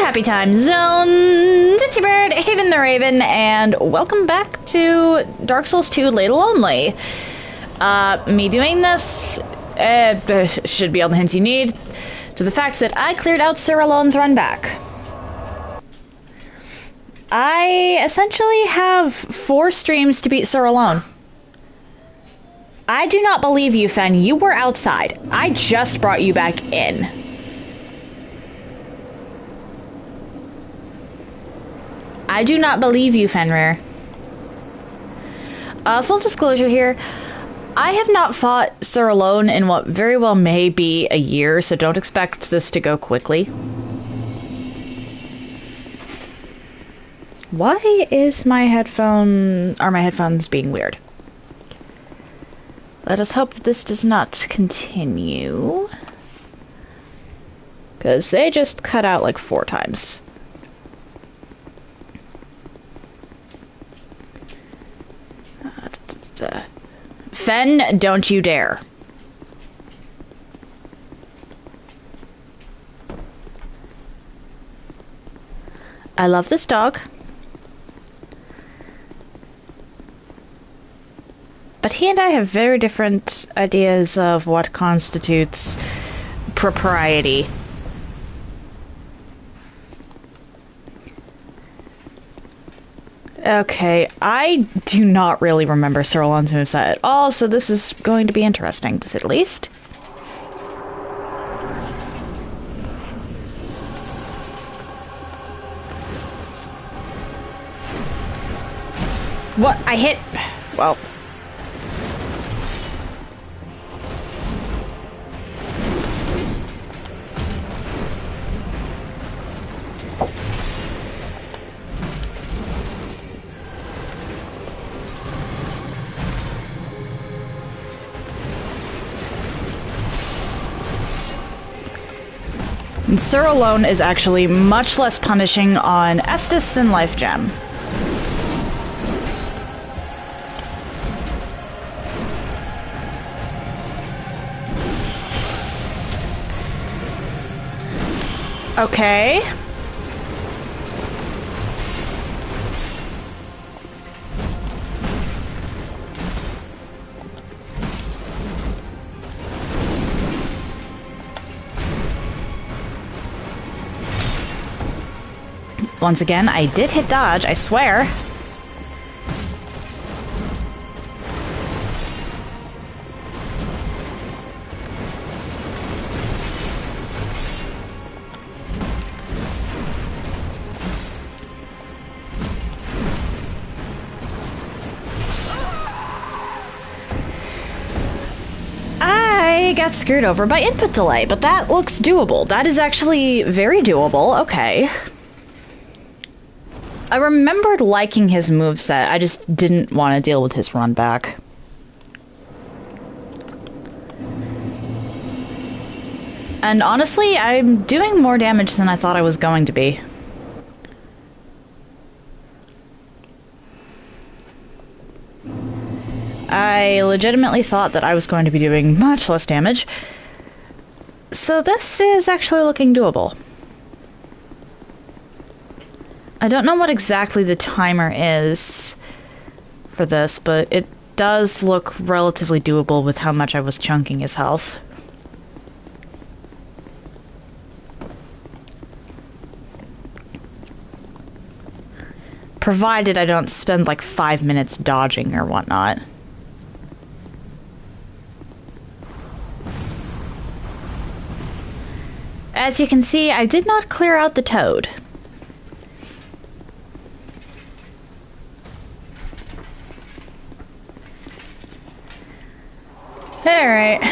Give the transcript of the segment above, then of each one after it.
Happy Time Zones! It's your bird, Haven the Raven, and welcome back to Dark Souls 2 Ladle Only. Me doing this should be all the hints you need to the fact that I cleared out Sir Alone's run back. I essentially have 4 streams to beat Sir Alone. I do not believe you, Fen. You were outside. I just brought you back in. I do not believe you, Fenrir. Full disclosure here, I have not fought Sir Alone in what very well may be a year, so don't expect this to go quickly. Why is my headphones being weird? Let us hope that this does not continue. Because they just cut out like 4 times. Fen, don't you dare. I love this dog. But he and I have very different ideas of what constitutes propriety. Okay, I do not really remember Sir Alone's moveset at all, so this is going to be interesting, to say the least. What? I hit... Well... Sir Alone is actually much less punishing on Estes than Life Gem. Okay. Once again, I did hit dodge, I swear. I got screwed over by input delay, but that looks doable. That is actually very doable, okay. I remembered liking his moveset, I just didn't want to deal with his run back. And honestly, I'm doing more damage than I thought I was going to be. I legitimately thought that I was going to be doing much less damage. So this is actually looking doable. I don't know what exactly the timer is for this, but it does look relatively doable with how much I was chunking his health. Provided I don't spend like 5 minutes dodging or whatnot. As you can see, I did not clear out the toad. Alright.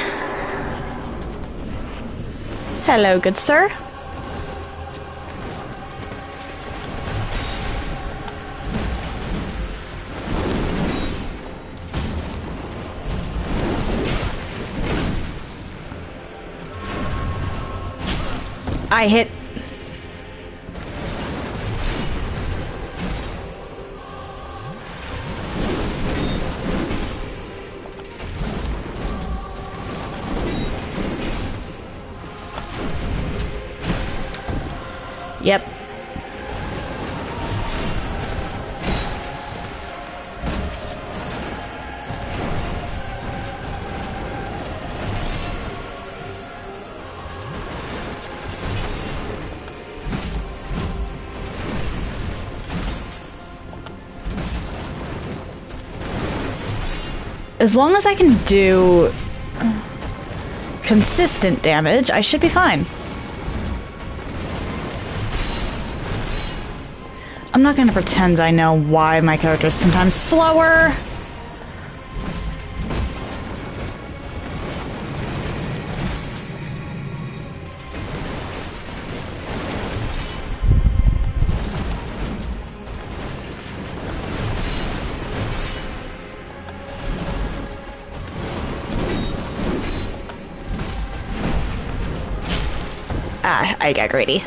Hello, good sir. I hit... Yep. As long as I can do consistent damage, I should be fine. I'm not gonna pretend I know why my character is sometimes slower. Ah, I got greedy.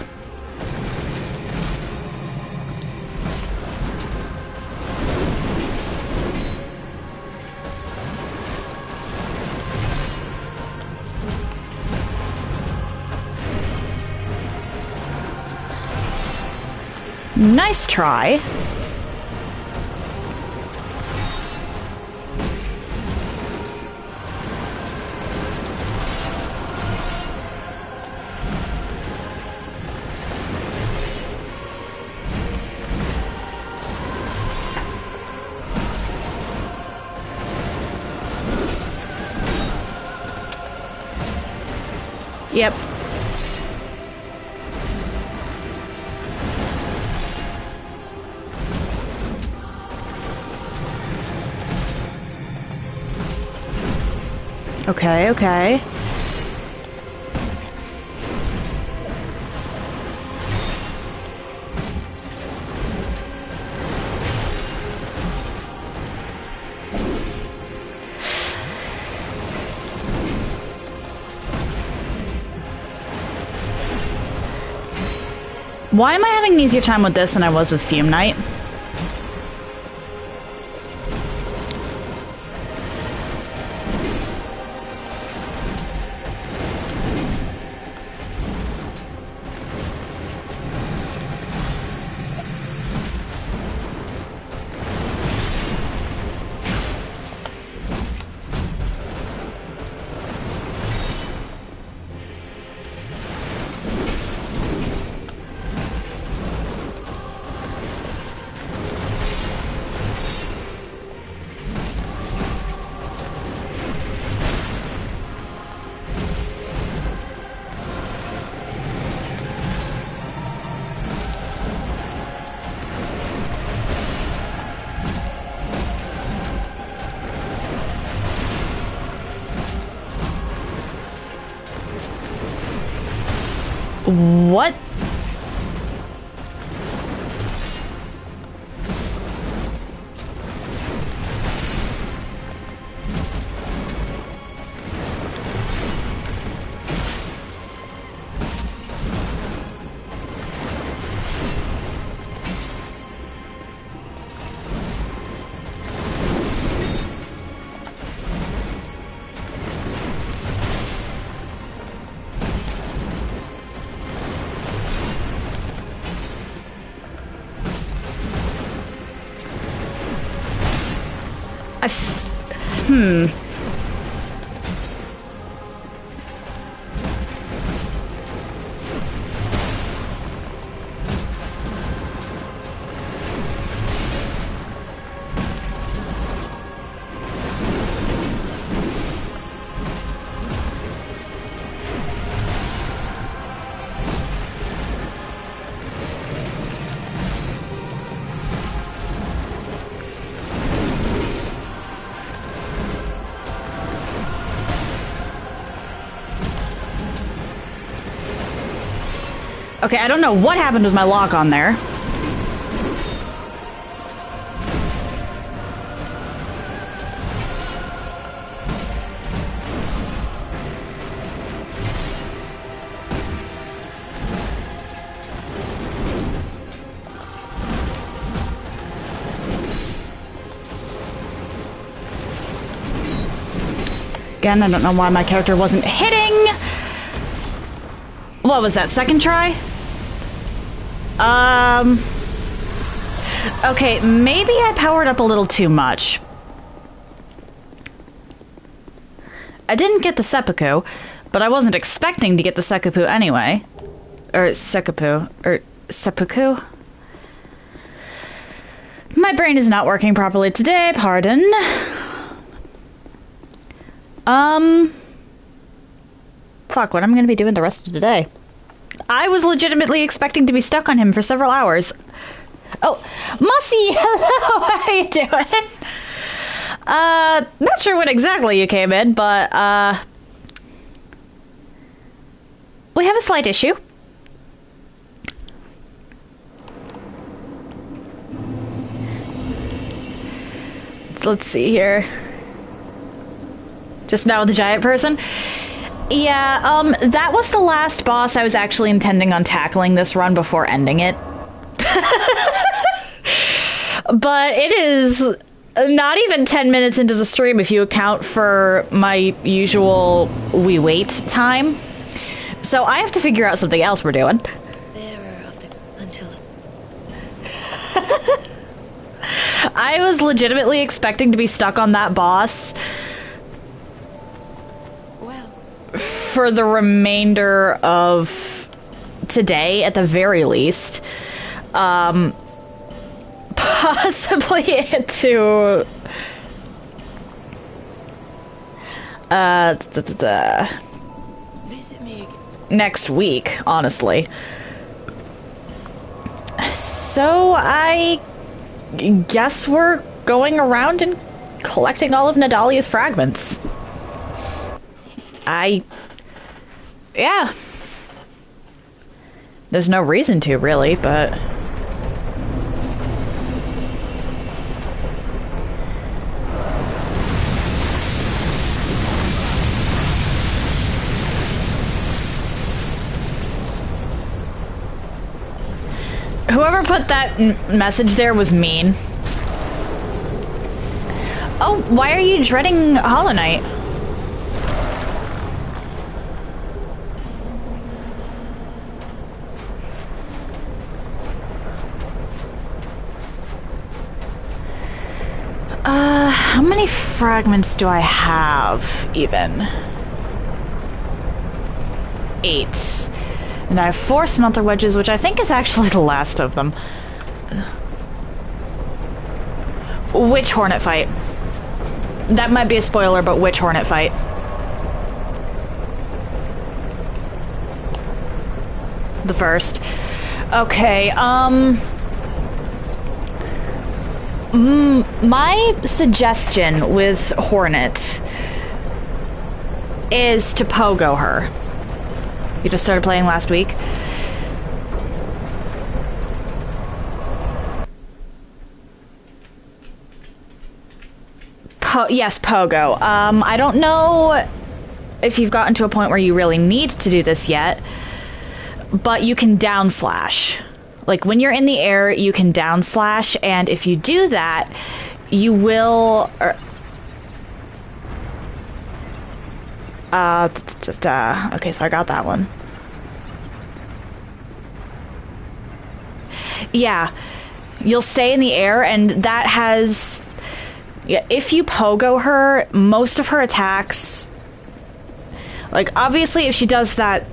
Nice try. Yep. Okay, okay. Why am I having an easier time with this than I was with Fume Knight? What? Okay, I don't know what happened with my lock on there. Again, I don't know why my character wasn't hitting. What was that, second try? Okay, maybe I powered up a little too much. I didn't get the seppuku, but I wasn't expecting to get the seppuku anyway. Or seppuku. Or seppuku? My brain is not working properly today, pardon. Fuck, what am I gonna be doing the rest of the day? I was legitimately expecting to be stuck on him for several hours. Oh, Mussy, hello, how you doing? Not sure when exactly you came in, but, we have a slight issue. Let's see here. Just now with the giant person? Yeah, that was the last boss I was actually intending on tackling this run before ending it. But it is not even 10 minutes into the stream if you account for my usual we wait time. So I have to figure out something else we're doing. Bearer of the until. I was legitimately expecting to be stuck on that boss for the remainder of today, at the very least. Possibly to... Visit me again. Next week, honestly. So, I guess we're going around and collecting all of Nadalia's fragments. Yeah. There's no reason to, really, but... Whoever put that message there was mean. Oh, why are you dreading Hollow Knight? How many fragments do I have, even? 8. And I have 4 smelter wedges, which I think is actually the last of them. Which Hornet fight? That might be a spoiler, but which Hornet fight? The first. Okay, my suggestion with Hornet is to pogo her. You just started playing last week? Yes, pogo. I don't know if you've gotten to a point where you really need to do this yet, but you can down slash. Like, when you're in the air, you can down slash, and if you do that, you will... Okay, so I got that one. Yeah, you'll stay in the air, and that has... Yeah, if you pogo her, most of her attacks... Like, obviously, if she does that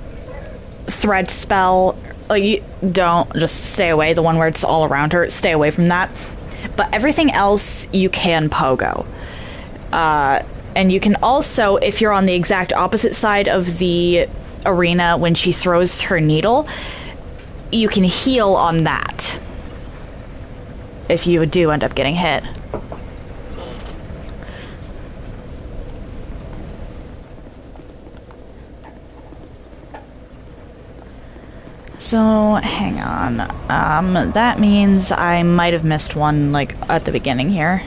thread spell... Like, you don't just stay away, the one where it's all around her, stay away from that. But everything else, you can pogo. And you can also, if you're on the exact opposite side of the arena when she throws her needle, you can heal on that. If you do end up getting hit. So, hang on. That means I might have missed one, like, at the beginning here.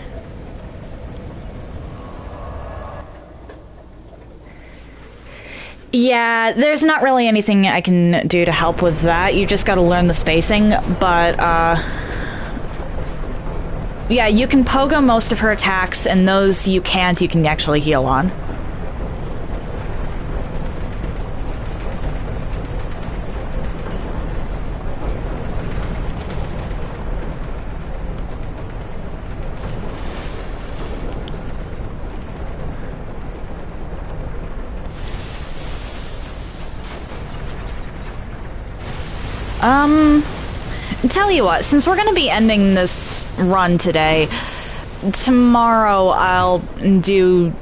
Yeah, there's not really anything I can do to help with that. You just gotta learn the spacing, but, yeah, you can pogo most of her attacks, and those you can't, you can actually heal on. Tell you what, since we're gonna be ending this run today, tomorrow I'll do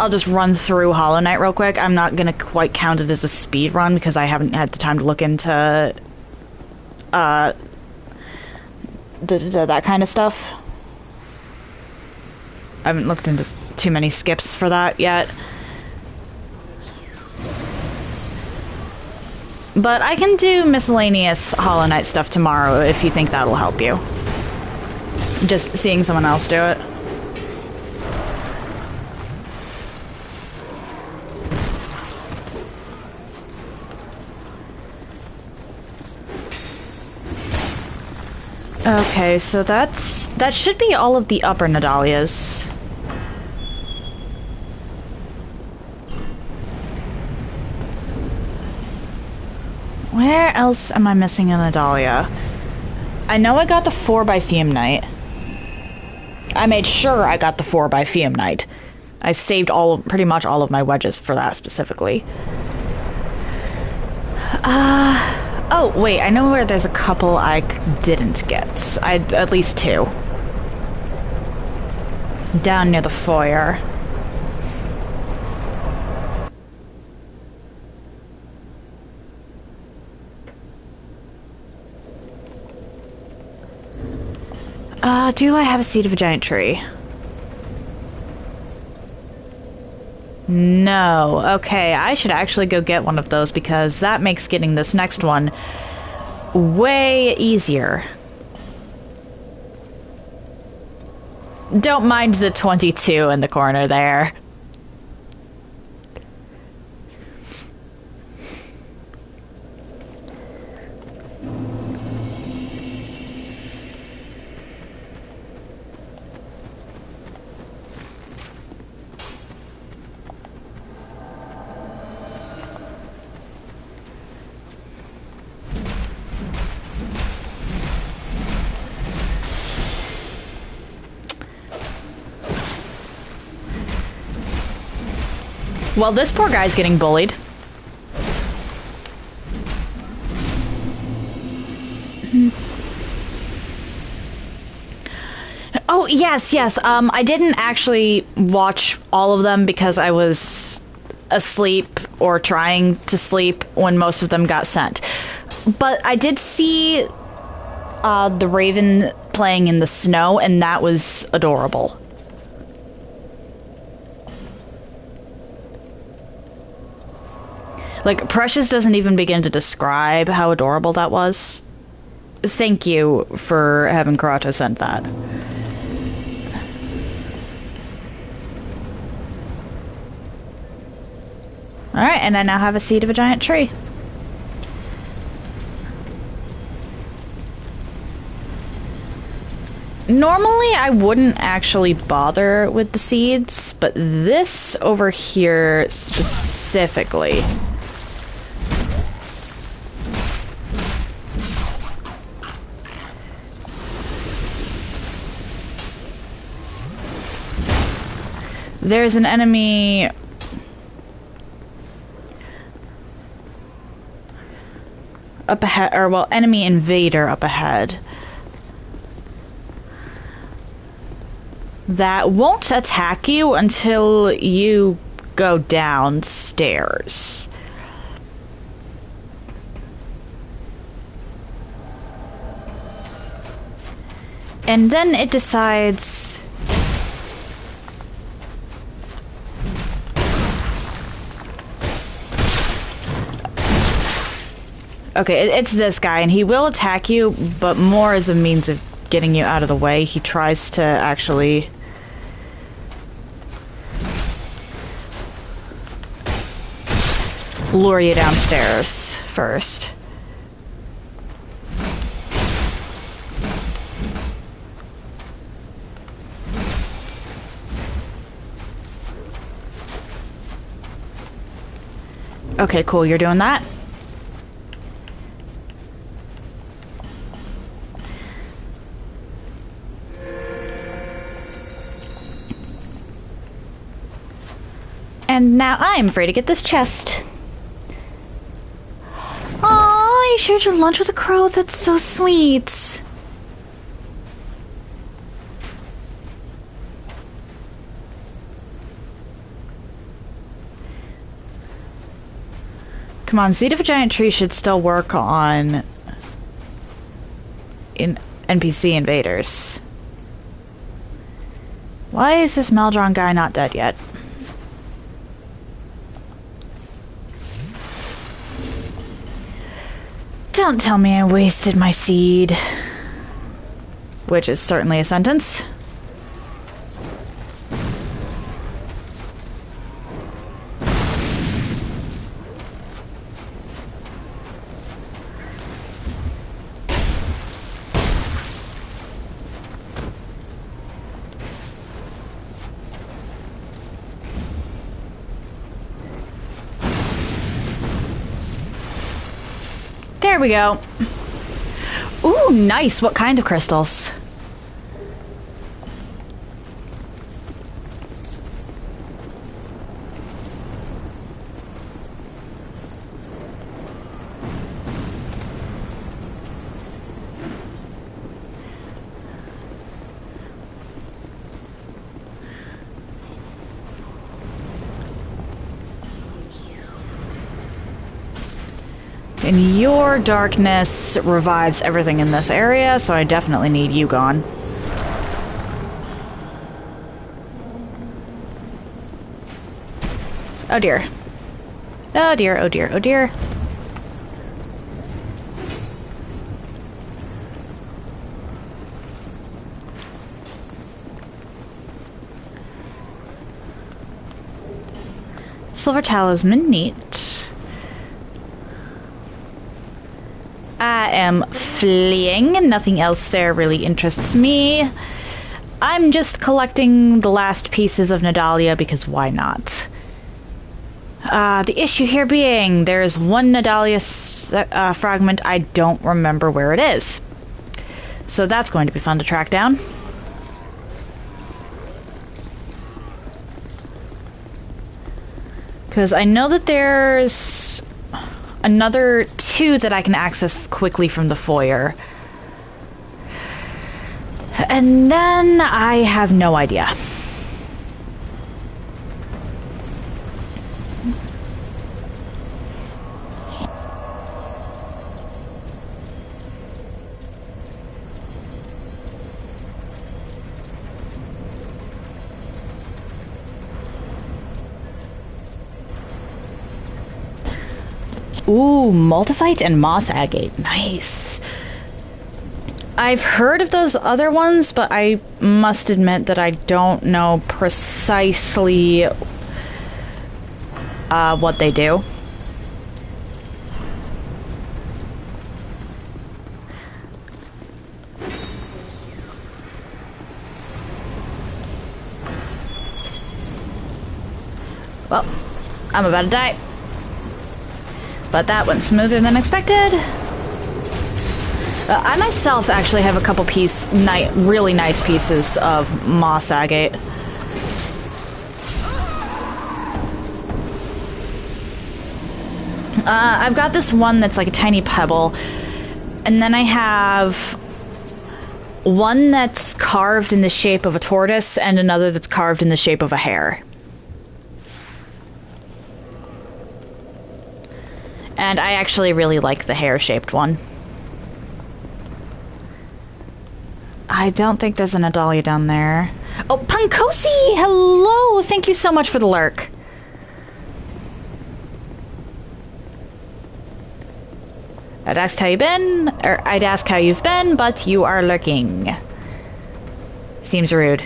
I'll just run through Hollow Knight real quick. I'm not gonna quite count it as a speed run because I haven't had the time to look into that kind of stuff. I haven't looked into too many skips for that yet. But I can do miscellaneous Hollow Knight stuff tomorrow if you think that'll help you. Just seeing someone else do it. Okay, so that should be all of the upper Nadalias. Where else am I missing a Nadalia? I know I got the 4 by Fume Knight. I made sure I got the 4 by Fume Knight. I saved pretty much all of my wedges for that specifically. Oh, wait, I know where there's a couple I didn't get. At least 2. Down near the foyer. Do I have a seed of a giant tree? No. Okay, I should actually go get one of those because that makes getting this next one way easier. Don't mind the 22 in the corner there. Well, this poor guy's getting bullied. Oh, yes. I didn't actually watch all of them because I was asleep or trying to sleep when most of them got sent. But I did see the Raven playing in the snow, and that was adorable. Like, Precious doesn't even begin to describe how adorable that was. Thank you for having Karato sent that. Alright, and I now have a seed of a giant tree. Normally, I wouldn't actually bother with the seeds, but this over here specifically... There's an enemy up ahead, or well, enemy invader up ahead that won't attack you until you go downstairs. And then it decides... Okay, it's this guy, and he will attack you, but more as a means of getting you out of the way. He tries to actually... lure you downstairs first. Okay, cool, you're doing that? And now I'm free to get this chest. Aw, you shared your lunch with a crow. That's so sweet. Come on, Seed of a Giant Tree should still work on NPC invaders. Why is this Maldron guy not dead yet? Don't tell me I wasted my seed. Which is certainly a sentence. There we go. Ooh, nice. What kind of crystals? And your darkness revives everything in this area, so I definitely need you gone. Oh dear. Oh dear, oh dear, oh dear. Silver Talisman, neat. I am fleeing. Nothing else there really interests me. I'm just collecting the last pieces of Nadalia because why not? The issue here being there's one Nadalia fragment I don't remember where it is. So that's going to be fun to track down. Because I know that there's another 2 that I can access quickly from the foyer. And then I have no idea. Ooh, Multifite and Moss Agate. Nice. I've heard of those other ones, but I must admit that I don't know precisely what they do. Well, I'm about to die. But that went smoother than expected. I myself actually have a couple really nice pieces of Moss Agate. I've got this one that's like a tiny pebble, and then I have one that's carved in the shape of a tortoise and another that's carved in the shape of a hare. And I actually really like the hare-shaped one. I don't think there's an Nadalia down there. Oh, Punkosi! Hello! Thank you so much for the lurk. I'd ask how you've been, or I'd ask how you've been, but you are lurking. Seems rude.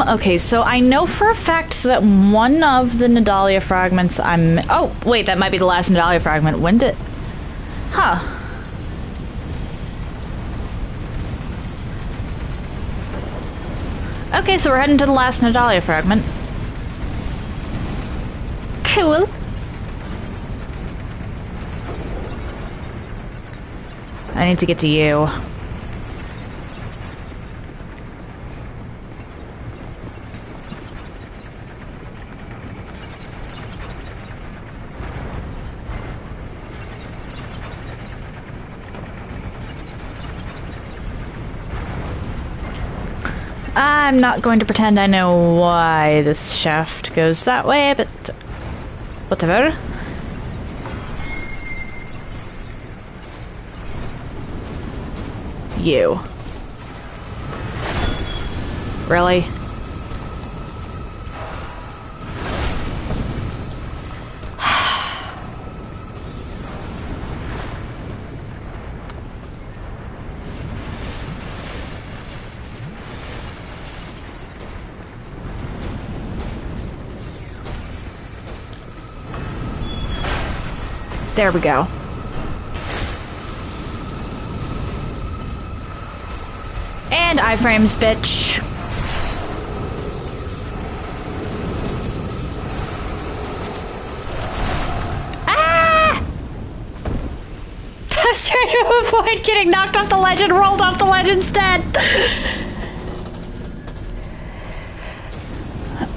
Okay, so I know for a fact that one of the Nadalia fragments oh, wait, that might be the last Nadalia fragment. When did... Huh. Okay, so we're heading to the last Nadalia fragment. Cool. I need to get to you. I'm not going to pretend I know why this shaft goes that way, but whatever. You. Really? There we go. And iframes, bitch. Ah! I was trying to avoid getting knocked off the ledge and rolled off the ledge instead.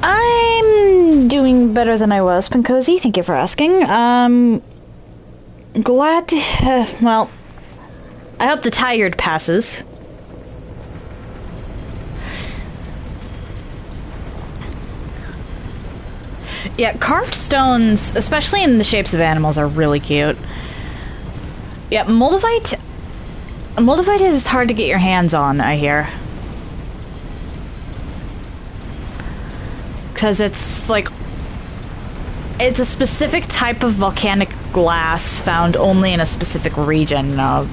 I'm doing better than I was, Pinkozy. Thank you for asking. Glad to, well, I hope the tired passes. Yeah, carved stones, especially in the shapes of animals, are really cute. Yeah, Moldavite is hard to get your hands on, I hear. Because it's like, it's a specific type of volcanic glass found only in a specific region of,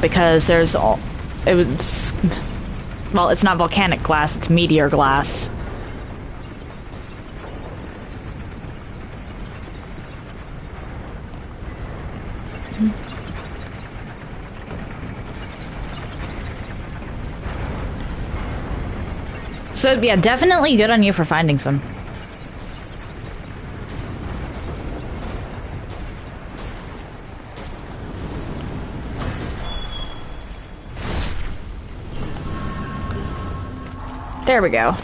because there's all, it's not volcanic glass, it's meteor glass. So yeah, definitely good on you for finding some. There we go.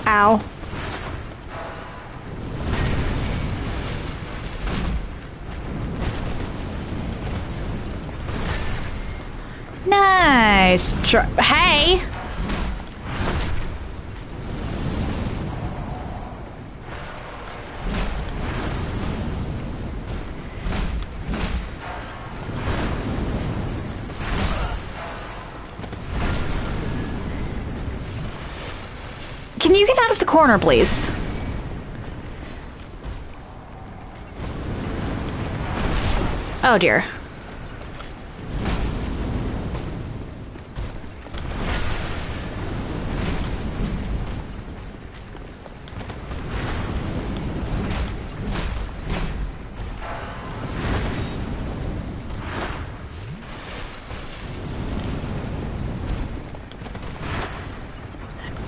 Ow. Nice. Hey! Can you get out of the corner, please? Oh dear.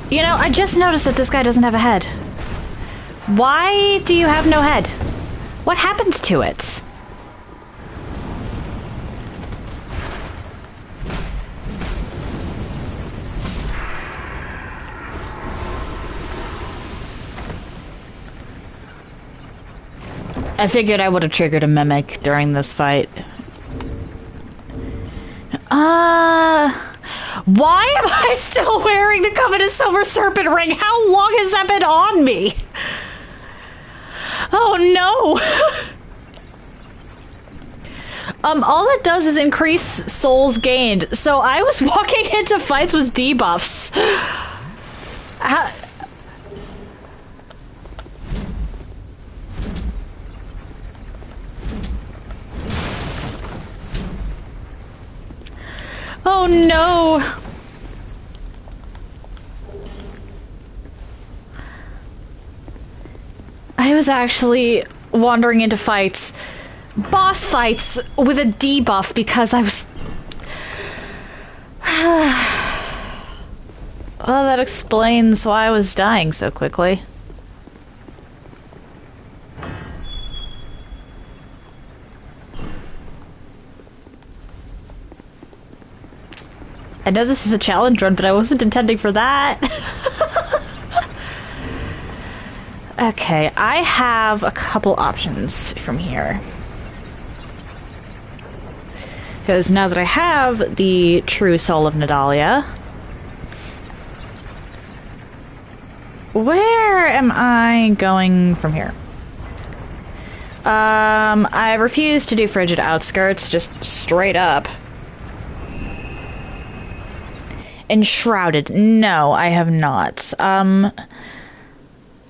You know, I just noticed that this guy doesn't have a head. Why do you have no head? What happens to it? I figured I would have triggered a mimic during this fight. Why am I still wearing the Covenant Silver Serpent ring? How long has that been on me? Oh no! All that does is increase souls gained, so I was walking into fights with debuffs. Oh no! I was actually wandering into fights, boss fights, with a debuff because I was... Well, that explains why I was dying so quickly. I know this is a challenge run, but I wasn't intending for that. Okay, I have a couple options from here. Because now that I have the true soul of Nadalia, where am I going from here? I refuse to do Frigid Outskirts, just straight up. Enshrouded. No, I have not.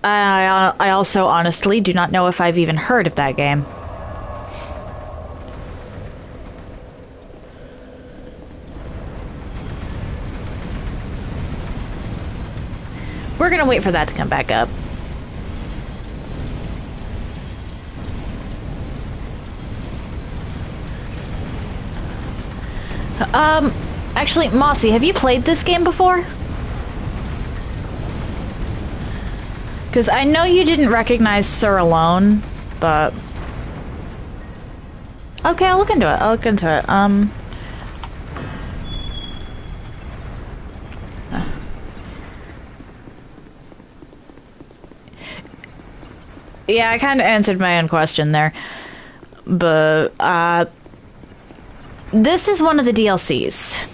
I also honestly do not know if I've even heard of that game. We're gonna wait for that to come back up. Actually, Mossy, have you played this game before? Because I know you didn't recognize Sir Alone, but... Okay, I'll look into it. Yeah, I kind of answered my own question there. But, this is one of the DLCs.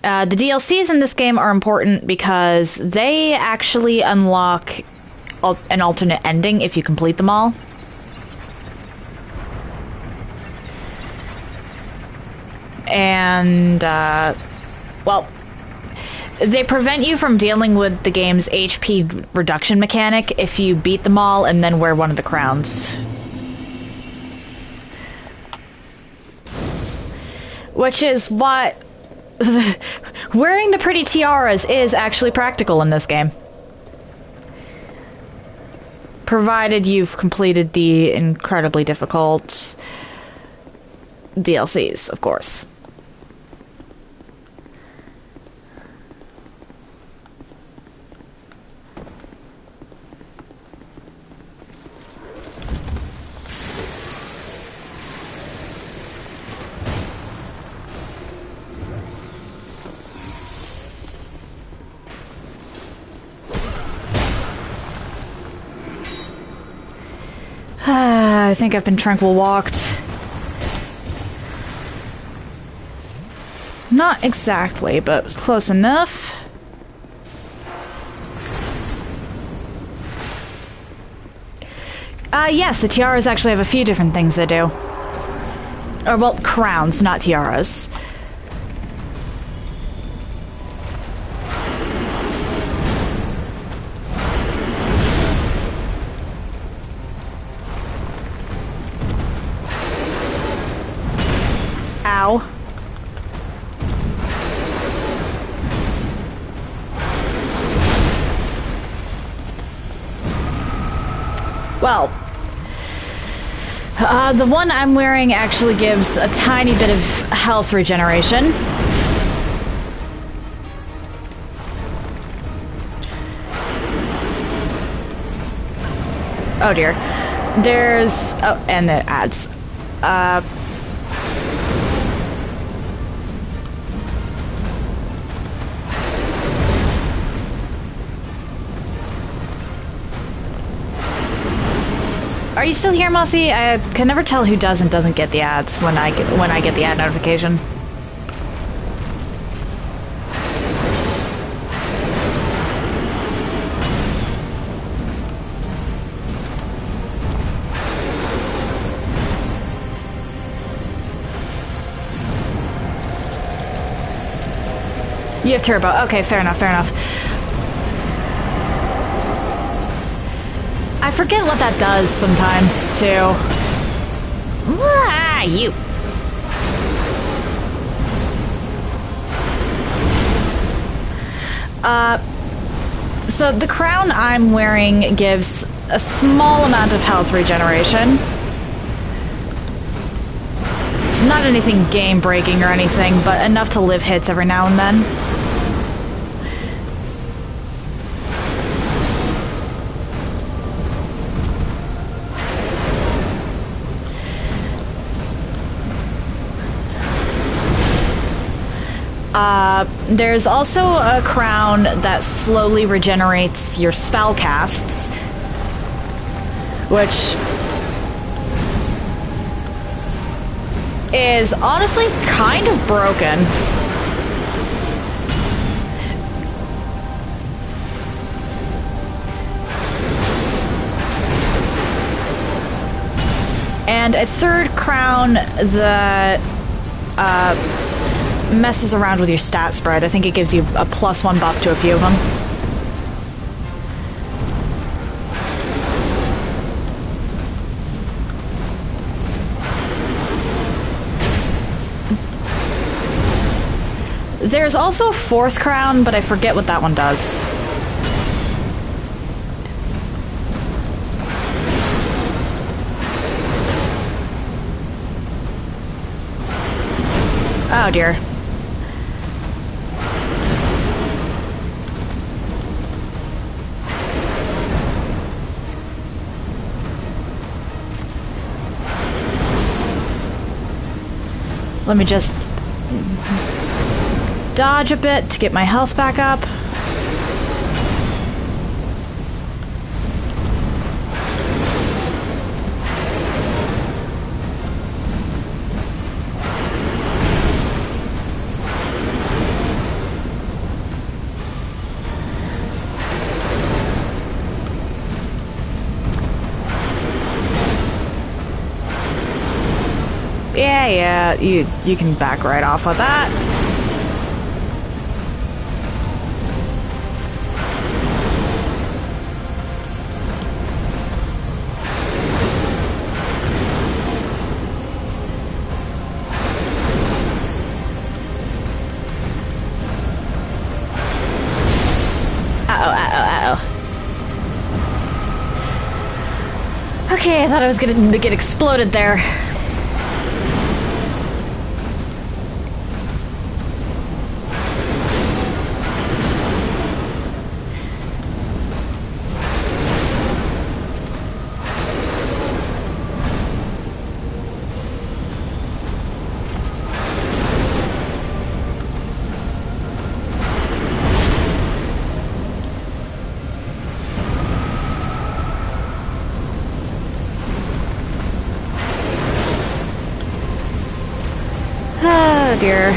The DLCs in this game are important because they actually unlock an alternate ending if you complete them all. And, well, they prevent you from dealing with the game's HP reduction mechanic if you beat them all and then wear one of the crowns. Which is what... wearing the pretty tiaras is actually practical in this game. Provided you've completed the incredibly difficult DLCs, of course. I think I've been tranquil walked. Not exactly, but it was close enough. Yes, the tiaras actually have a few different things they do. Or, well, crowns, not tiaras. Ow. Well, the one I'm wearing actually gives a tiny bit of health regeneration. Oh dear. There's... oh, and the ads. Are you still here, Mossy? I can never tell who does and doesn't get the ads when I get the ad notification. You have turbo. Okay, fair enough, fair enough. I forget what that does sometimes, too. Ah, you. So the crown I'm wearing gives a small amount of health regeneration. Not anything game-breaking or anything, but enough to live hits every now and then. There's also a crown that slowly regenerates your spell casts, which is honestly kind of broken. And a third crown that messes around with your stat spread. I think it gives you a +1 buff to a few of them. There's also a fourth crown, but I forget what that one does. Oh dear. Let me just dodge a bit to get my health back up. Yeah, you can back right off with that. Okay, I thought I was gonna get exploded there. Oh dear.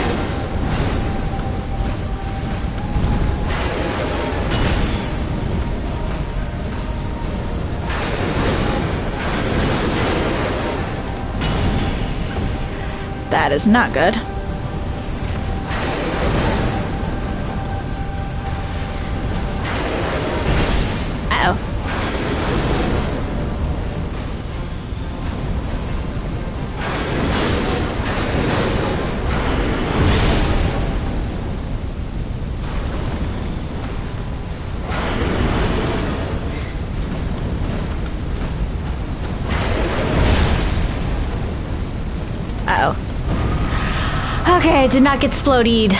That is not good. Uh-oh. Okay, did not get exploded.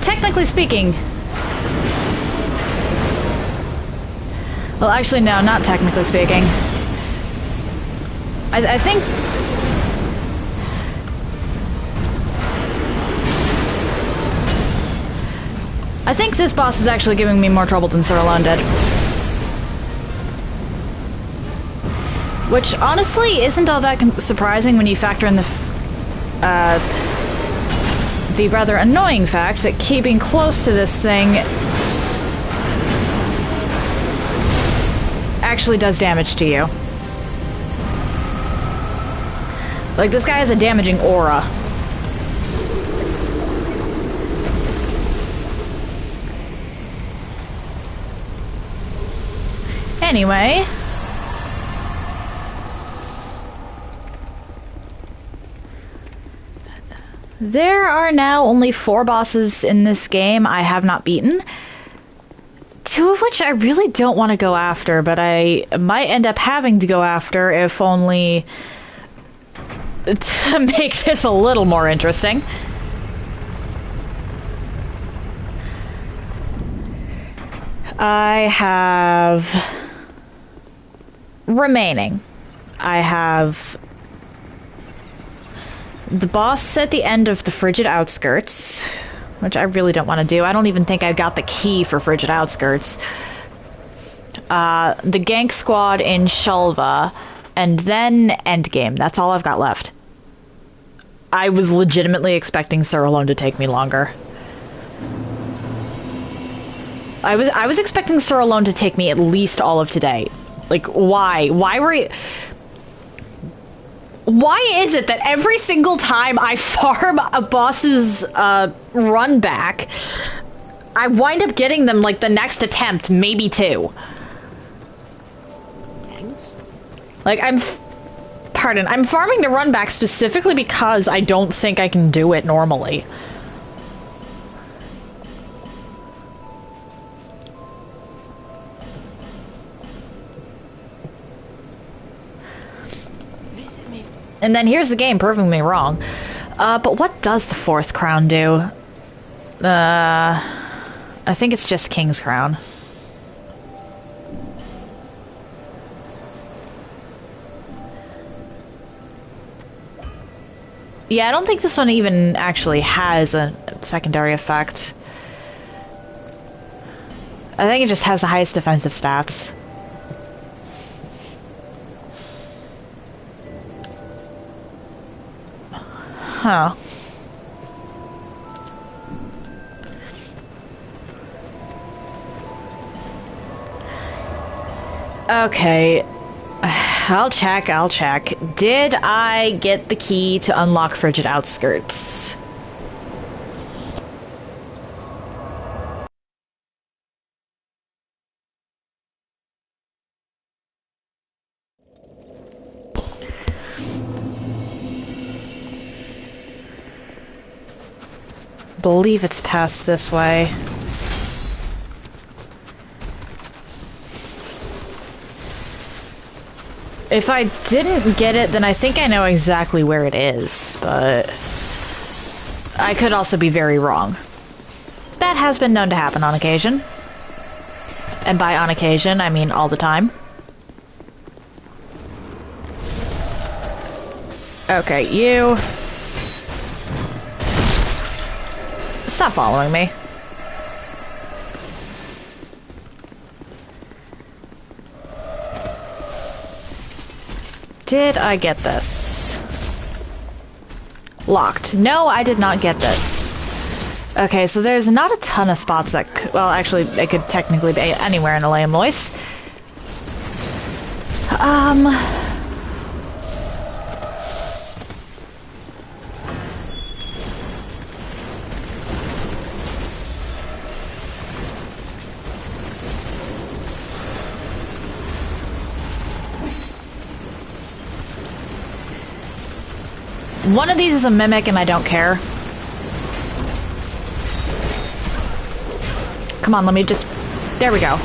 Technically speaking. Well, actually, no, not technically speaking. I think... I think this boss is actually giving me more trouble than Sir Alone did. Which, honestly, isn't all that surprising when you factor in the rather annoying fact that keeping close to this thing actually does damage to you. Like, this guy has a damaging aura. Anyway... there are now only 4 bosses in this game I have not beaten. 2 of which I really don't want to go after, but I might end up having to go after if only to make this a little more interesting. I have remaining. I have the boss at the end of the Frigid Outskirts, which I really don't want to do. I don't even think I got the key for Frigid Outskirts. The gank squad in Shulva, and then Endgame. That's all I've got left. I was legitimately expecting Sir Alone to take me longer. I was expecting Sir Alone to take me at least all of today. Like, why? Why were you... Why is it that every single time I farm a boss's run back, I wind up getting them, like, the next attempt, maybe two? Like, I'm farming the run back specifically because I don't think I can do it normally. And then here's the game proving me wrong. But what does the fourth crown do? I think it's just King's Crown. Yeah, I don't think this one even actually has a secondary effect. I think it just has the highest defensive stats. Huh. Okay. I'll check. Did I get the key to unlock Frigid Outskirts? Believe it's past this way. If I didn't get it, then I think I know exactly where it is, but I could also be very wrong. That has been known to happen on occasion. And by on occasion, I mean all the time. Okay, you... Stop following me. Did I get this? Locked. No, I did not get this. Okay, so there's not a ton of spots that well, actually, they could technically be anywhere in Alea Mois. One of these is a mimic and I don't care. Come on, let me just... There we go.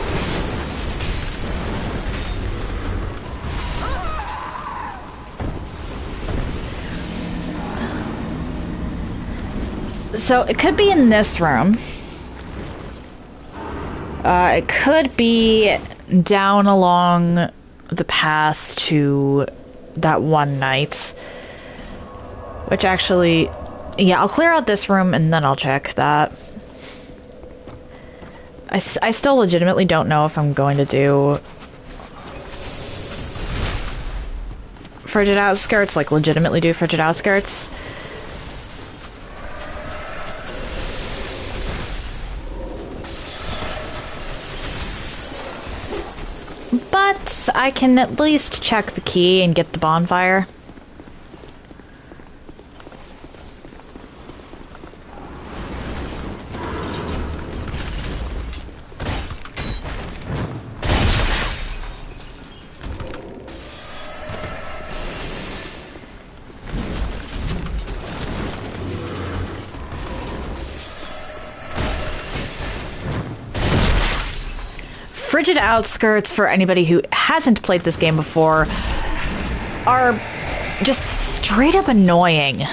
So, it could be in this room. It could be down along the path to that one night. Which actually... Yeah, I'll clear out this room and then I'll check that. I still legitimately don't know if I'm going to do... Frigid Outskirts, like legitimately do Frigid Outskirts. But I can at least check the key and get the bonfire. Frigid Outskirts, for anybody who hasn't played this game before, are just straight up annoying.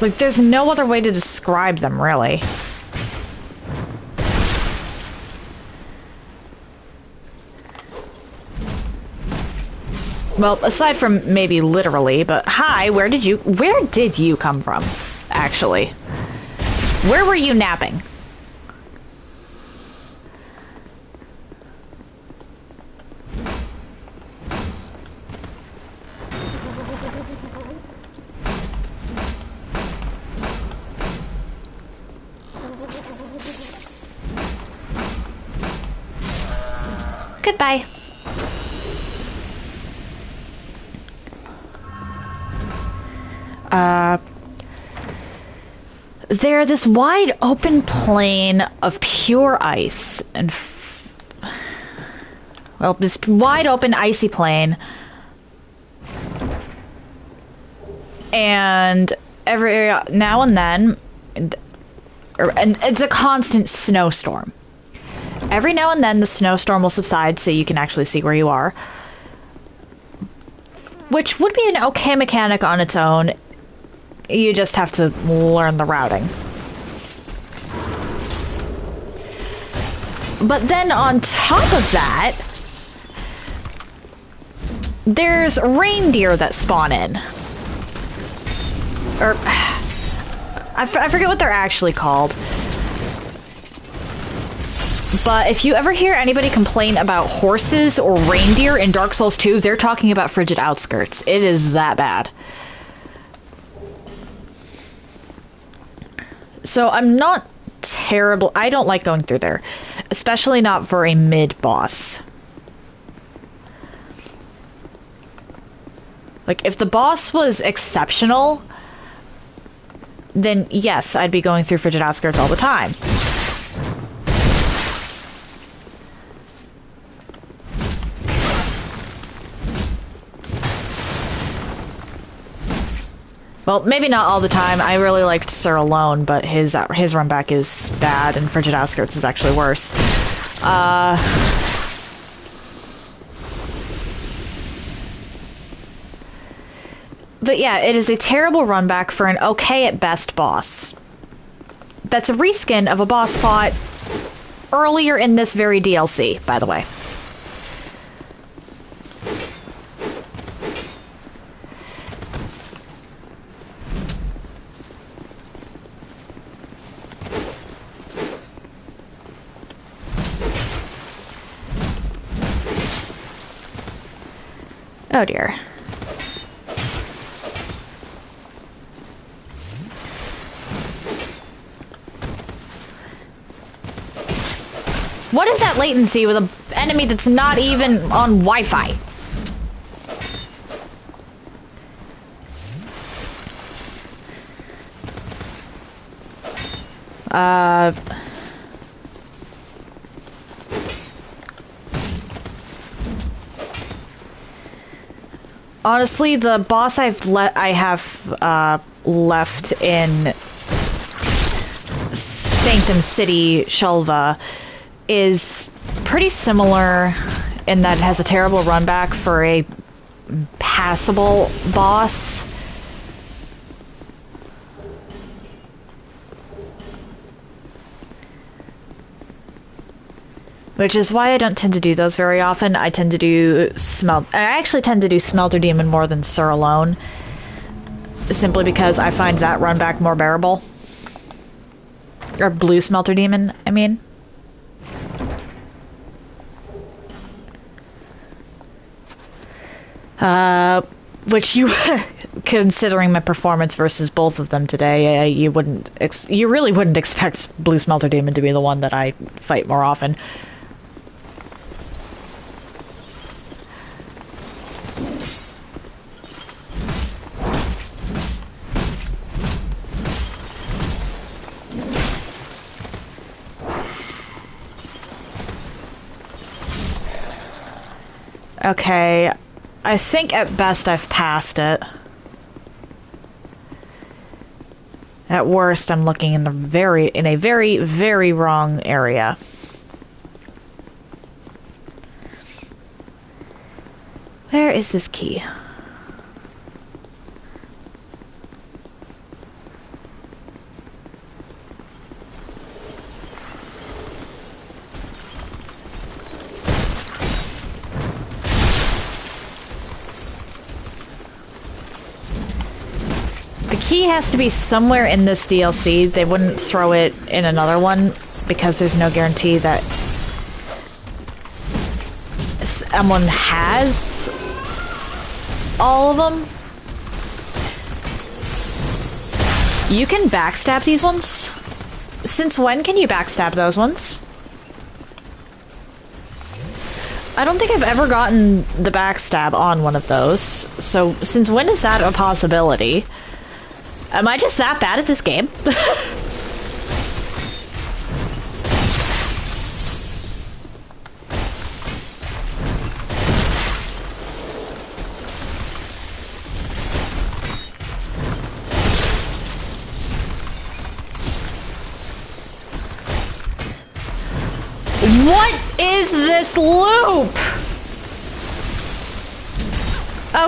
Like, there's no other way to describe them, really. Well, aside from maybe literally, but hi, where did you come from, actually? Where were you napping? Goodbye. They're this wide open plain of pure ice and well, this wide open icy plain, and every now and then, and it's a constant snowstorm. Every now and then the snowstorm will subside so you can actually see where you are, which would be an okay mechanic on its own. You just have to learn the routing. But then on top of that, there's reindeer that spawn in. Or, I forget what they're actually called. But if you ever hear anybody complain about horses or reindeer in Dark Souls 2, they're talking about frigid outskirts. It is that bad. So I'm not terrible. I don't like going through there, especially not for a mid-boss. Like, if the boss was exceptional, then yes, I'd be going through frigid outskirts all the time. Well, maybe not all the time. I really liked Sir alone, but his run back is bad, and Frigid Outskirts is actually worse. But yeah, it is a terrible run back for an okay at best boss. That's a reskin of a boss fought earlier in this very DLC, by the way. Oh dear. What is that latency with an enemy that's not even on Wi-Fi? Honestly, the boss I have left in Sanctum City, Shulva, is pretty similar in that it has a terrible run back for a passable boss. Which is why I don't tend to do those very often. I tend to do I actually tend to do Smelter Demon more than Sir alone. Simply because I find that run back more bearable. Or Blue Smelter Demon, I mean. Which you, considering my performance versus both of them today, you really wouldn't expect Blue Smelter Demon to be the one that I fight more often. Okay, I think at best I've passed it. At worst, I'm looking in a very, very wrong area. Where is this key? The key has to be somewhere in this DLC. They wouldn't throw it in another one because there's no guarantee that someone has all of them. You can backstab these ones? Since when can you backstab those ones? I don't think I've ever gotten the backstab on one of those. So, since when is that a possibility? Am I just that bad at this game? What is this loop?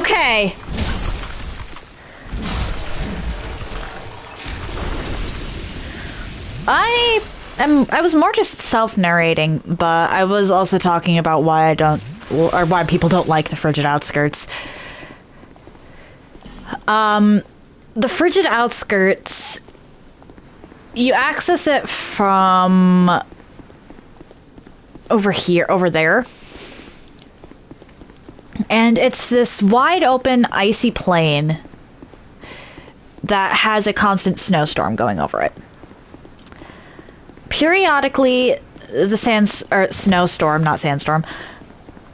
Okay. I was more just self-narrating, but I was also talking about why why people don't like the Frigid Outskirts. The Frigid Outskirts, you access it from over there. And it's this wide open, icy plain that has a constant snowstorm going over it. Periodically, the snowstorm, not sandstorm,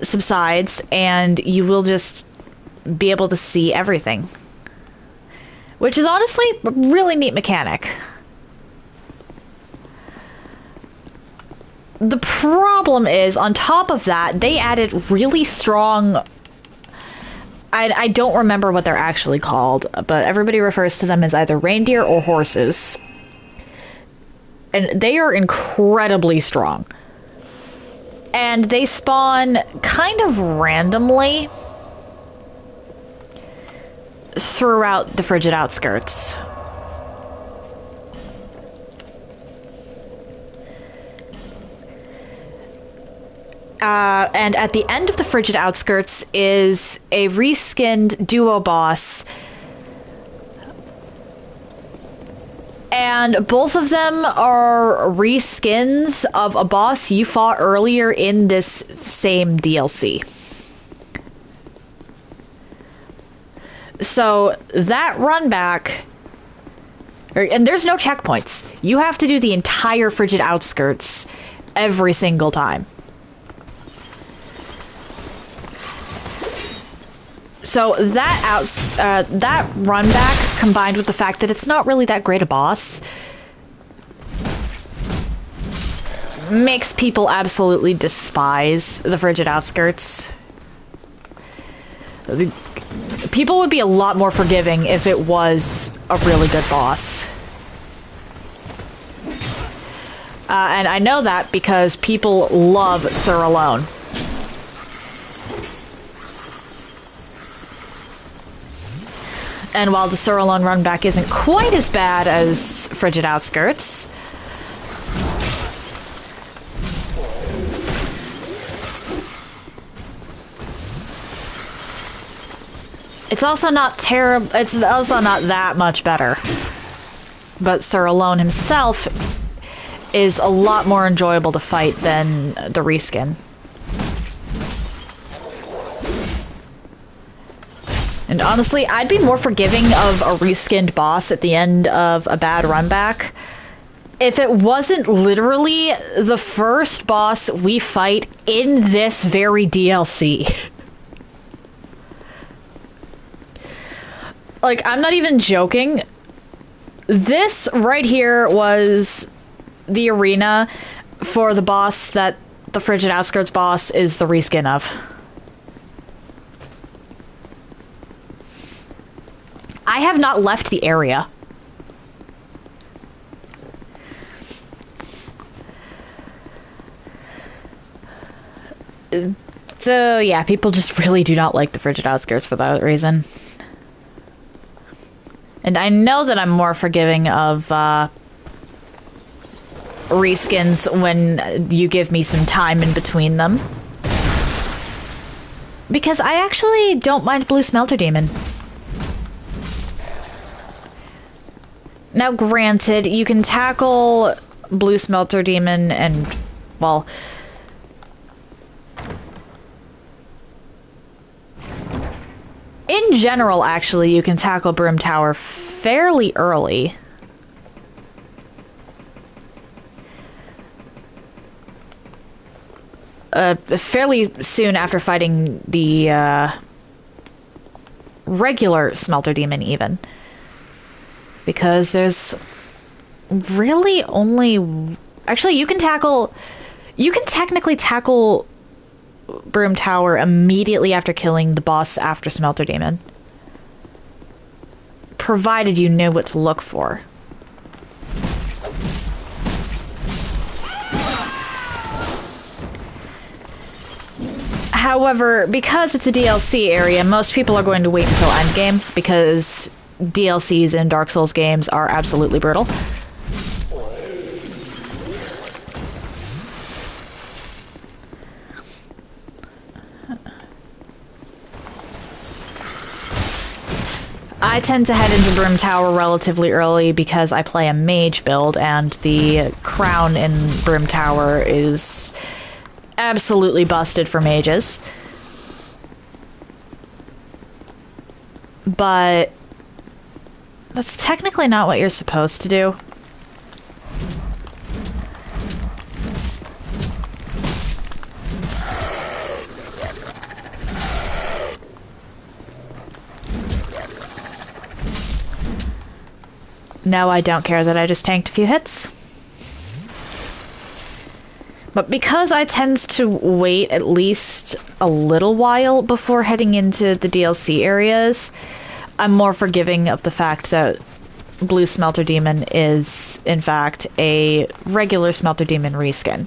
subsides, and you will just be able to see everything. Which is honestly a really neat mechanic. The problem is, on top of that, they added really strong... I don't remember what they're actually called, but everybody refers to them as either reindeer or horses. And they are incredibly strong. And they spawn kind of randomly throughout the Frigid Outskirts. And at the end of the Frigid Outskirts is a reskinned duo boss. And both of them are reskins of a boss you fought earlier in this same DLC. So that run back... And there's no checkpoints. You have to do the entire Frigid Outskirts every single time. So that run back, combined with the fact that it's not really that great a boss, makes people absolutely despise the Frigid Outskirts. People would be a lot more forgiving if it was a really good boss. And I know that because people love Sur Alone. And while the Sur Alone run back isn't quite as bad as Frigid Outskirts, it's also not terrible. It's also not that much better. But Sur Alone himself is a lot more enjoyable to fight than the reskin. And honestly, I'd be more forgiving of a reskinned boss at the end of a bad run back if it wasn't literally the first boss we fight in this very DLC. Like, I'm not even joking. This right here was the arena for the boss that the Frigid Outskirts boss is the reskin of. I have not left the area. So, yeah, people just really do not like the frigid Oscars for that reason. And I know that I'm more forgiving of reskins when you give me some time in between them. Because I actually don't mind Blue Smelter Demon. Now, granted, you can tackle Blue Smelter Demon and, well... in general, actually, you can tackle Brim Tower fairly early. Fairly soon after fighting the regular Smelter Demon, even. Because there's really only... actually, you can technically tackle Brim Tower immediately after killing the boss after Smelter Demon. Provided you know what to look for. However, because it's a DLC area, most people are going to wait until endgame, because DLCs in Dark Souls games are absolutely brutal. I tend to head into Brim Tower relatively early because I play a mage build, and the crown in Brim Tower is absolutely busted for mages. But that's technically not what you're supposed to do. No, I don't care that I just tanked a few hits. But because I tend to wait at least a little while before heading into the DLC areas, I'm more forgiving of the fact that Blue Smelter Demon is, in fact, a regular Smelter Demon reskin.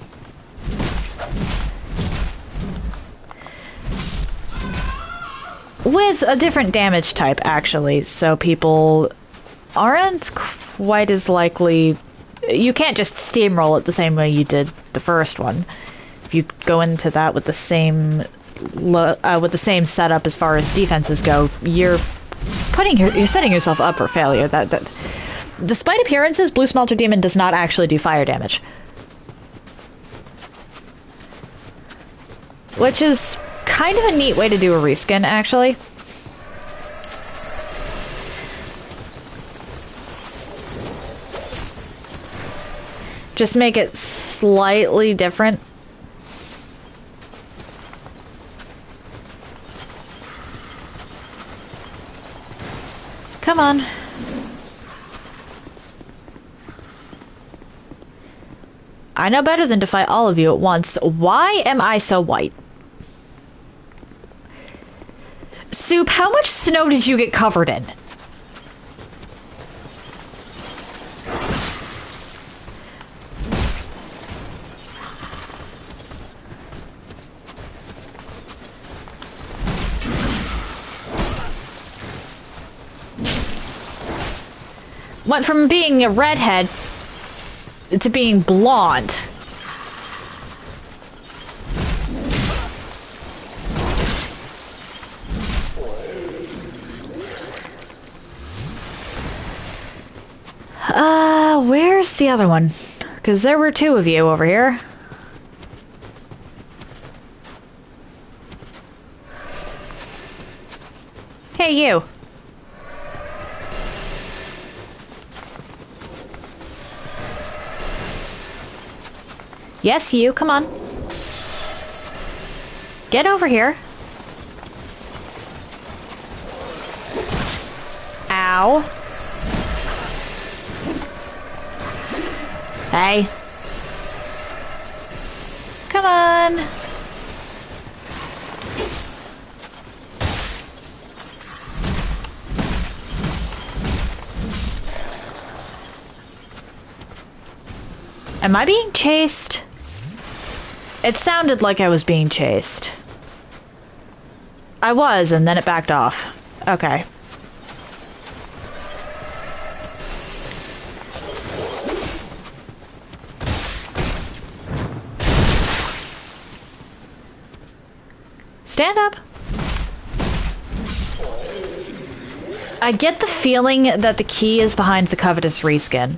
With a different damage type, actually, so people aren't quite as likely... You can't just steamroll it the same way you did the first one. If you go into that with the same setup as far as defenses go, you're setting yourself up for failure. That despite appearances, Blue Smelter Demon does not actually do fire damage, which is kind of a neat way to do a reskin, actually. Just make it slightly different. Come on. I know better than to fight all of you at once. Why am I so white? Soup, how much snow did you get covered in? Went from being a redhead to being blonde. Where's the other one? Because there were two of you over here. Hey, you. Yes, you. Come on. Get over here. Ow. Hey. Come on. Am I being chased? It sounded like I was being chased. I was, and then it backed off. Okay. Stand up. I get the feeling that the key is behind the covetous reskin.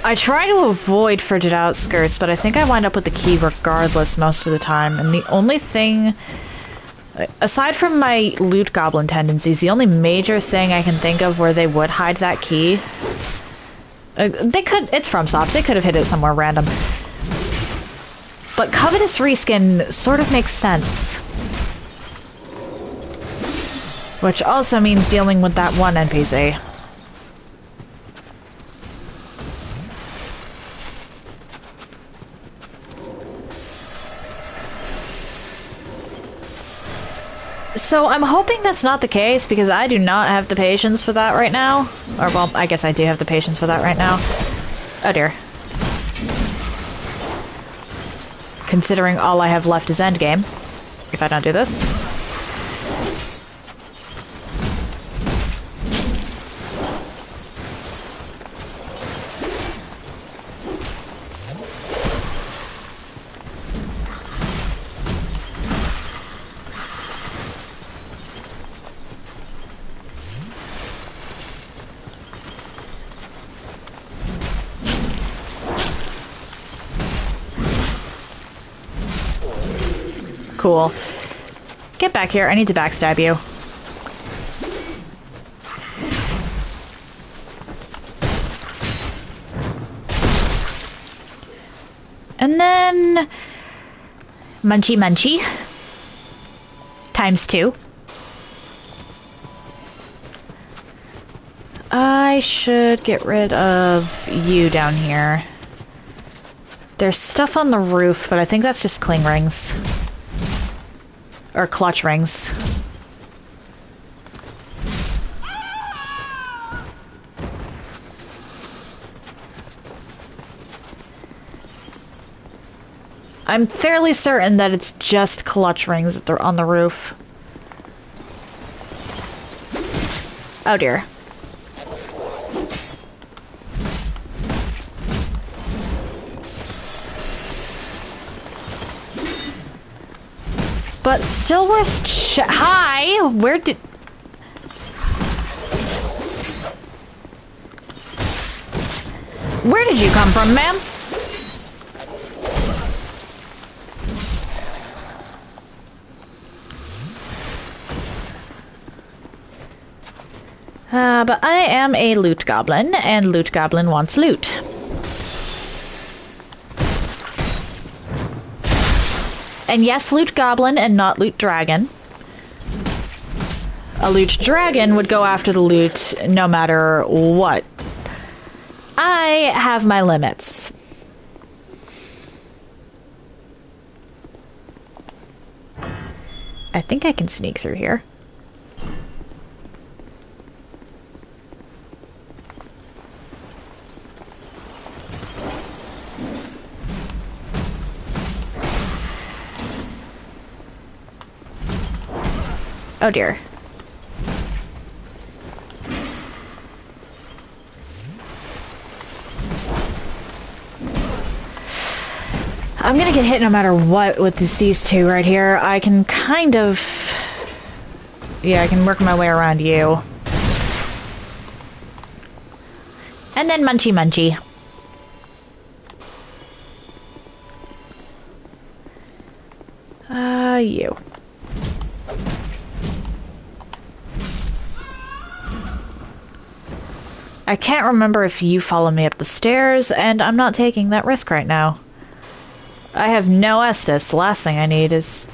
I try to avoid frigid outskirts, but I think I wind up with the key regardless most of the time. And the only thing, aside from my loot goblin tendencies, the only major thing I can think of where they would hide that key, they could, it's FromSoft, they could have hid it somewhere random. But covetous reskin sort of makes sense. Which also means dealing with that one NPC. So I'm hoping that's not the case, because I do not have the patience for that right now. Or, well, I guess I do have the patience for that right now. Oh dear. Considering all I have left is endgame, if I don't do this. Cool. Get back here. I need to backstab you. And then... Munchy Munchy. ×2. I should get rid of you down here. There's stuff on the roof, but I think that's just cling rings. Or clutch rings. I'm fairly certain that it's just clutch rings that they're on the roof. Oh dear. But still worth Hi! Where did... Where did you come from, ma'am? But I am a loot goblin, and loot goblin wants loot. And yes, loot goblin and not loot dragon. A loot dragon would go after the loot no matter what. I have my limits. I think I can sneak through here. Oh dear. I'm gonna get hit no matter what with these two right here. I can kind of... Yeah, I can work my way around you. And then Munchy Munchy. You. I can't remember if you follow me up the stairs, and I'm not taking that risk right now. I have no Estus. The last thing I need is...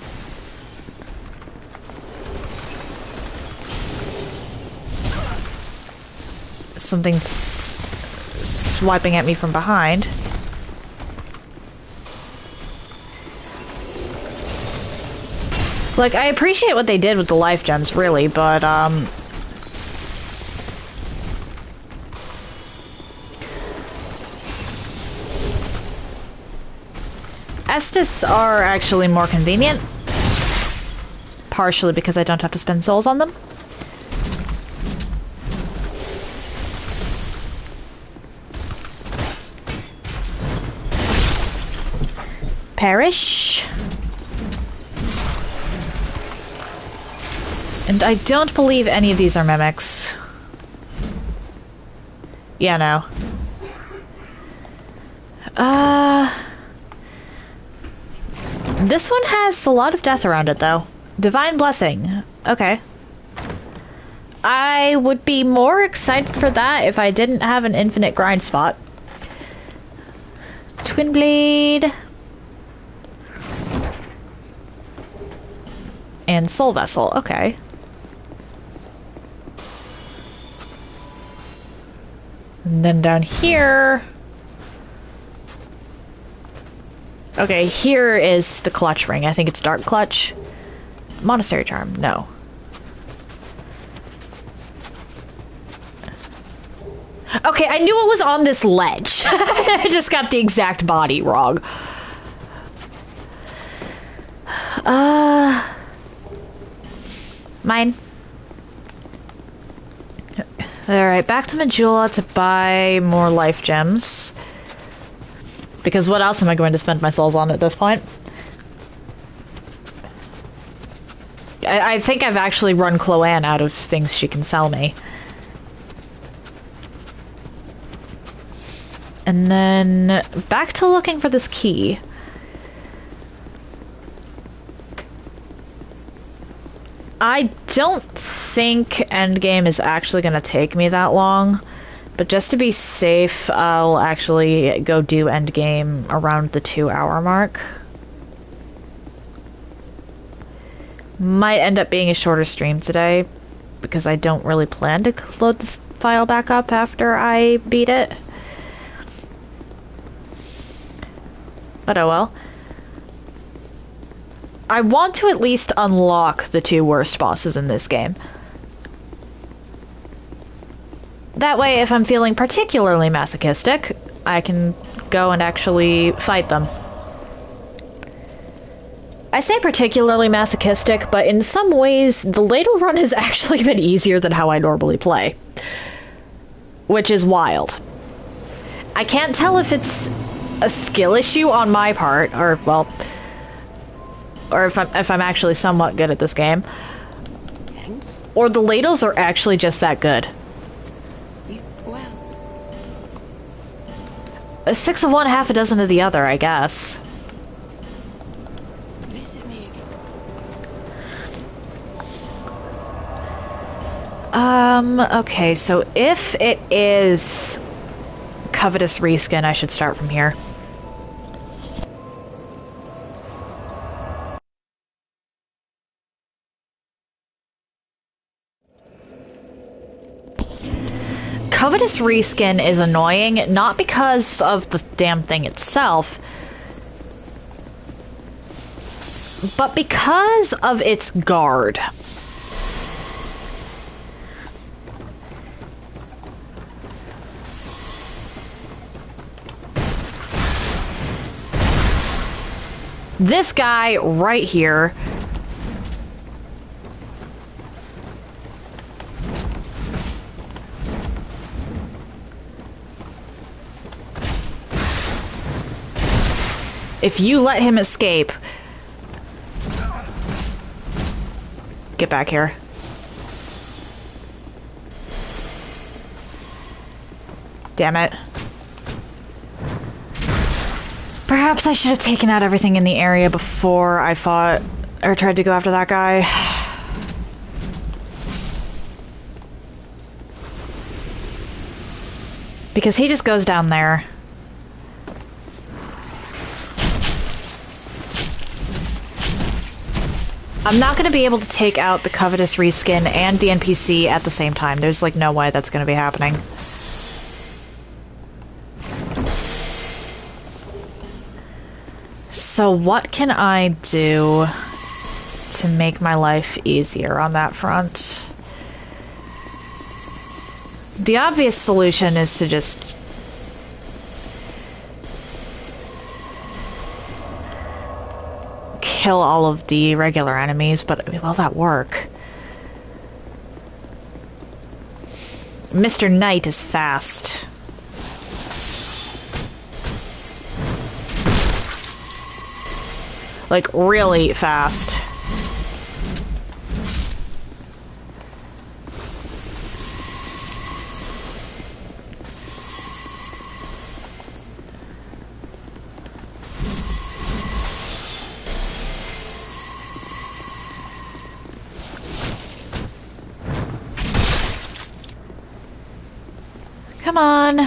something swiping at me from behind. Like, I appreciate what they did with the life gems, really, but, Estes are actually more convenient. Partially because I don't have to spend souls on them. Perish. And I don't believe any of these are mimics. Yeah, no. This one has a lot of death around it, though. Divine Blessing. Okay. I would be more excited for that if I didn't have an infinite grind spot. Twin Blade. And Soul Vessel. Okay. And then down here... Okay, here is the clutch ring. I think it's Dark Clutch. Monastery Charm. No. Okay, I knew it was on this ledge. I just got the exact body wrong. Mine. Alright, back to Majula to buy more life gems. Because what else am I going to spend my souls on at this point? I think I've actually run Chloanne out of things she can sell me. And then back to looking for this key. I don't think endgame is actually going to take me that long. But just to be safe, I'll actually go do endgame around the 2-hour mark. Might end up being a shorter stream today, because I don't really plan to load this file back up after I beat it. But oh well. I want to at least unlock the 2 worst bosses in this game. That way, if I'm feeling particularly masochistic, I can go and actually fight them. I say particularly masochistic, but in some ways, the Ladle run has actually been easier than how I normally play. Which is wild. I can't tell if it's a skill issue on my part, or, well... or if I'm actually somewhat good at this game. Or the Ladles are actually just that good. A 6 of one, half a dozen of the other, I guess. Visit me again. Okay, so if it is Covetous Reskin, I should start from here. Covetous Reskin is annoying, not because of the damn thing itself, but because of its guard. This guy right here. If you let him escape... Get back here. Damn it. Perhaps I should have taken out everything in the area before I fought or tried to go after that guy. Because he just goes down there. I'm not going to be able to take out the Covetous Reskin and the NPC at the same time. There's like no way that's going to be happening. So what can I do to make my life easier on that front? The obvious solution is to just... kill all of the regular enemies, but will that work? Mr. Knight is fast. Like, really fast. Come on.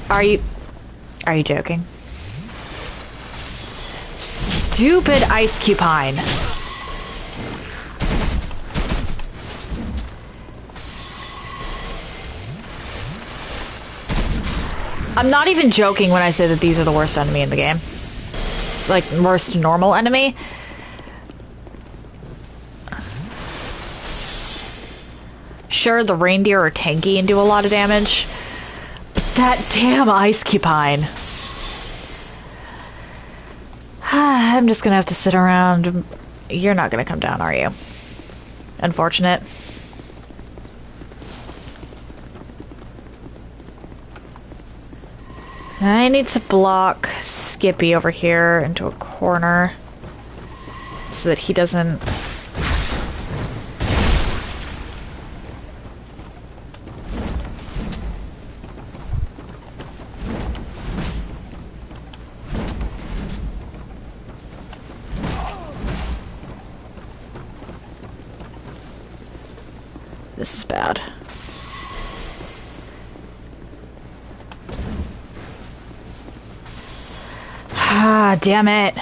Are you joking? Stupid ice cupine. I'm not even joking when I say that these are the worst enemy in the game. Like, worst normal enemy. Sure, the reindeer are tanky and do a lot of damage. But that damn ice cupine. I'm just gonna have to sit around. You're not gonna come down, are you? Unfortunate. I need to block Skippy over here into a corner so that he doesn't... This is bad. Ah, damn it.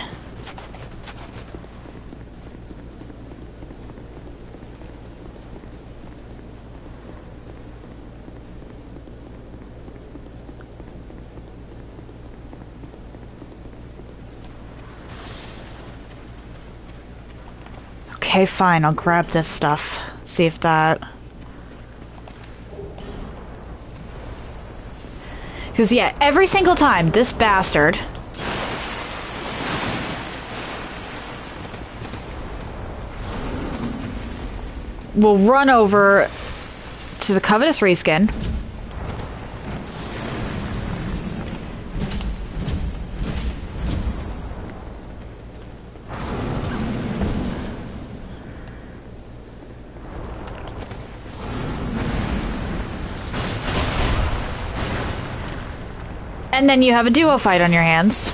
Okay, fine, I'll grab this stuff. See if that... Because, yeah, every single time, this bastard... will run over to the Covetous Reskin. And then you have a duo fight on your hands.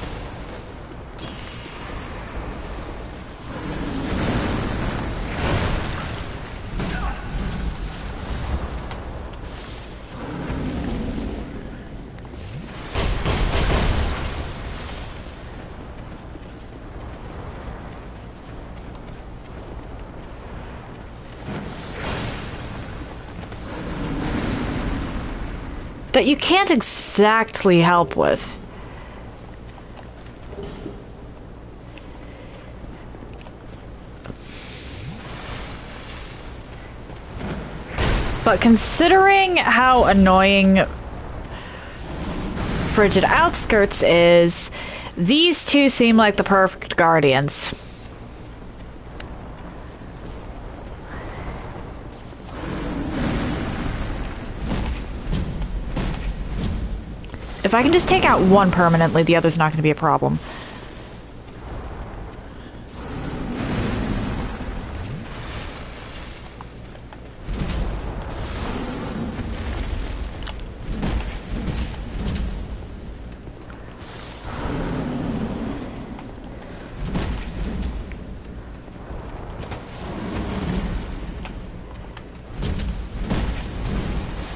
That you can't exactly help with. But considering how annoying Frigid Outskirts is, these two seem like the perfect guardians. If I can just take out one permanently, the other's not going to be a problem.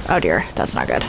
Oh dear, that's not good.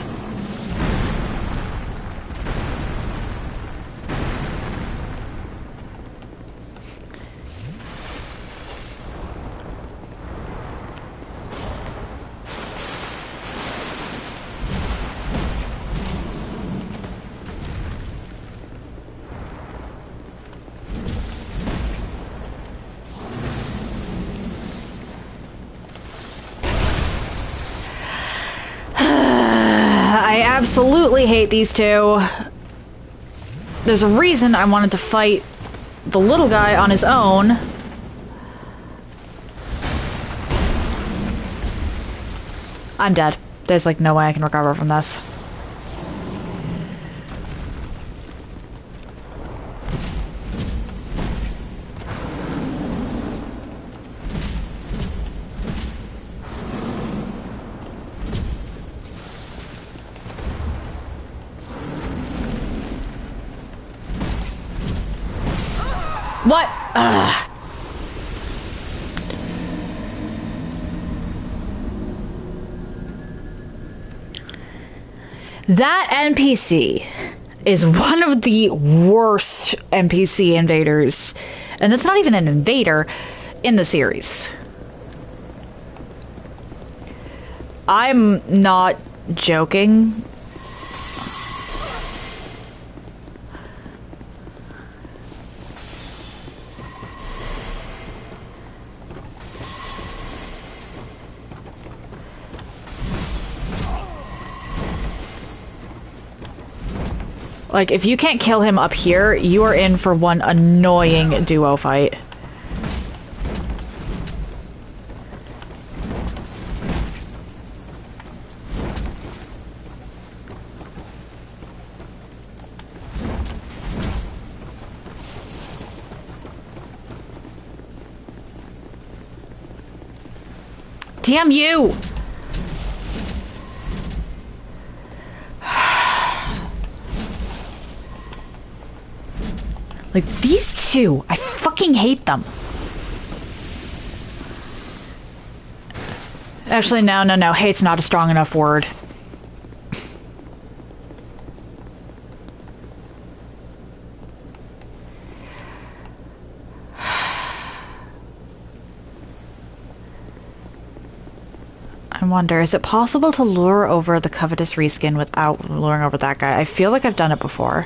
absolutely hate these two. There's a reason I wanted to fight the little guy on his own. I'm dead. There's like no way I can recover from this. What? Ugh. That NPC is one of the worst NPC invaders, and it's not even an invader in the series. I'm not joking. Like, if you can't kill him up here, you are in for one annoying duo fight. Damn you! Like, these two, I fucking hate them. Actually, no, hate's not a strong enough word. I wonder, is it possible to lure over the covetous reskin without luring over that guy? I feel like I've done it before.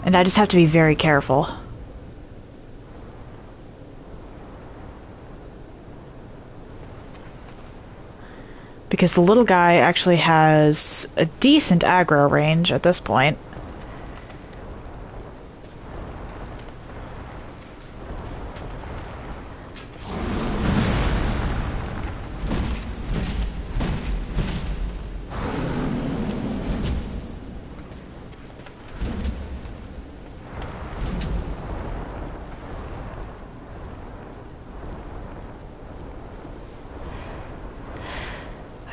And I just have to be very careful. Because the little guy actually has a decent aggro range at this point.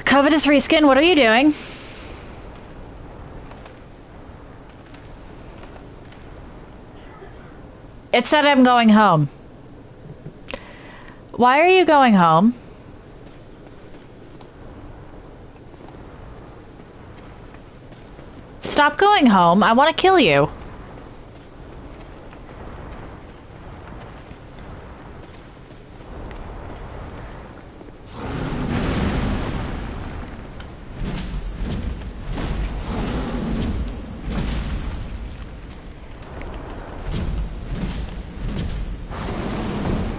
Covetous reskin, what are you doing? It said I'm going home. Why are you going home? Stop going home. I want to kill you.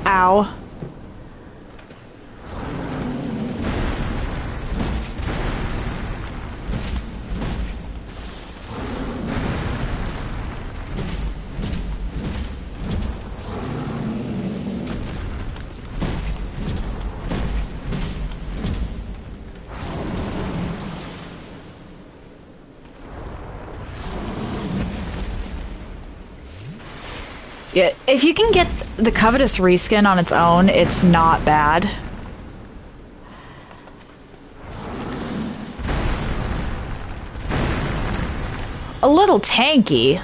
Ow. Yeah, if you can get the covetous reskin on its own, it's not bad. A little tanky.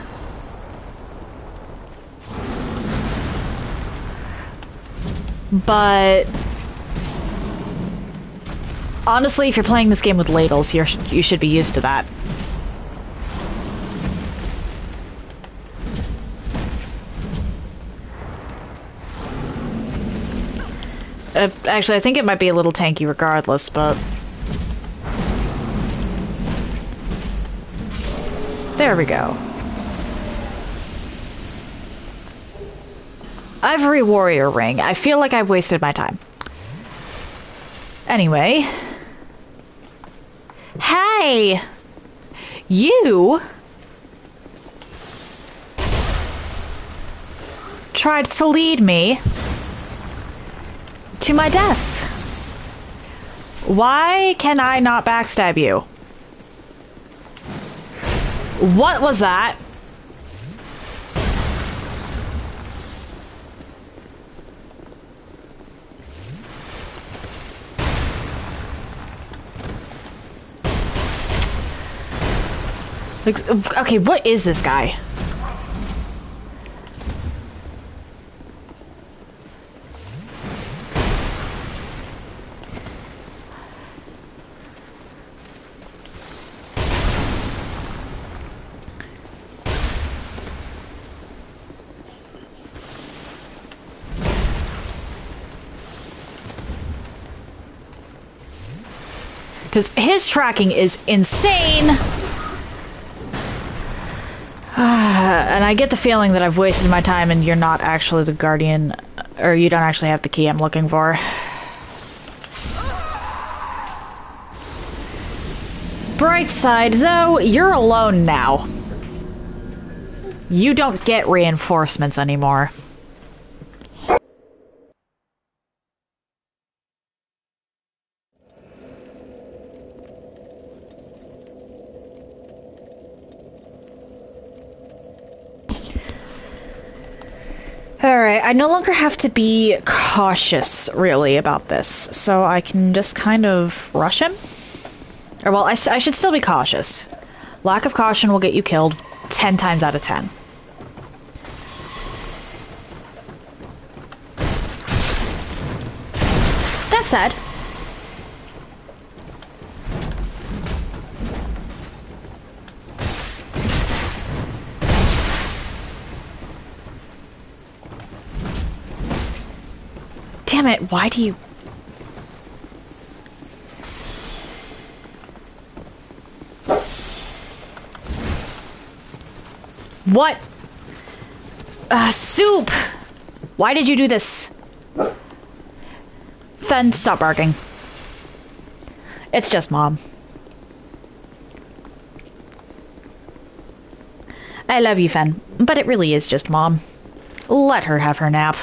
But honestly, if you're playing this game with ladles, you should be used to that. Actually, I think it might be a little tanky regardless, but... There we go. Ivory warrior ring. I feel like I've wasted my time. Anyway. Hey! You tried to lead me to my death. Why can I not backstab you? What was that? Okay, what is this guy? Because his tracking is insane. And I get the feeling that I've wasted my time and you're not actually the guardian, or you don't actually have the key I'm looking for. Bright side, though, you're alone now. You don't get reinforcements anymore. Alright, I no longer have to be cautious, really, about this, so I can just kind of rush him? Or, well, I should still be cautious. Lack of caution will get you killed 10 times out of 10. That said... Damn it, why do you... What? Soup! Why did you do this? Fen, stop barking. It's just Mom. I love you, Fen, but it really is just Mom. Let her have her nap.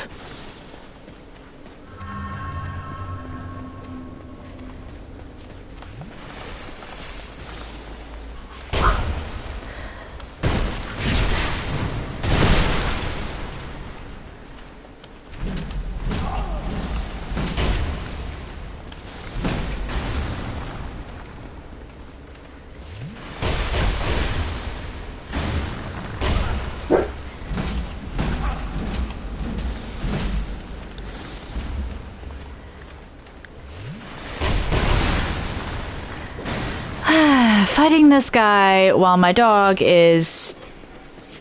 Fighting this guy while my dog is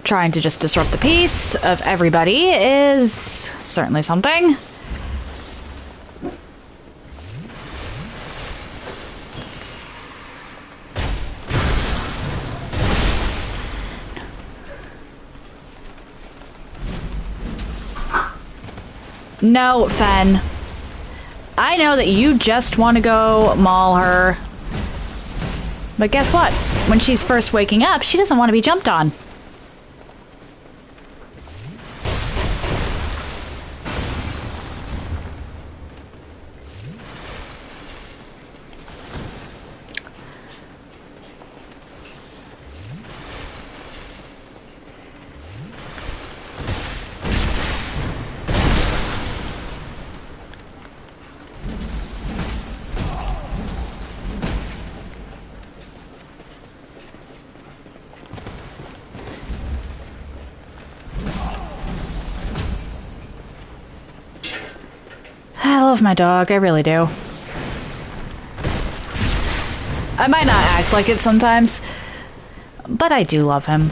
trying to just disrupt the peace of everybody is certainly something. No, Fen. I know that you just want to go maul her. But guess what? When she's first waking up, she doesn't want to be jumped on. I love my dog, I really do. I might not act like it sometimes, but I do love him.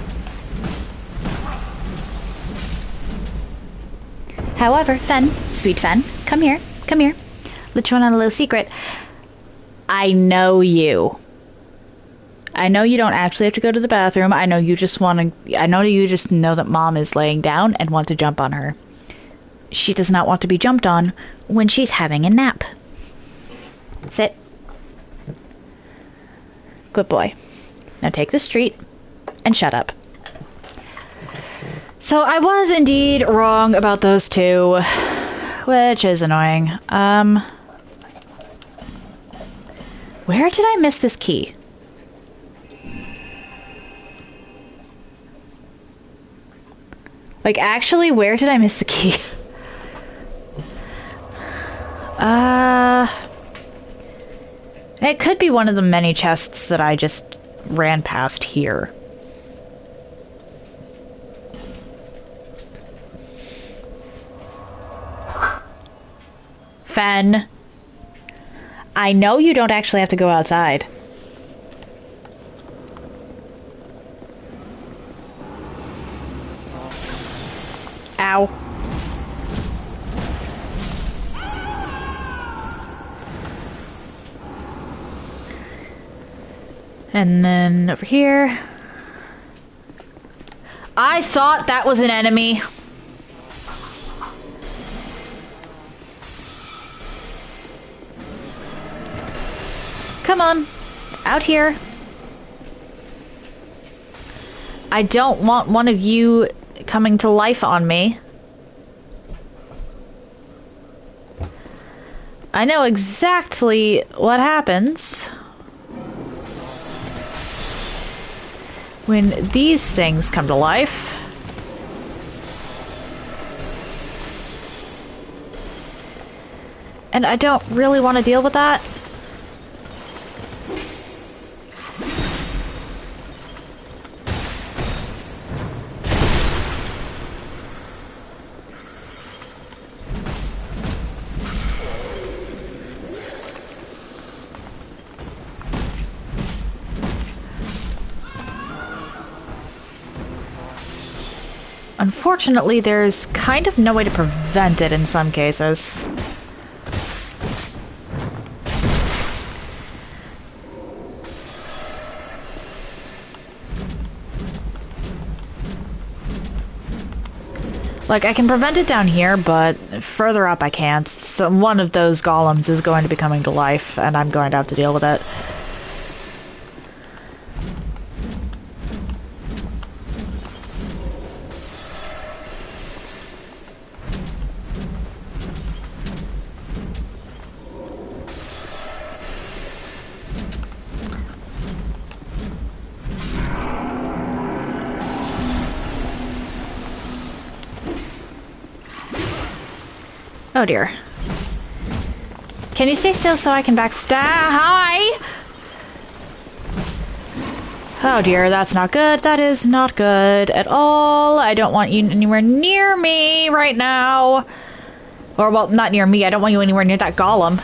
However, Fen, sweet Fen, come here, come here. Let you in on a little secret. I know you. I know you don't actually have to go to the bathroom. I know you just want to... I know you just know that Mom is laying down and want to jump on her. She does not want to be jumped on when she's having a nap. Sit. Good boy. Now take this treat and shut up. So I was indeed wrong about those two, which is annoying. Where did I miss this key? Like, actually, where did I miss the key? It could be one of the many chests that I just ran past here. Fen. I know you don't actually have to go outside. Ow. And then over here. I thought that was an enemy. Come on. Out here. I don't want one of you coming to life on me. I know exactly what happens when these things come to life. And I don't really want to deal with that. Unfortunately, there's kind of no way to prevent it in some cases. Like, I can prevent it down here, but further up I can't. So one of those golems is going to be coming to life, and I'm going to have to deal with it. Oh dear. Can you stay still so I can backstab? Hi! Oh dear, that's not good. That is not good at all. I don't want you anywhere near me right now. Or, well, not near me. I don't want you anywhere near that golem.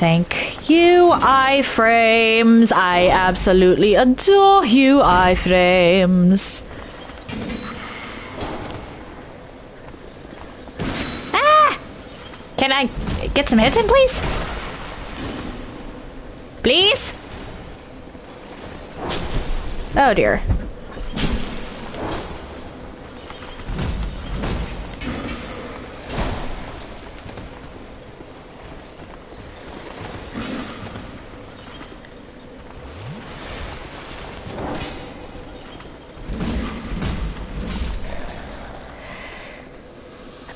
Thank you, iframes. I absolutely adore you, iframes. Ah! Can I get some hits in, please? Please? Oh dear.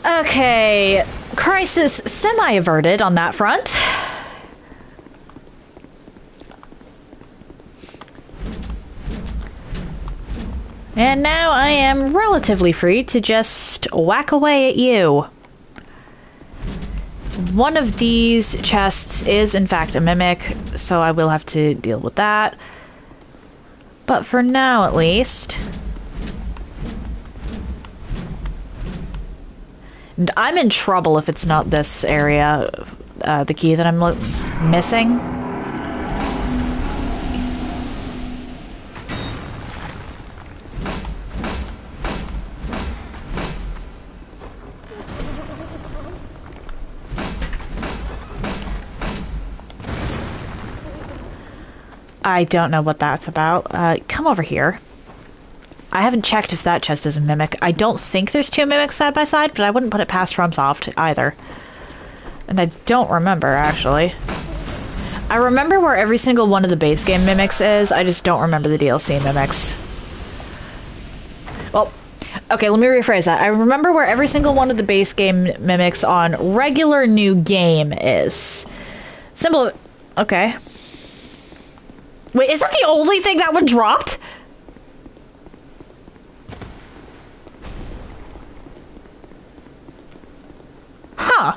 Okay, crisis semi-averted on that front. And now I am relatively free to just whack away at you. One of these chests is in fact a mimic, so I will have to deal with that. But for now, at least... And I'm in trouble if it's not this area, the key that I'm missing. I don't know what that's about. Come over here. I haven't checked if that chest is a mimic. I don't think there's two mimics side by side, but I wouldn't put it past FromSoft either. And I don't remember, actually. I remember where every single one of the base game mimics is, I just don't remember the DLC mimics. Well, okay, let me rephrase that. I remember where every single one of the base game mimics on regular new game is. Symbol... Okay. Wait, is that the only thing that one dropped? Huh.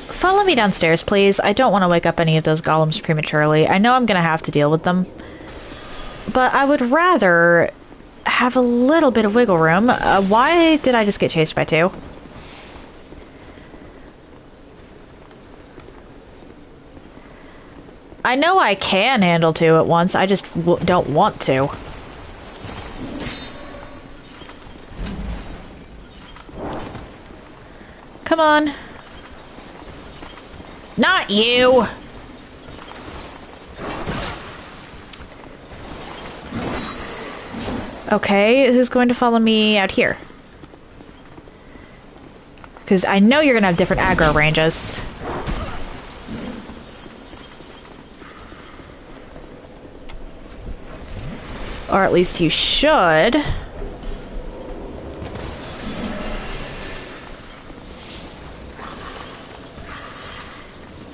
Follow me downstairs, please. I don't want to wake up any of those golems prematurely. I know I'm gonna have to deal with them. But I would rather have a little bit of wiggle room. Why did I just get chased by two? I know I can handle two at once, I just don't want to. Come on. Not you! Okay, who's going to follow me out here? Because I know you're gonna have different aggro ranges. Or at least you should.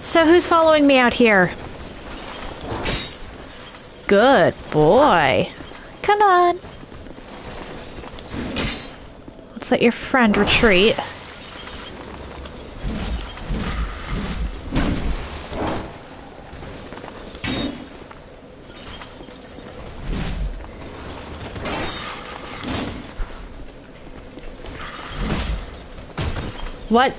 So who's following me out here? Good boy. Come on. Let's let your friend retreat. What?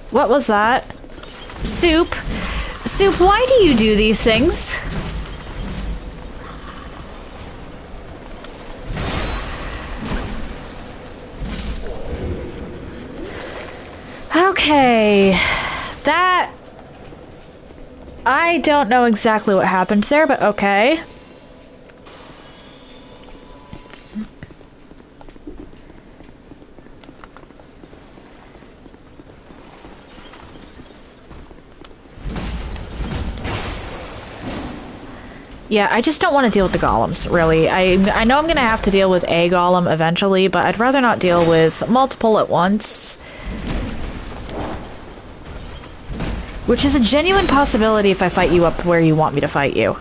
What was that? Soup? Soup, why do you do these things? Okay. That... I don't know exactly what happened there, but okay. Yeah, I just don't want to deal with the golems, really. I know I'm going to have to deal with a golem eventually, but I'd rather not deal with multiple at once. Which is a genuine possibility if I fight you up where you want me to fight you.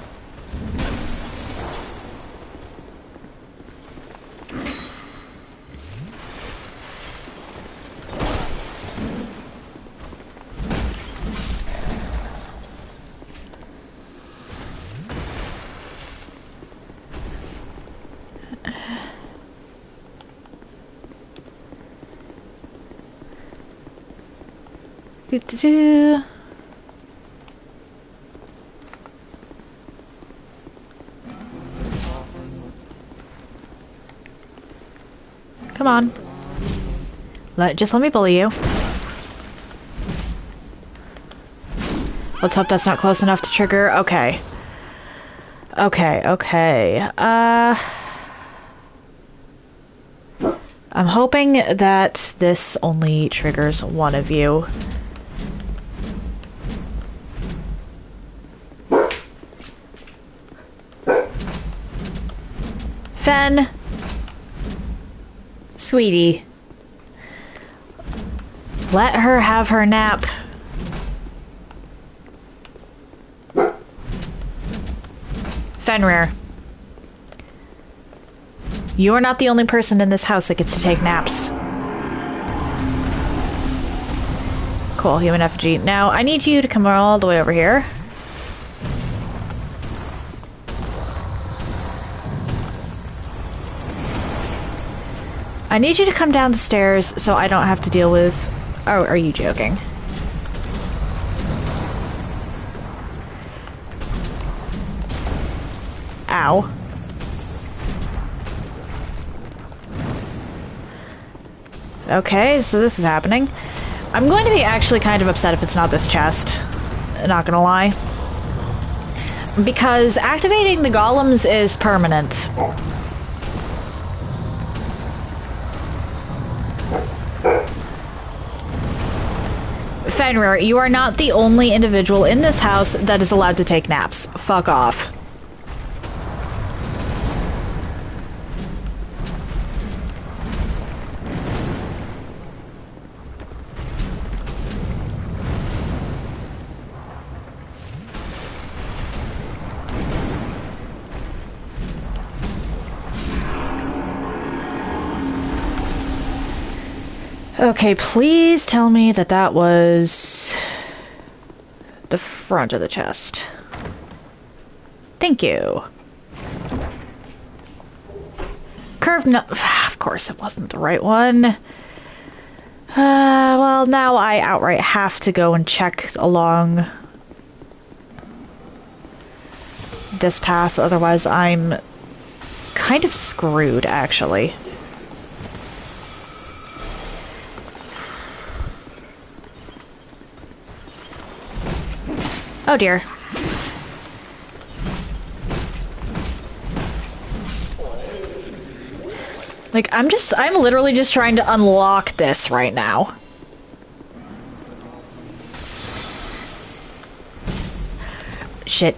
Do-do-do. Come on. Just let me bully you. Let's hope that's not close enough to trigger. Okay. Okay. I'm hoping that this only triggers one of you. Fen. Sweetie. Let her have her nap. Fenrir. You are not the only person in this house that gets to take naps. Cool, human effigy. Now, I need you to come all the way over here. I need you to come down the stairs so I don't have to deal with... Oh, are you joking? Ow. Okay, so this is happening. I'm going to be actually kind of upset if it's not this chest. Not gonna lie. Because activating the golems is permanent. Fenrir, you are not the only individual in this house that is allowed to take naps. Fuck off. Okay, please tell me that that was the front of the chest. Thank you. Curved no- Of course it wasn't the right one. Well, now I outright have to go and check along this path, otherwise I'm kind of screwed, actually. Oh dear. Like, I'm literally just trying to unlock this right now. Shit.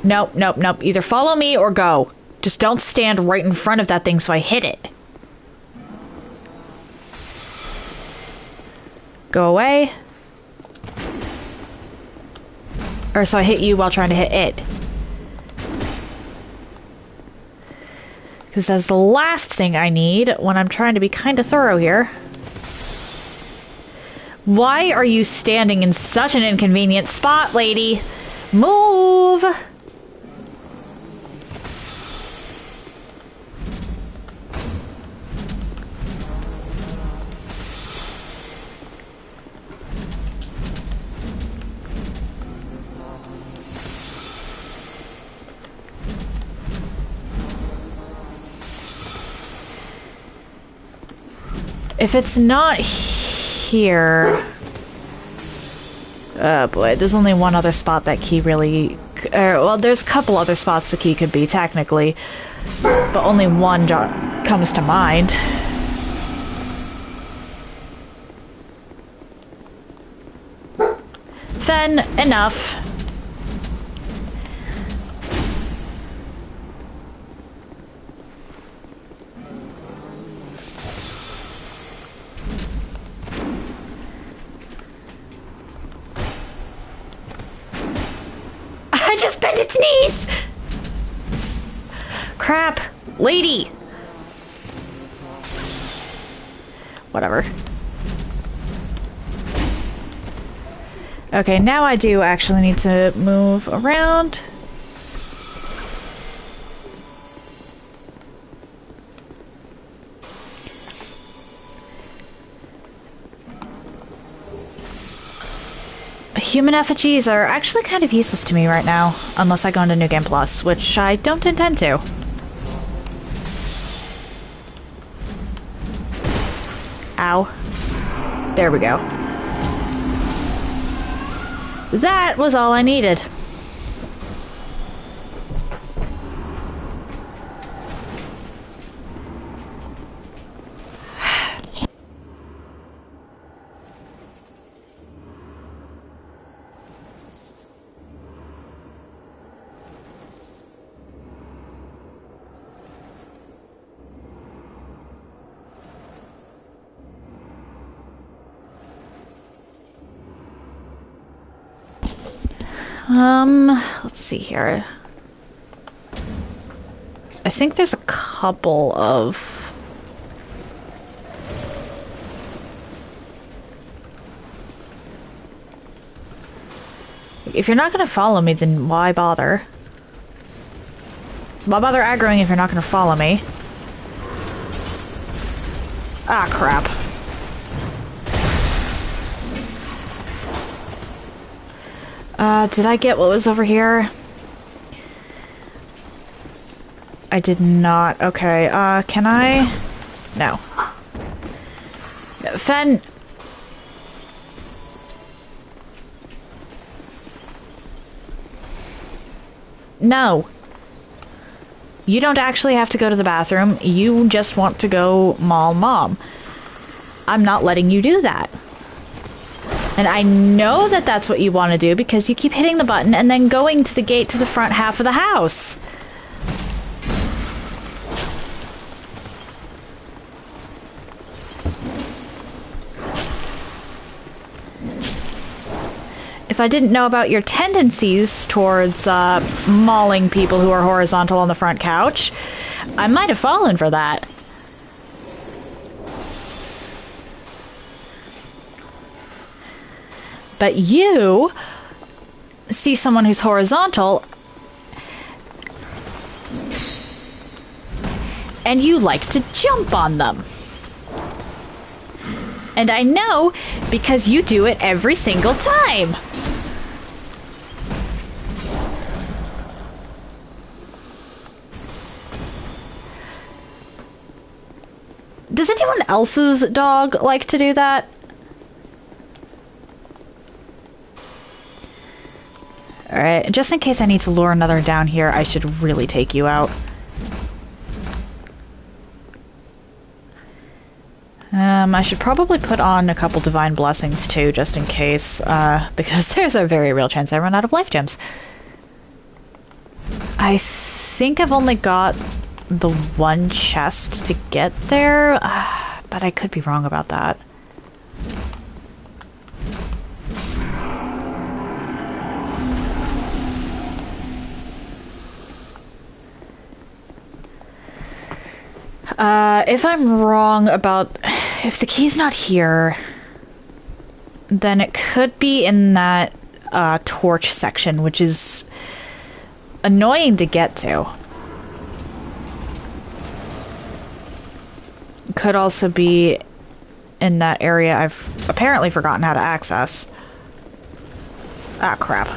Nope, nope, nope. Either follow me or go. Just don't stand right in front of that thing so I hit it. Go away. Or so I hit you while trying to hit it. Because that's the last thing I need when I'm trying to be kind of thorough here. Why are you standing in such an inconvenient spot, lady? Move! If it's not here... Oh boy, there's only one other spot that key really... well, there's a couple other spots the key could be, technically. But only one comes to mind. Fen, enough. I just bent its knees! Crap! Lady! Whatever. Okay, now I do actually need to move around. Human effigies are actually kind of useless to me right now, unless I go into New Game Plus, which I don't intend to. Ow. There we go. That was all I needed. Let's see here. I think there's a couple of... If you're not gonna follow me, then why bother? Why bother aggroing if you're not gonna follow me? Ah, crap. Did I get what was over here? I did not. Okay, can I? No. Fen... No. You don't actually have to go to the bathroom. You just want to go maul Mom. I'm not letting you do that. And I know that that's what you want to do because you keep hitting the button and then going to the gate to the front half of the house. If I didn't know about your tendencies towards mauling people who are horizontal on the front couch, I might have fallen for that. But you see someone who's horizontal and you like to jump on them. And I know because you do it every single time. Does anyone else's dog like to do that? Alright, just in case I need to lure another down here, I should really take you out. I should probably put on a couple Divine Blessings too, just in case, because there's a very real chance I run out of life gems. I think I've only got the one chest to get there, but I could be wrong about that. If I'm wrong about... If the key's not here, then it could be in that torch section, which is annoying to get to. Could also be in that area I've apparently forgotten how to access. Ah, crap.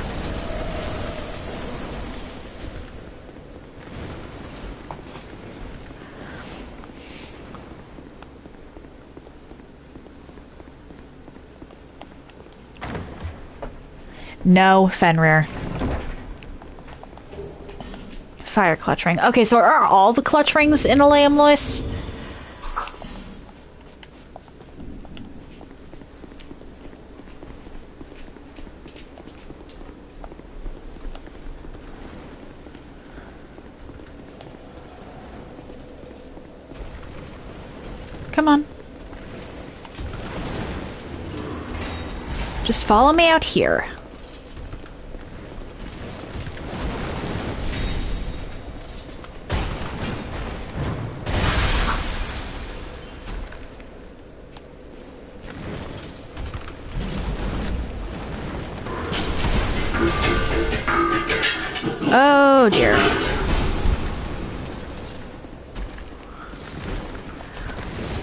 No, Fenrir. Fire clutch ring. Okay, so are all the clutch rings in Aleum Lois? Come on. Just follow me out here. Oh dear.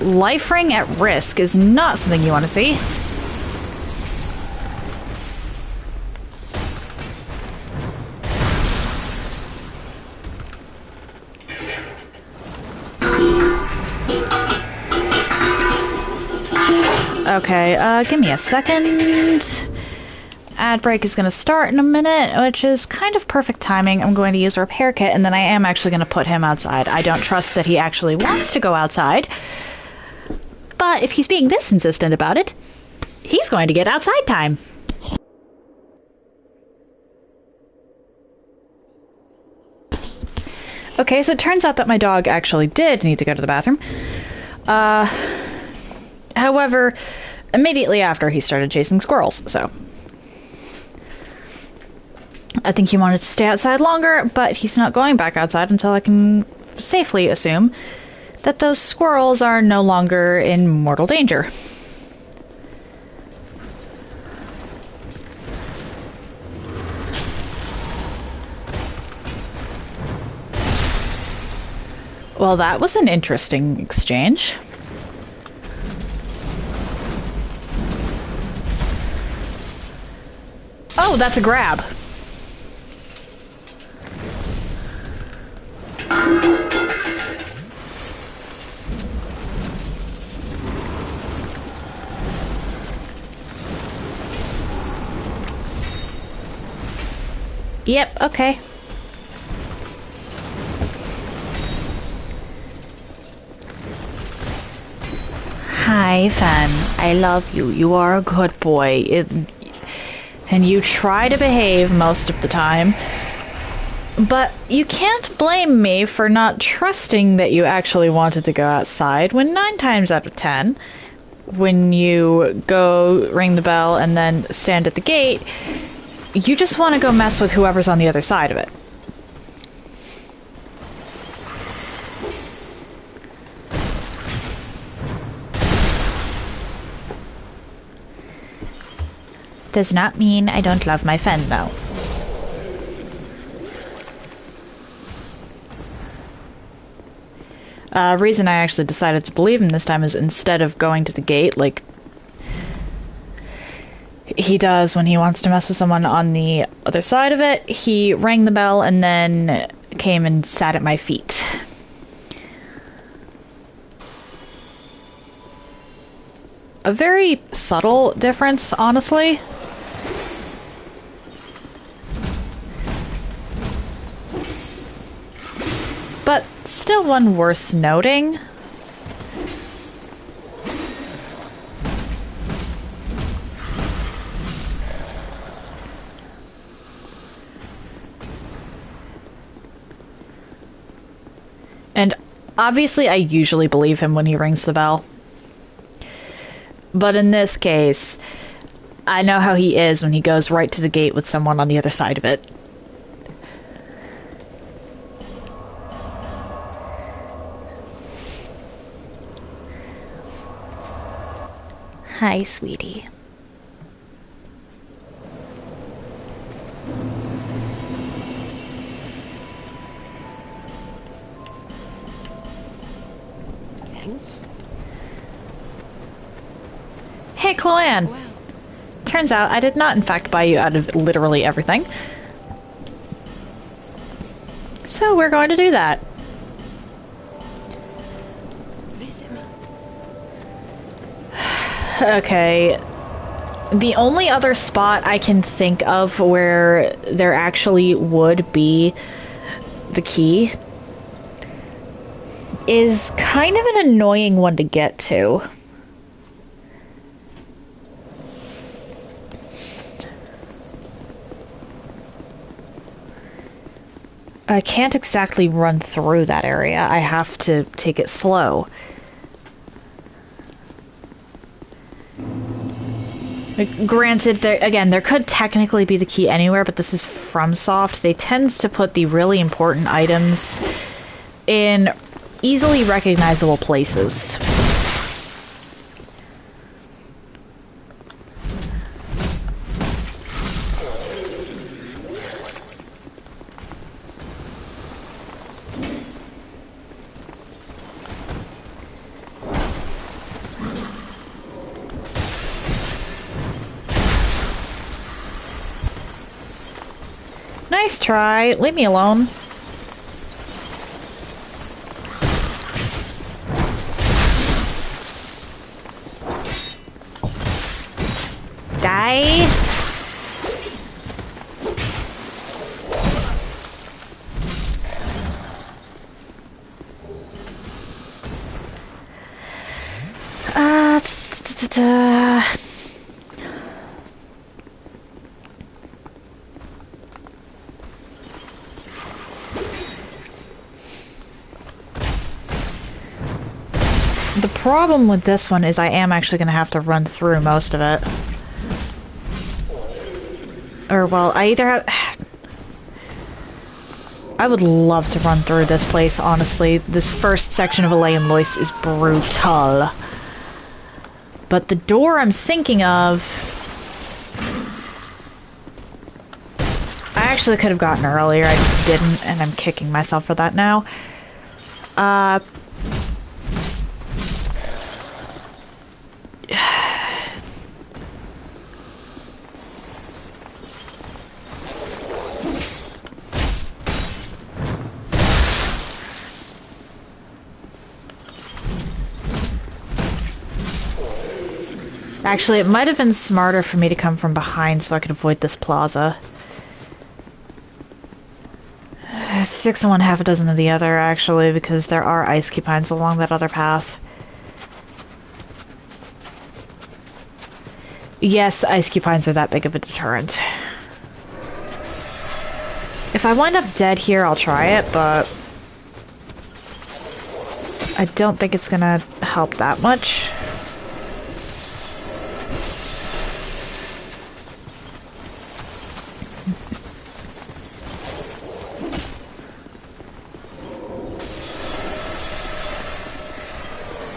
Life ring at risk is not something you want to see. Okay, give me a second. Ad break is going to start in a minute, which is kind of perfect timing. I'm going to use a repair kit, and then I am actually going to put him outside. I don't trust that he actually wants to go outside, but if he's being this insistent about it, he's going to get outside time. Okay, so it turns out that my dog actually did need to go to the bathroom. However, immediately after he started chasing squirrels, so... I think he wanted to stay outside longer, but he's not going back outside until I can safely assume that those squirrels are no longer in mortal danger. Well, that was an interesting exchange. Oh, that's a grab. Yep, okay. Hi, Fen. I love you. You are a good boy. And you try to behave most of the time. But you can't blame me for not trusting that you actually wanted to go outside when 9 times out of 10, when you go ring the bell and then stand at the gate, you just want to go mess with whoever's on the other side of it. Does not mean I don't love my Fen, though. Reason I actually decided to believe him this time is instead of going to the gate, like he does when he wants to mess with someone on the other side of it, he rang the bell and then came and sat at my feet. A very subtle difference, honestly. But still one worth noting. And obviously I usually believe him when he rings the bell. But in this case, I know how he is when he goes right to the gate with someone on the other side of it. Hi, sweetie. Hey, Chloanne. Well, Turns out I did not, in fact, buy you out of literally everything. So we're going to do that. visit me. Okay. The only other spot I can think of where there actually would be the key is kind of an annoying one to get to. I can't exactly run through that area. I have to take it slow. Like, granted, there could technically be the key anywhere, but this is FromSoft. They tend to put the really important items in easily recognizable places. Nice try. Leave me alone. Die. The problem with this one is I am actually going to have to run through most of it. Or, well, I either have... I would love to run through this place, honestly. This first section of Elaine Loist is brutal. But the door I'm thinking of... I actually could have gotten earlier, I just didn't, and I'm kicking myself for that now. Actually, it might have been smarter for me to come from behind so I could avoid this plaza. 6 in one, half a dozen of the other, actually, because there are ice cupines along that other path. Yes, ice cupines are that big of a deterrent. If I wind up dead here, I'll try it, but I don't think it's gonna help that much.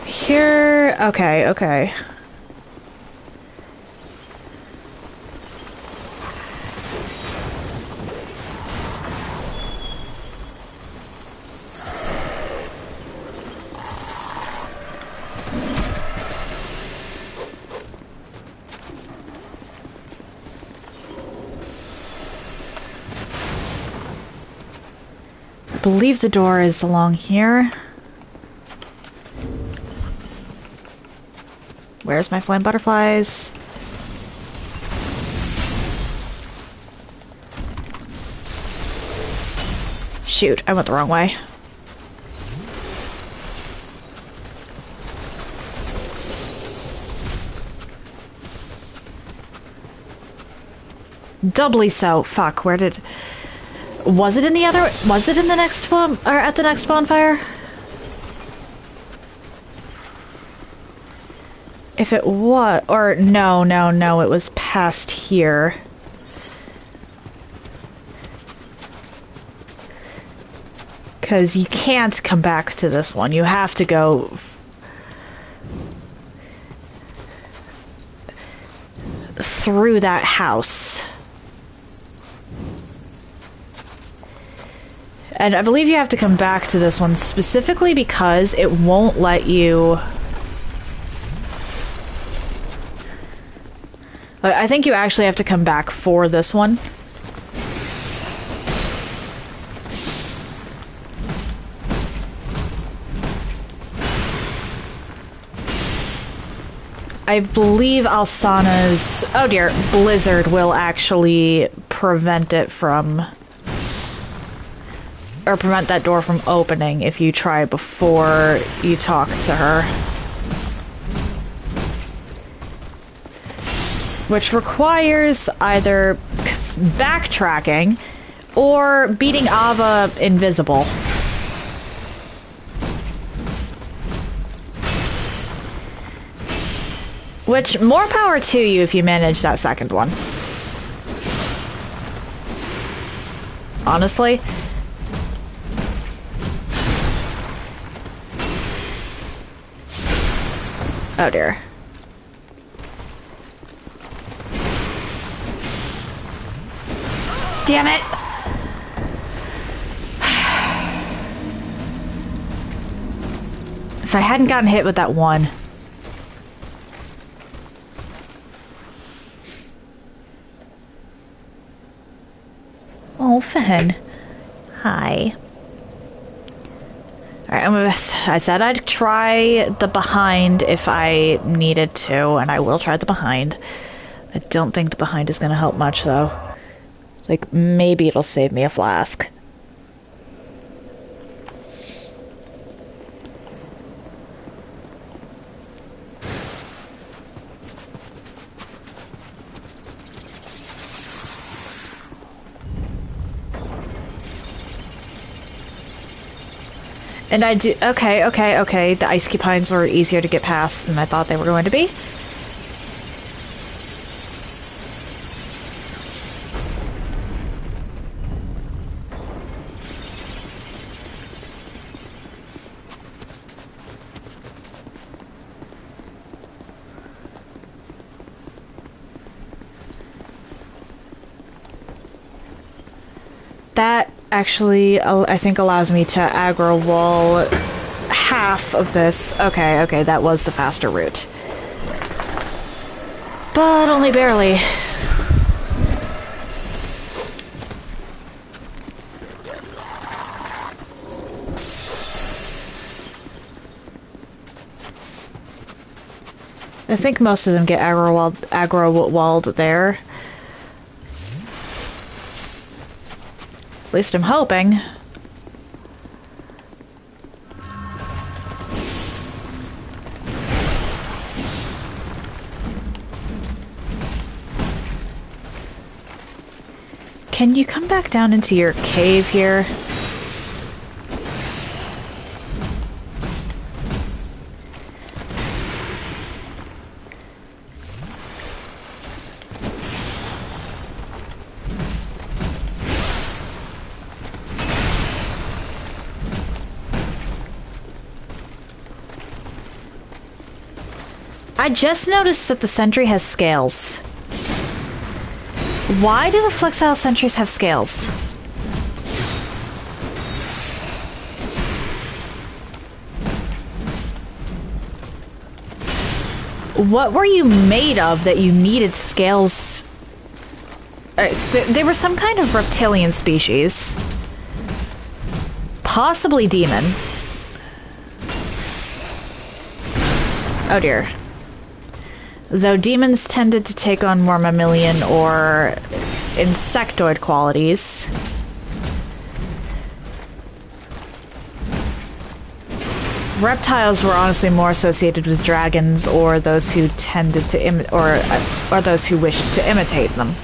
Here, okay. I believe the door is along here. Where's my flame butterflies? Shoot, I went the wrong way. Doubly so. Fuck, where did... Was it in the other... Was it in the next one... Or at the next bonfire? If it was... Or, no, it was past here. Because you can't come back to this one. You have to go... through that house. And I believe you have to come back to this one specifically because it won't let you... I think you actually have to come back for this one. I believe Alsana's... Oh dear, Blizzard will actually prevent it from... Or prevent that door from opening if you try before you talk to her. Which requires either backtracking or beating Ava invisible. Which, more power to you if you manage that second one. Honestly. Oh dear. Damn it! If I hadn't gotten hit with that one. Oh, Finn. Hi. Alright, I said I'd try the behind if I needed to, and I will try the behind. I don't think the behind is going to help much, though. Like, maybe it'll save me a flask. And I do... Okay. The ice cupines were easier to get past than I thought they were going to be. That actually, I think, allows me to aggro wall half of this. Okay, that was the faster route. But only barely. I think most of them get aggro walled there. At least I'm hoping. Can you come back down into your cave here? I just noticed that the sentry has scales. Why do the flexile sentries have scales? What were you made of that you needed scales? So they were some kind of reptilian species. Possibly demon. Oh dear. Though demons tended to take on more mammalian or insectoid qualities. Reptiles were honestly more associated with dragons or those who tended to or those who wished to imitate them.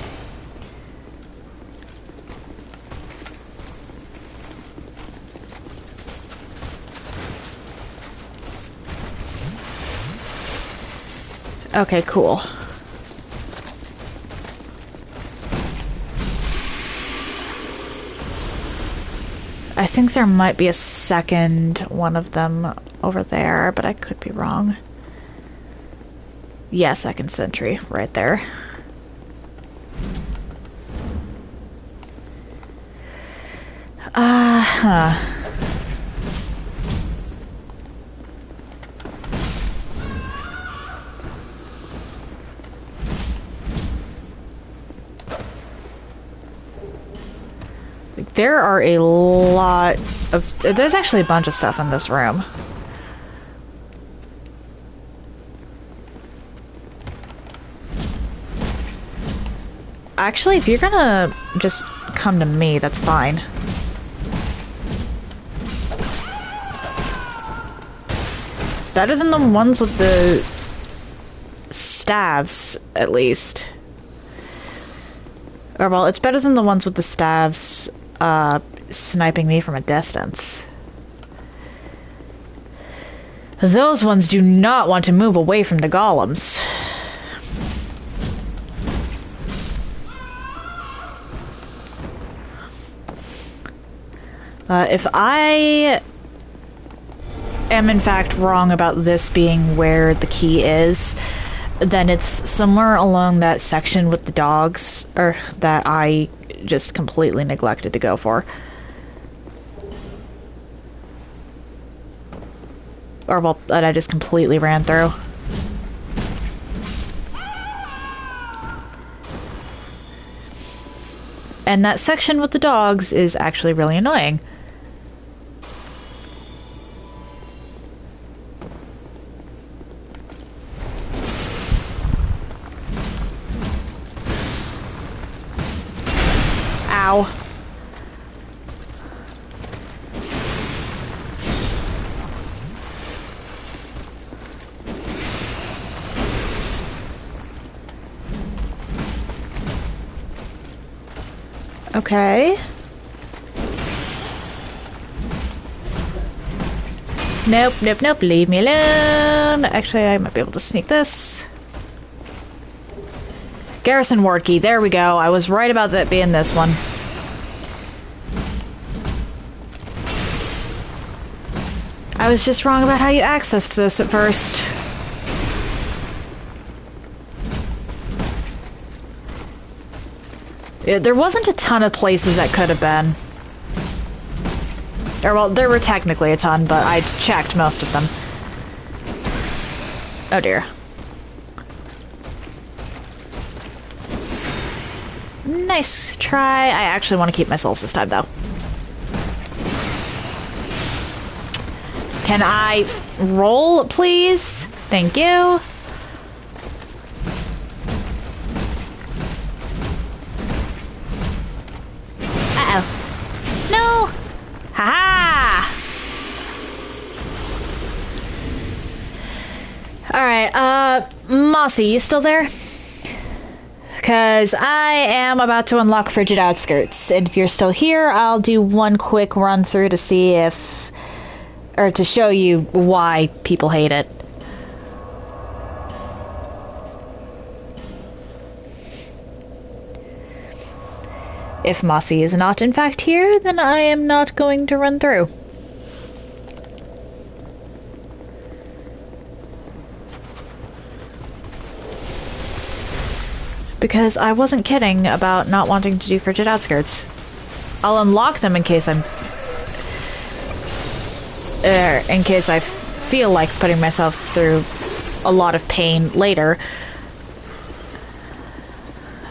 Okay, cool. I think there might be a second one of them over there, but I could be wrong. Yeah, second sentry, right there. Uh-huh. There are a lot of... There's actually a bunch of stuff in this room. Actually, if you're gonna just come to me, that's fine. Better than the ones with the staves, at least. Or, well, it's better than the ones with the staves, sniping me from a distance. Those ones do not want to move away from the golems. If I am in fact wrong about this being where the key is, then it's somewhere along that section with the dogs, or that I just completely neglected to go for. Or, well, that I just completely ran through. And that section with the dogs is actually really annoying. Ow. Okay. Nope, nope, nope, leave me alone. Actually, I might be able to sneak this. Garrison ward key, there we go. I was right about that being this one. I was just wrong about how you accessed this at first. Yeah, there wasn't a ton of places that could have been. Or, well, there were technically a ton, but I checked most of them. Oh dear. Nice try. I actually want to keep my souls this time, though. Can I roll, please? Thank you. Uh-oh. No! Ha-ha! Alright, Mossy, you still there? because I am about to unlock Frigid Outskirts, and if you're still here, I'll do one quick run through to see if, or to show you why people hate it. If Mossy is not in fact here, then I am not going to run through. Because I wasn't kidding about not wanting to do Frigid Outskirts. I'll unlock them in case I feel like putting myself through a lot of pain later.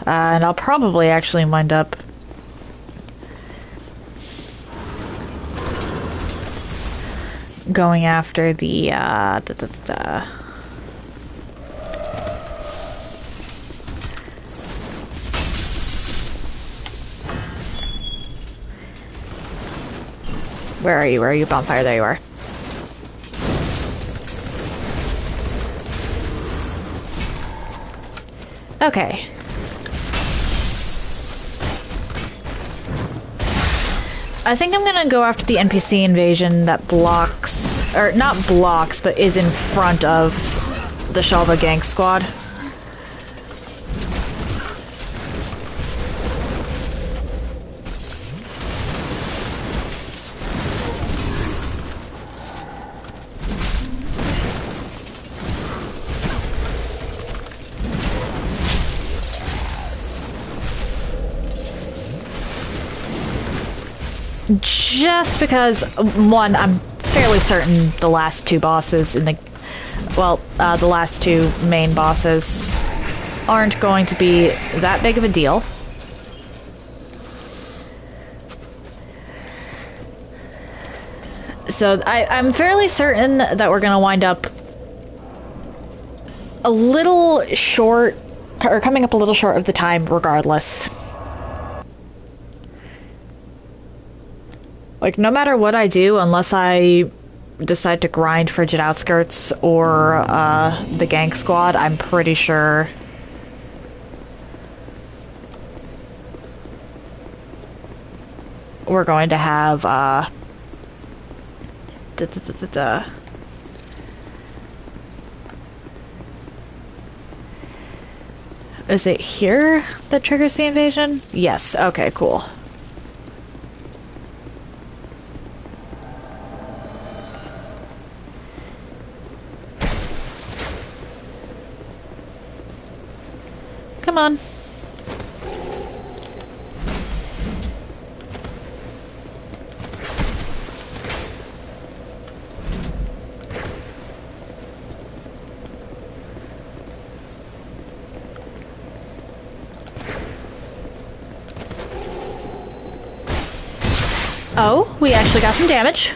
And I'll probably actually wind up going after the Where are you? Where are you? Bonfire, there you are. Okay. I think I'm gonna go after the NPC invasion that blocks, or not blocks, but is in front of the Shalva gang squad. Just because, one, I'm fairly certain the last two bosses in the... well, the last two main bosses aren't going to be that big of a deal. So I'm fairly certain that we're gonna wind up a little short, or coming up a little short of the time regardless. Like, no matter what I do, unless I decide to grind Frigid Outskirts or the Gank Squad, I'm pretty sure we're going to have Is it here that triggers the invasion? Yes, okay, cool. Come on. Oh, we actually got some damage.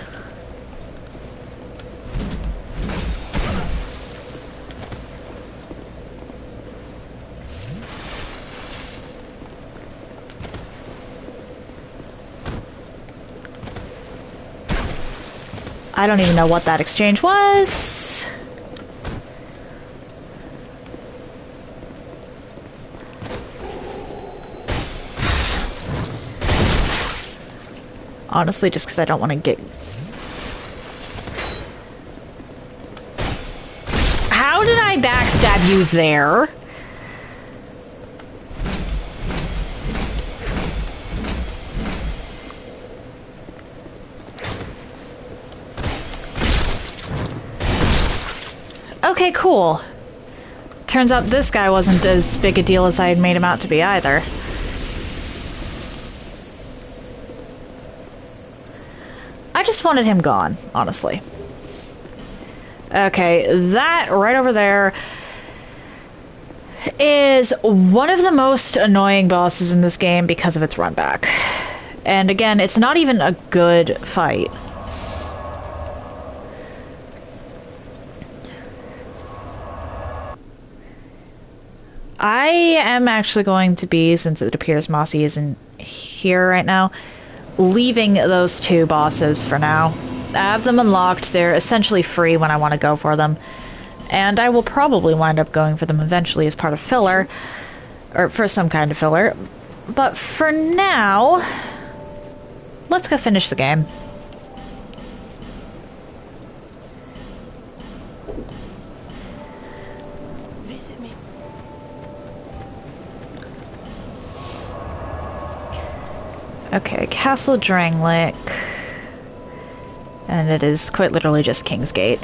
I don't even know what that exchange was. Honestly, just because I don't want to get... How did I backstab you there? Okay, cool. Turns out this guy wasn't as big a deal as I had made him out to be either. I just wanted him gone, honestly. Okay, that right over there is one of the most annoying bosses in this game because of its run back. And again, it's not even a good fight. I am actually going to be, since it appears Mossy isn't here right now, leaving those two bosses for now. I have them unlocked. They're essentially free when I want to go for them. And I will probably wind up going for them eventually as part of filler. Or for some kind of filler. But for now, let's go finish the game. Visit me. Okay, Castle Drangleic. And it is quite literally just Kingsgate.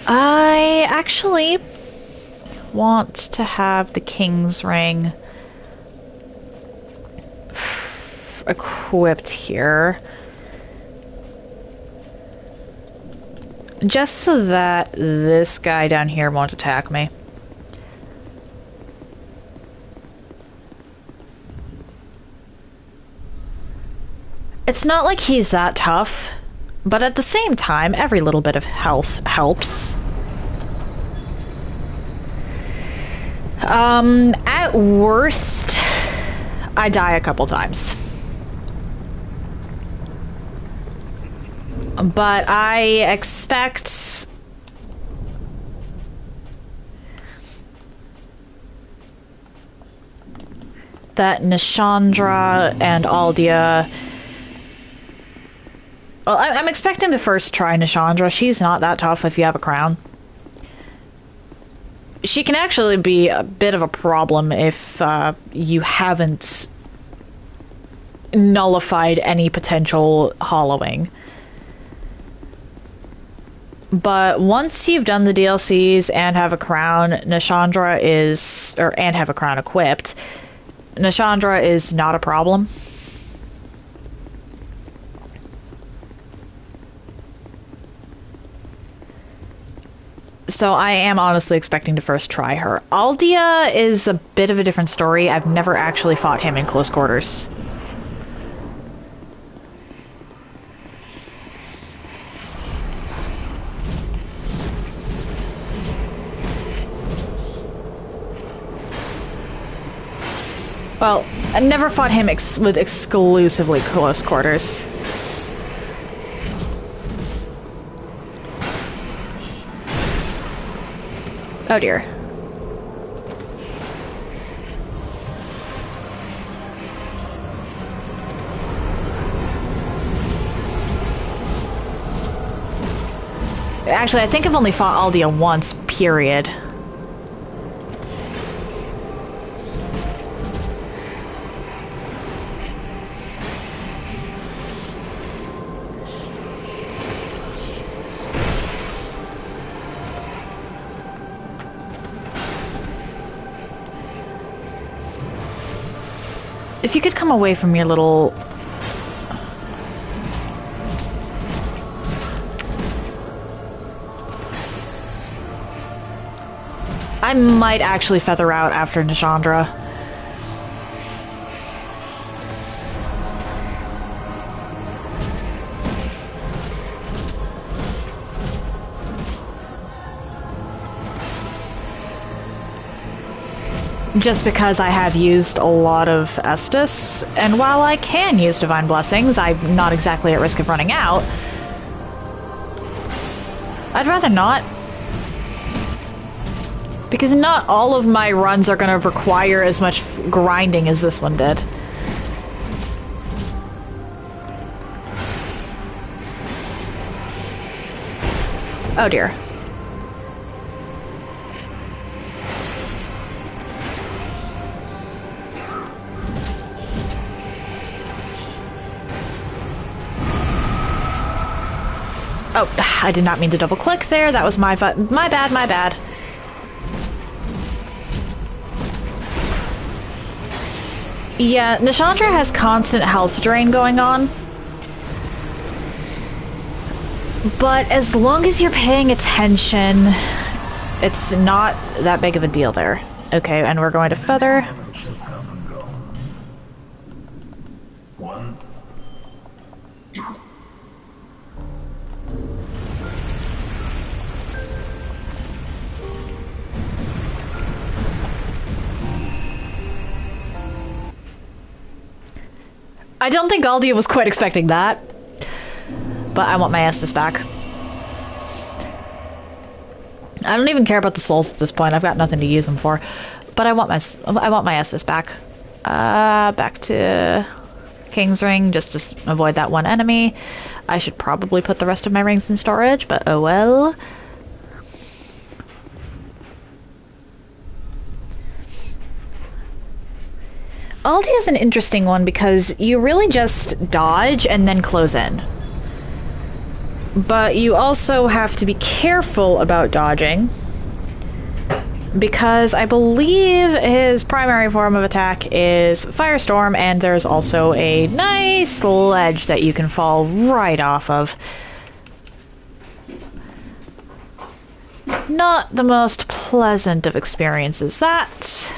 I actually want to have the King's Ring equipped here. Just so that this guy down here won't attack me. It's not like he's that tough, but at the same time, every little bit of health helps. At worst, I die a couple times. But I expect that Nishandra and Aldia... Well, I'm expecting to first try Nishandra. She's not that tough if you have a crown. She can actually be a bit of a problem if you haven't nullified any potential hollowing. But once you've done the DLCs and have a crown, Nishandra is... and have a crown equipped, Nishandra is not a problem. So I am honestly expecting to first try her. Aldia is a bit of a different story. I've never actually fought him in close quarters. Well, I never fought him with exclusively close quarters. Oh dear. Actually, I think I've only fought Aldia once, period. If you could come away from your little... I might actually feather out after Nishandra. Just because I have used a lot of Estus, and while I can use Divine Blessings, I'm not exactly at risk of running out. I'd rather not. Because not all of my runs are going to require as much grinding as this one did. Oh dear. Oh, I did not mean to double click there. That was my bad, my bad. Yeah, Nishandra has constant health drain going on. But as long as you're paying attention, it's not that big of a deal there. Okay, and we're going to feather. I don't think Aldia was quite expecting that. But I want my Estus back. I don't even care about the souls at this point. I've got nothing to use them for. But I want my Estus back. Back to King's Ring, just to avoid that one enemy. I should probably put the rest of my rings in storage, but oh well. Aldi is an interesting one because you really just dodge and then close in. But you also have to be careful about dodging, because I believe his primary form of attack is Firestorm, and there's also a nice ledge that you can fall right off of. Not the most pleasant of experiences, that.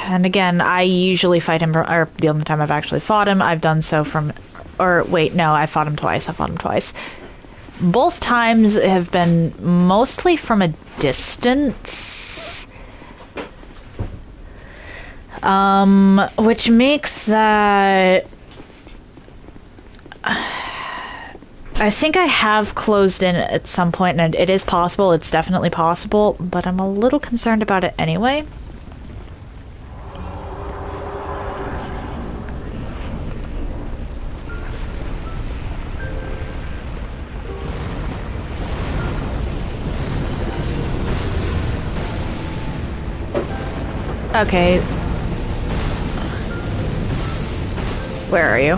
And again, I usually fight him, or the only time I've actually fought him, I've done so from, or wait, no, I fought him twice. Both times have been mostly from a distance. Which makes that... I think I have closed in at some point, and it is possible, it's definitely possible, but I'm a little concerned about it anyway. Okay. Where are you?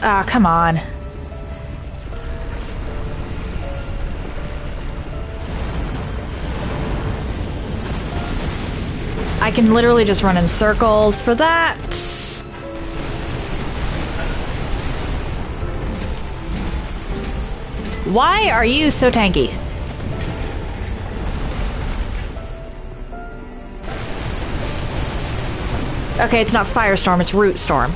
Ah, come on. I can literally just run in circles for that. Why are you so tanky? Okay, it's not Firestorm, it's Root Storm.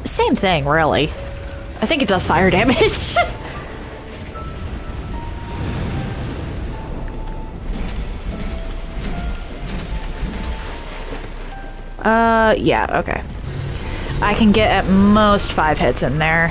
Same thing, really. I think it does fire damage. Yeah, okay. I can get at most 5 hits in there.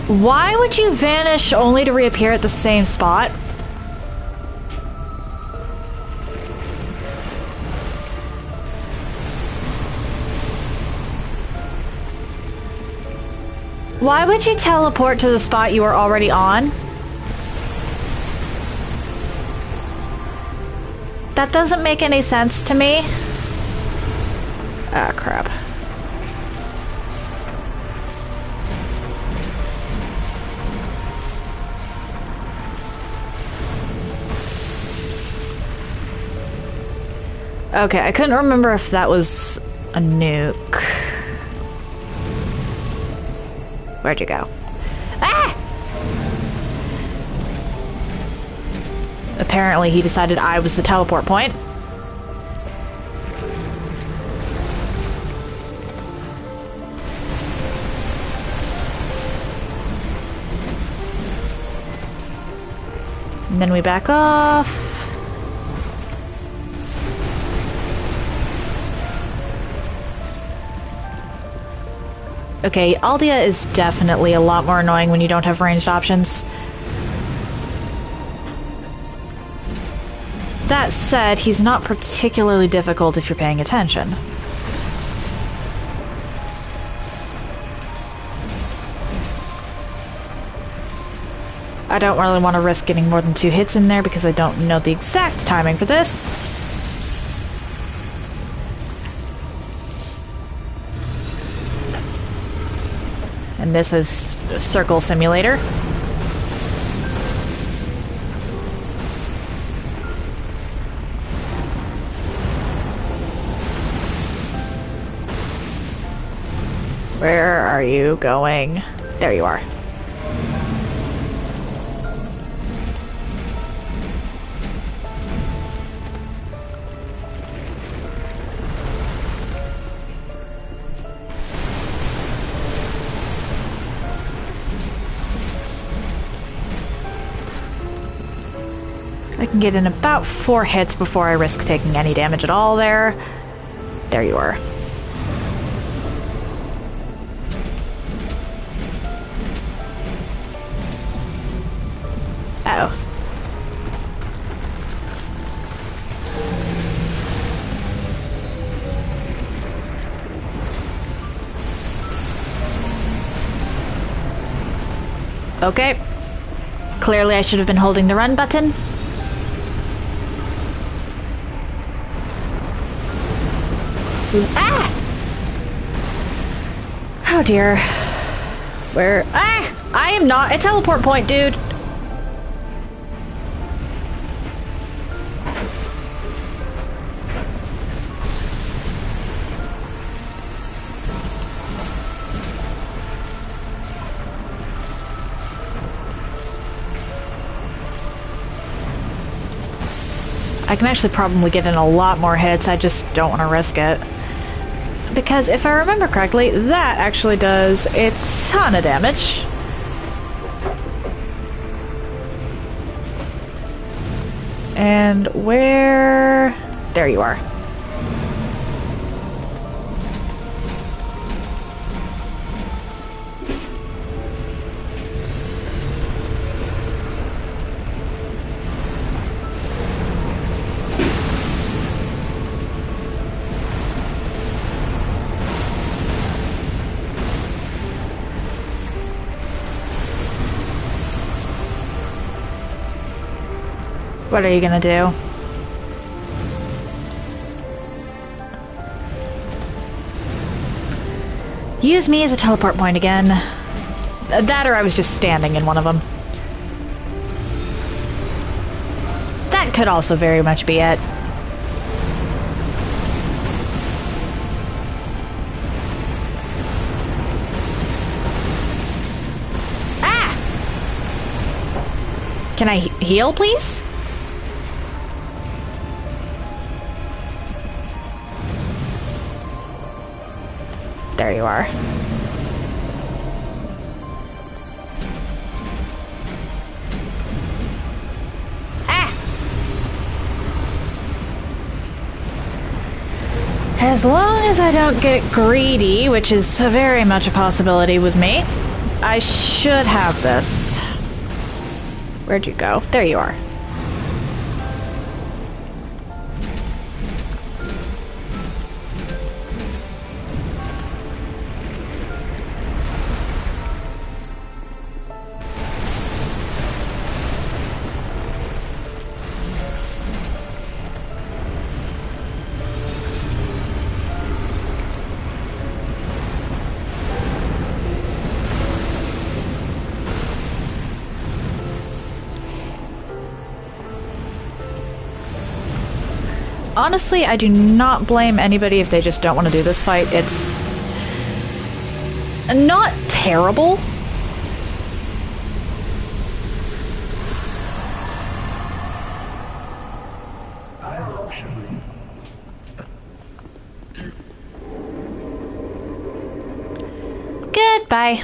Why would you vanish only to reappear at the same spot? Why would you teleport to the spot you were already on? That doesn't make any sense to me. Ah, crap. Okay, I couldn't remember if that was a nuke. Where'd you go? Ah! Apparently he decided I was the teleport point. And then we back off. Okay, Aldia is definitely a lot more annoying when you don't have ranged options. That said, he's not particularly difficult if you're paying attention. I don't really want to risk getting more than 2 hits in there because I don't know the exact timing for this. And this is Circle Simulator. Where are you going? There you are. I can get in about 4 hits before I risk taking any damage at all there. There you are. Uh-oh. Okay. Clearly I should have been holding the run button. Ah! Oh dear. Where? Ah! I am not a teleport point, dude. I can actually probably get in a lot more hits, I just don't want to risk it. Because if I remember correctly, that actually does a ton of damage. And where... There you are. What are you gonna do? Use me as a teleport point again. That or I was just standing in one of them. That could also very much be it. Ah! Can I heal, please? There you are. Ah! As long as I don't get greedy, which is very much a possibility with me, I should have this. Where'd you go? There you are. Honestly, I do not blame anybody if they just don't want to do this fight. It's not terrible. Goodbye.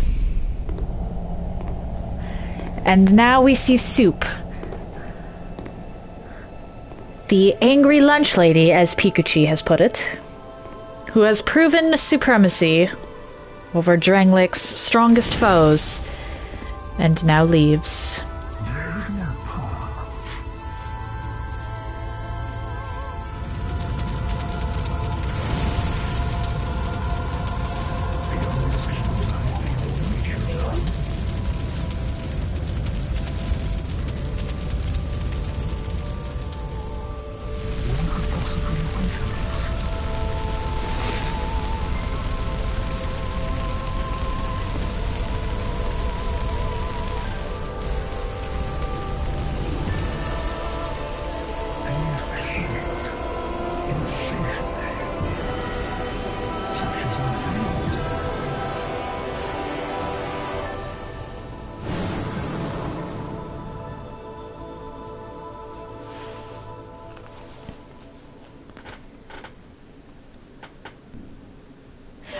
And now we see Soup. The angry lunch lady, as Pikachu has put it, who has proven supremacy over Dranglic's strongest foes, and now leaves.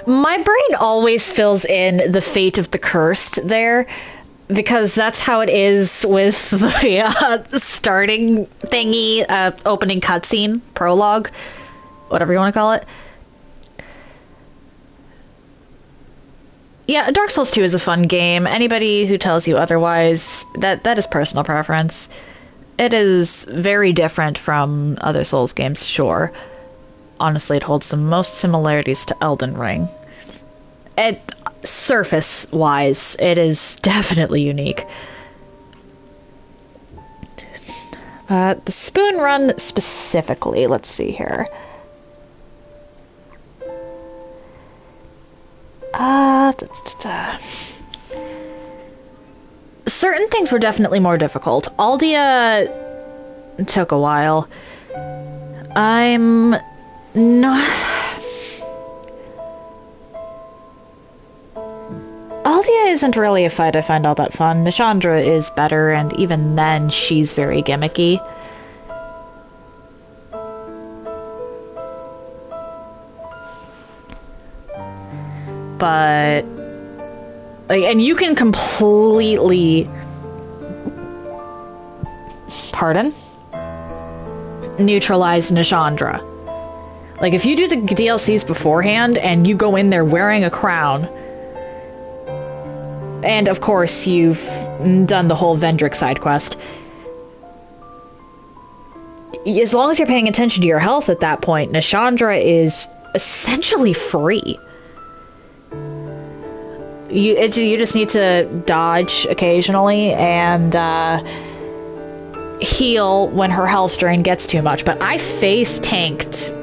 My brain always fills in the fate of the cursed there, because that's how it is with the starting thingy, opening cutscene, prologue, whatever you want to call it. Yeah, Dark Souls 2 is a fun game. Anybody who tells you otherwise, that is personal preference. It is very different from other Souls games, sure. Honestly, it holds the most similarities to Elden Ring. Surface-wise, it is definitely unique. The spoon run specifically, let's see here. Certain things were definitely more difficult. Aldia took a while. I'm not... Aldia isn't really a fight I find all that fun. Nishandra is better, and even then, she's very gimmicky. But... like, and you can completely... pardon? Neutralize Nishandra. Like, if you do the DLCs beforehand, and you go in there wearing a crown... and, of course, you've done the whole Vendrick side quest. As long as you're paying attention to your health at that point, Nishandra is essentially free. You just need to dodge occasionally and heal when her health drain gets too much. But I face tanked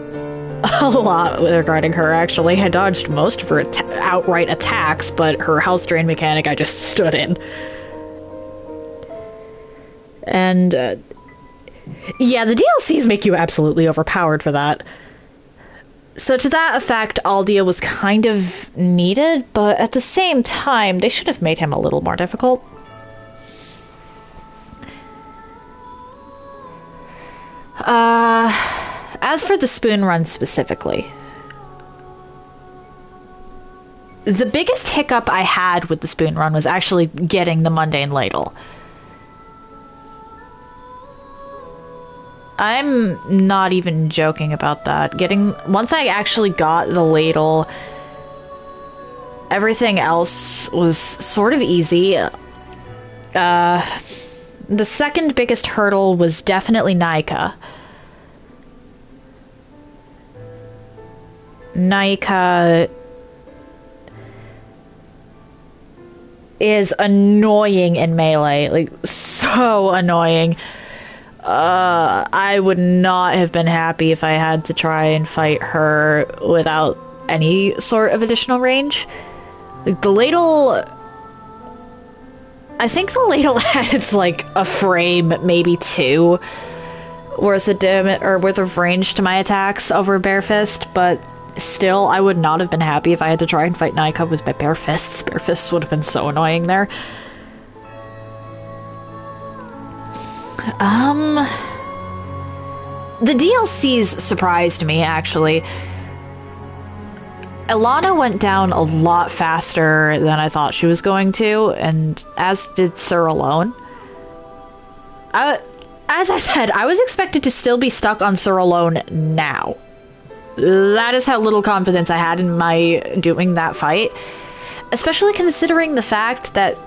a lot regarding her, actually. I dodged most of her outright attacks, but her health drain mechanic I just stood in. And, yeah, the DLCs make you absolutely overpowered for that. So to that effect, Aldia was kind of needed, but at the same time, they should have made him a little more difficult. As for the spoon run specifically, the biggest hiccup I had with the spoon run was actually getting the mundane ladle. I'm not even joking about that. Once I actually got the ladle, everything else was sort of easy. The second biggest hurdle was definitely Naika. Naika is annoying in melee, like, so annoying. I would not have been happy if I had to try and fight her without any sort of additional range. Like, the ladle... I think the ladle adds, like, a frame, maybe two, worth of damage, or worth of range to my attacks over bare fist, but still, I would not have been happy if I had to try and fight Naika with my bare fists. Bare fists would have been so annoying there. The DLCs surprised me, actually. Ilana went down a lot faster than I thought she was going to, and as did Sir Alone. As I said, I was expected to still be stuck on Sir Alone now. That is how little confidence I had in my doing that fight. Especially considering the fact that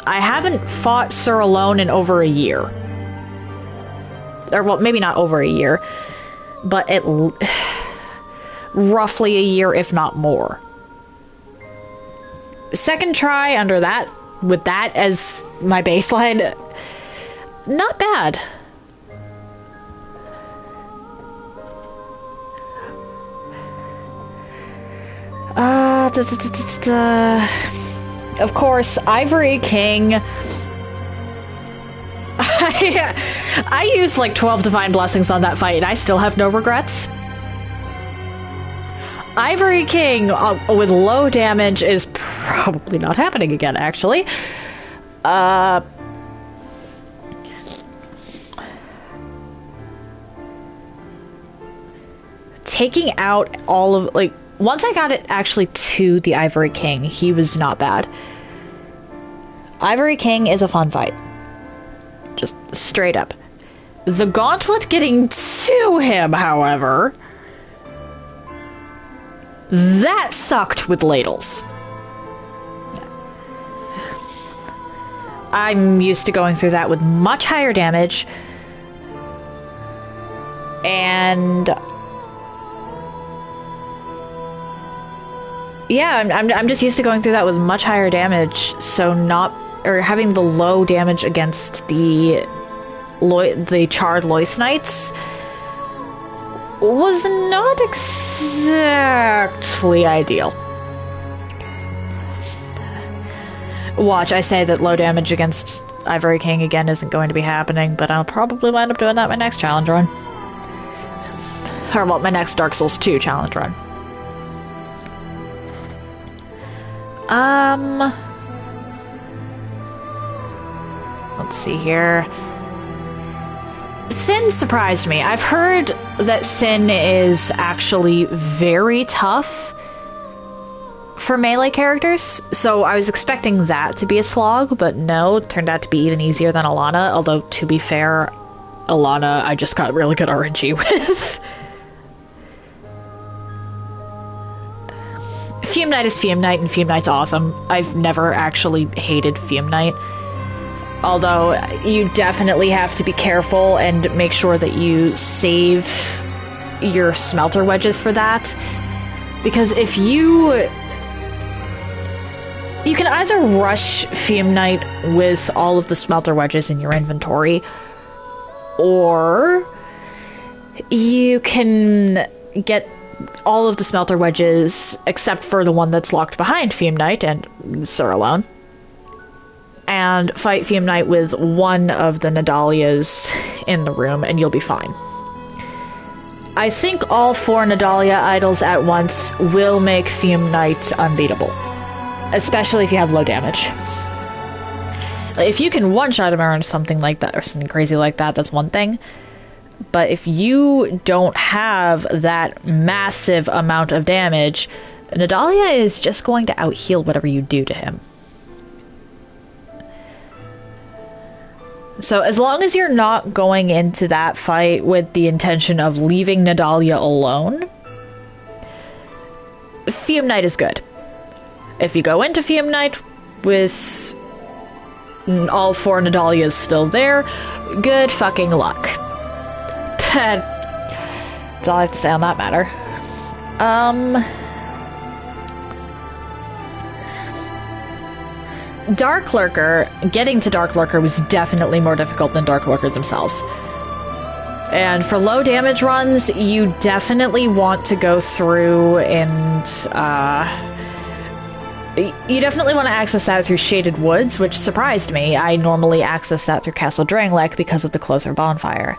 I haven't fought Sir Alone in over a year. Or, well, maybe not over a year, but roughly a year, if not more. Second try under that, with that as my baseline, not bad. Of course, Ivory King... I used like 12 Divine Blessings on that fight, and I still have no regrets. Ivory King with low damage is probably not happening again, actually. Taking out all of, like, once I got it actually to the Ivory King, he was not bad. Ivory King is a fun fight. Just straight up. The gauntlet getting to him, however, that sucked with ladles. I'm used to going through that with much higher damage. And yeah, I'm just used to going through that with much higher damage, so having the low damage against the charred Lois Knights was not exactly ideal. Watch, I say that low damage against Ivory King again isn't going to be happening, but I'll probably wind up doing that my next challenge run. Or, well, my next Dark Souls 2 challenge run. Let's see here. Sin surprised me. I've heard that Sin is actually very tough for melee characters, so I was expecting that to be a slog, but no, it turned out to be even easier than Alana, although, to be fair, Alana I just got really good RNG with. Fume Knight is Fume Knight, and Fume Knight's awesome. I've never actually hated Fume Knight. Although, you definitely have to be careful and make sure that you save your smelter wedges for that. Because if you can either rush Fume Knight with all of the smelter wedges in your inventory, or you can get all of the smelter wedges except for the one that's locked behind Fume Knight and Sir alone, and fight Fume Knight with one of the Nadalias in the room, and you'll be fine. I think all 4 Nadalia idols at once will make Fume Knight unbeatable, especially if you have low damage. If you can one-shot him or something like that, or something crazy like that, that's one thing. But if you don't have that massive amount of damage, Nadalia is just going to out-heal whatever you do to him. So as long as you're not going into that fight with the intention of leaving Nadalia alone, Fume Knight is good. If you go into Fume Knight with all 4 Nadalias still there, good fucking luck. That's all I have to say on that matter. Dark Lurker, getting to Dark Lurker was definitely more difficult than Dark Lurker themselves. And for low damage runs, you definitely want to go through and, you definitely want to access that through Shaded Woods, which surprised me. I normally access that through Castle Dranglek because of the closer bonfire.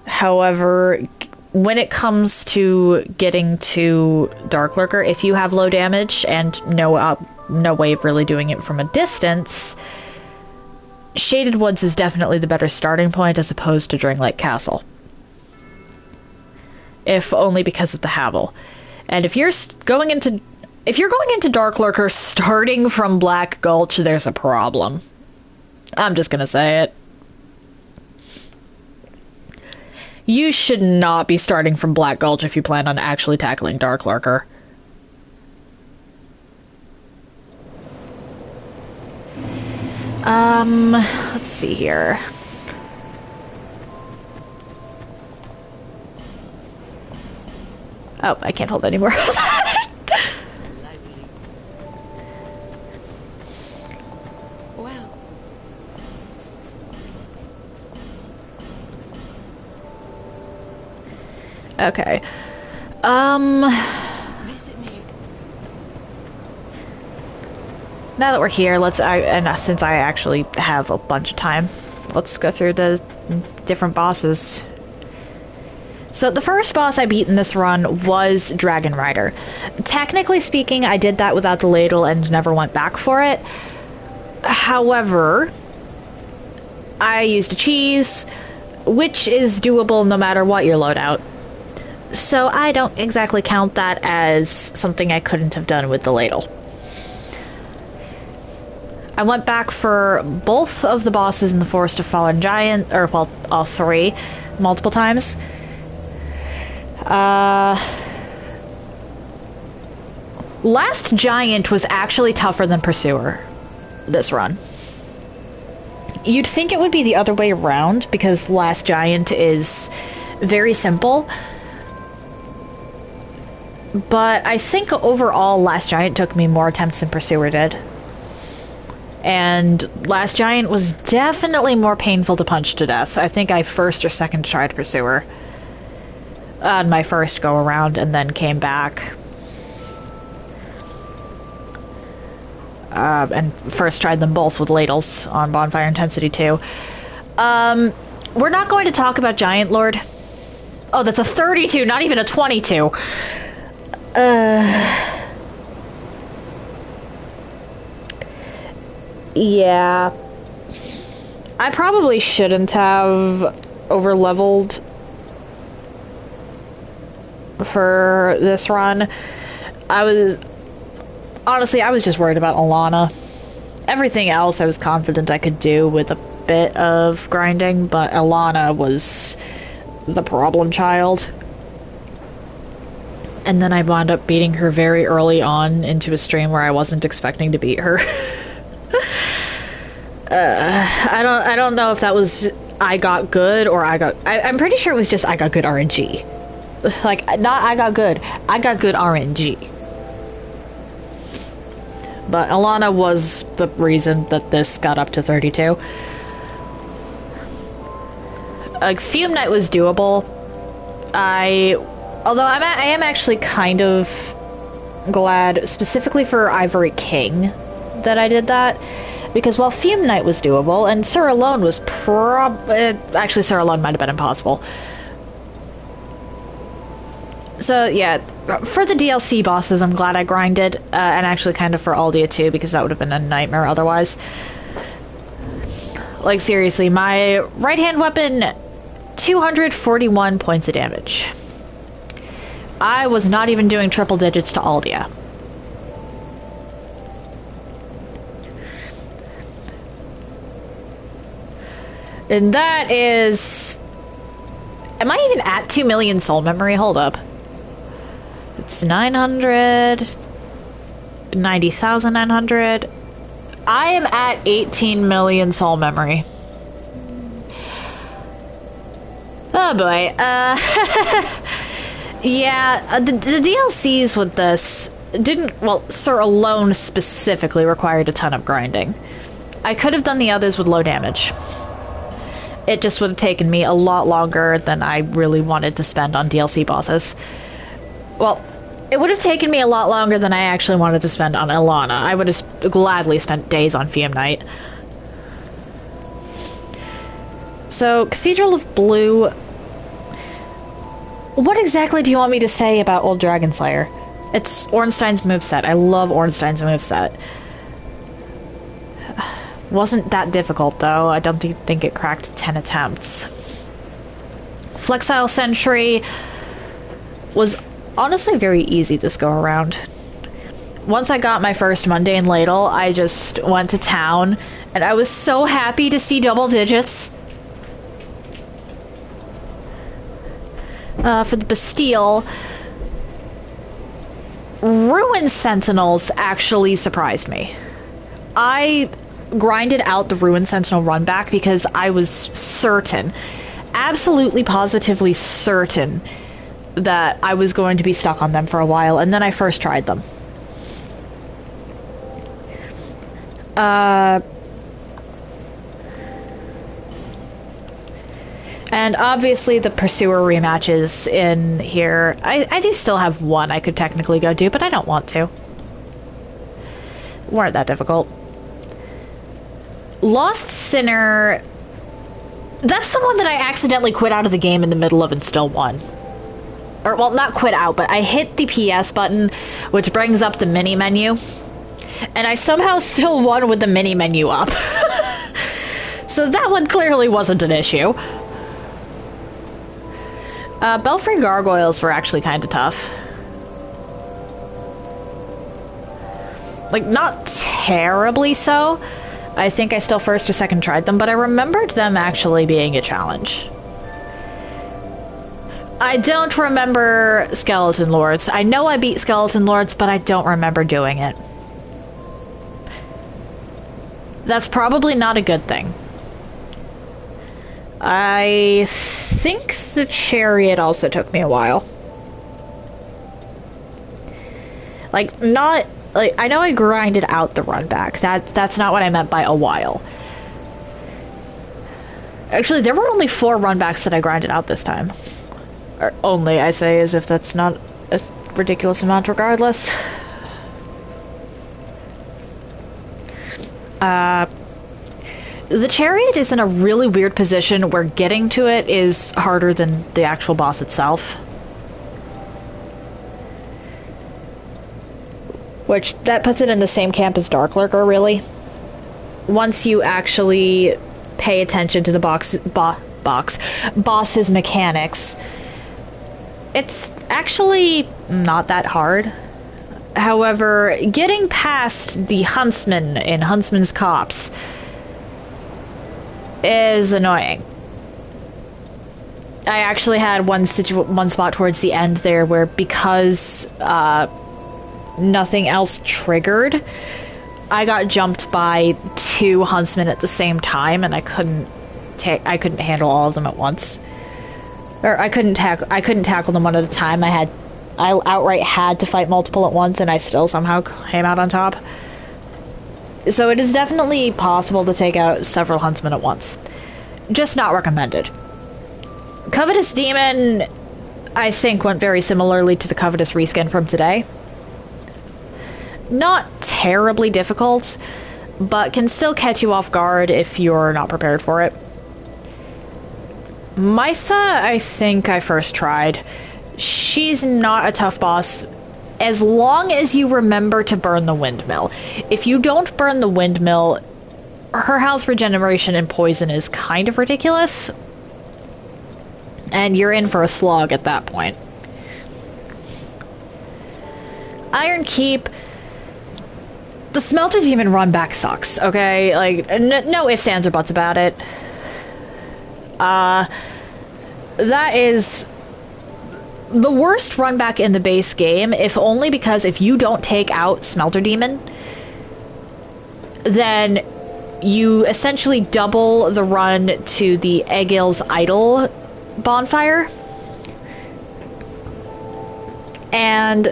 However, when it comes to getting to Dark Lurker, if you have low damage and no way of really doing it from a distance, Shaded Woods is definitely the better starting point as opposed to Dranglek Castle. If only because of the Havel. And if you're going into Dark Lurker starting from Black Gulch, there's a problem. I'm just gonna say it. You should not be starting from Black Gulch if you plan on actually tackling Dark Lurker. Let's see here. Oh, I can't hold any more of that. Well, Okay. visit me. Now that we're here, since I actually have a bunch of time, let's go through the different bosses. So the first boss I beat in this run was Dragon Rider. Technically speaking, I did that without the ladle and never went back for it. However, I used a cheese, which is doable no matter what your loadout. So I don't exactly count that as something I couldn't have done with the ladle. I went back for both of the bosses in the Forest of Fallen Giant, or well, all three, multiple times. Last Giant was actually tougher than Pursuer, this run. You'd think it would be the other way around, because Last Giant is very simple. But I think overall Last Giant took me more attempts than Pursuer did. And Last Giant was definitely more painful to punch to death. I think I first or second tried Pursuer on my first go around and then came back. And first tried them both with ladles on Bonfire Intensity 2. We're not going to talk about Giant Lord. Oh, that's a 32, not even a 22. Yeah. I probably shouldn't have over-leveled for this run. Honestly, I was just worried about Alana. Everything else I was confident I could do with a bit of grinding, but Alana was the problem child. And then I wound up beating her very early on into a stream where I wasn't expecting to beat her. I don't know if that was I got good or I'm pretty sure it was just I got good RNG. Like, not I got good RNG. But Alana was the reason that this got up to 32. Like, Fume Knight was doable. Although I am actually kind of glad, specifically for Ivory King, that I did that. Because while Fume Knight was doable, and Sir Alone was actually, Sir Alone might have been impossible. So, yeah, for the DLC bosses, I'm glad I grinded, and actually kind of for Aldia too, because that would have been a nightmare otherwise. Like, seriously, my right-hand weapon, 241 points of damage. I was not even doing triple digits to Aldia. And that is... Am I even at 2 million soul memory? Hold up. It's 900... 90,900. I am at 18 million soul memory. Oh boy. Yeah, the DLCs with this didn't... Well, Sir Alone specifically required a ton of grinding. I could have done the others with low damage. It just would have taken me a lot longer than I really wanted to spend on DLC bosses. Well, it would have taken me a lot longer than I actually wanted to spend on Alana. I would have gladly spent days on Fume Knight. So, Cathedral of Blue... What exactly do you want me to say about Old Dragon Slayer? It's Ornstein's moveset. I love Ornstein's moveset. Wasn't that difficult, though. I don't think it cracked 10 attempts. Flexile Sentry was honestly very easy this go around. Once I got my first Mundane Ladle, I just went to town, and I was so happy to see double digits. For the Bastille, Ruin Sentinels actually surprised me. I grinded out the Ruin Sentinel run back because I was certain, absolutely positively certain, that I was going to be stuck on them for a while, and then I first tried them. And obviously the Pursuer rematches in here. I do still have one I could technically go do, but I don't want to. Weren't that difficult. Lost Sinner... That's the one that I accidentally quit out of the game in the middle of and still won. Or, well, not quit out, but I hit the PS button, which brings up the mini menu. And I somehow still won with the mini menu up. So that one clearly wasn't an issue. Belfry gargoyles were actually kind of tough. Like, not terribly so. I think I still first or second tried them, but I remembered them actually being a challenge. I don't remember Skeleton Lords. I know I beat Skeleton Lords, but I don't remember doing it. That's probably not a good thing. I think the Chariot also took me a while. Like, not... Like, I know I grinded out the run back. That's not what I meant by a while. Actually, there were only 4 run backs that I grinded out this time. Or only, I say, as if that's not a ridiculous amount regardless. The Chariot is in a really weird position where getting to it is harder than the actual boss itself. Which, that puts it in the same camp as Dark Lurker, really. Once you actually pay attention to the boss's mechanics, it's actually not that hard. However, getting past the Huntsman in Huntsman's Copse is annoying. I actually had one spot towards the end there where, because nothing else triggered, I got jumped by 2 Huntsmen at the same time, and I couldn't handle all of them at once. Or I couldn't tackle them one at a time. I outright had to fight multiple at once, and I still somehow came out on top. So it is definitely possible to take out several Huntsmen at once. Just not recommended. Covetous Demon, I think, went very similarly to the Covetous reskin from today. Not terribly difficult, but can still catch you off guard if you're not prepared for it. Mytha, I think I first tried. She's not a tough boss, as long as you remember to burn the windmill. If you don't burn the windmill, her health regeneration and poison is kind of ridiculous, and you're in for a slog at that point. Iron Keep, the Smelter Demon run back sucks, okay? Like, no ifs, ands, or buts about it. That is the worst run back in the base game, if only because if you don't take out Smelter Demon, then you essentially double the run to the Egil's Idol bonfire. And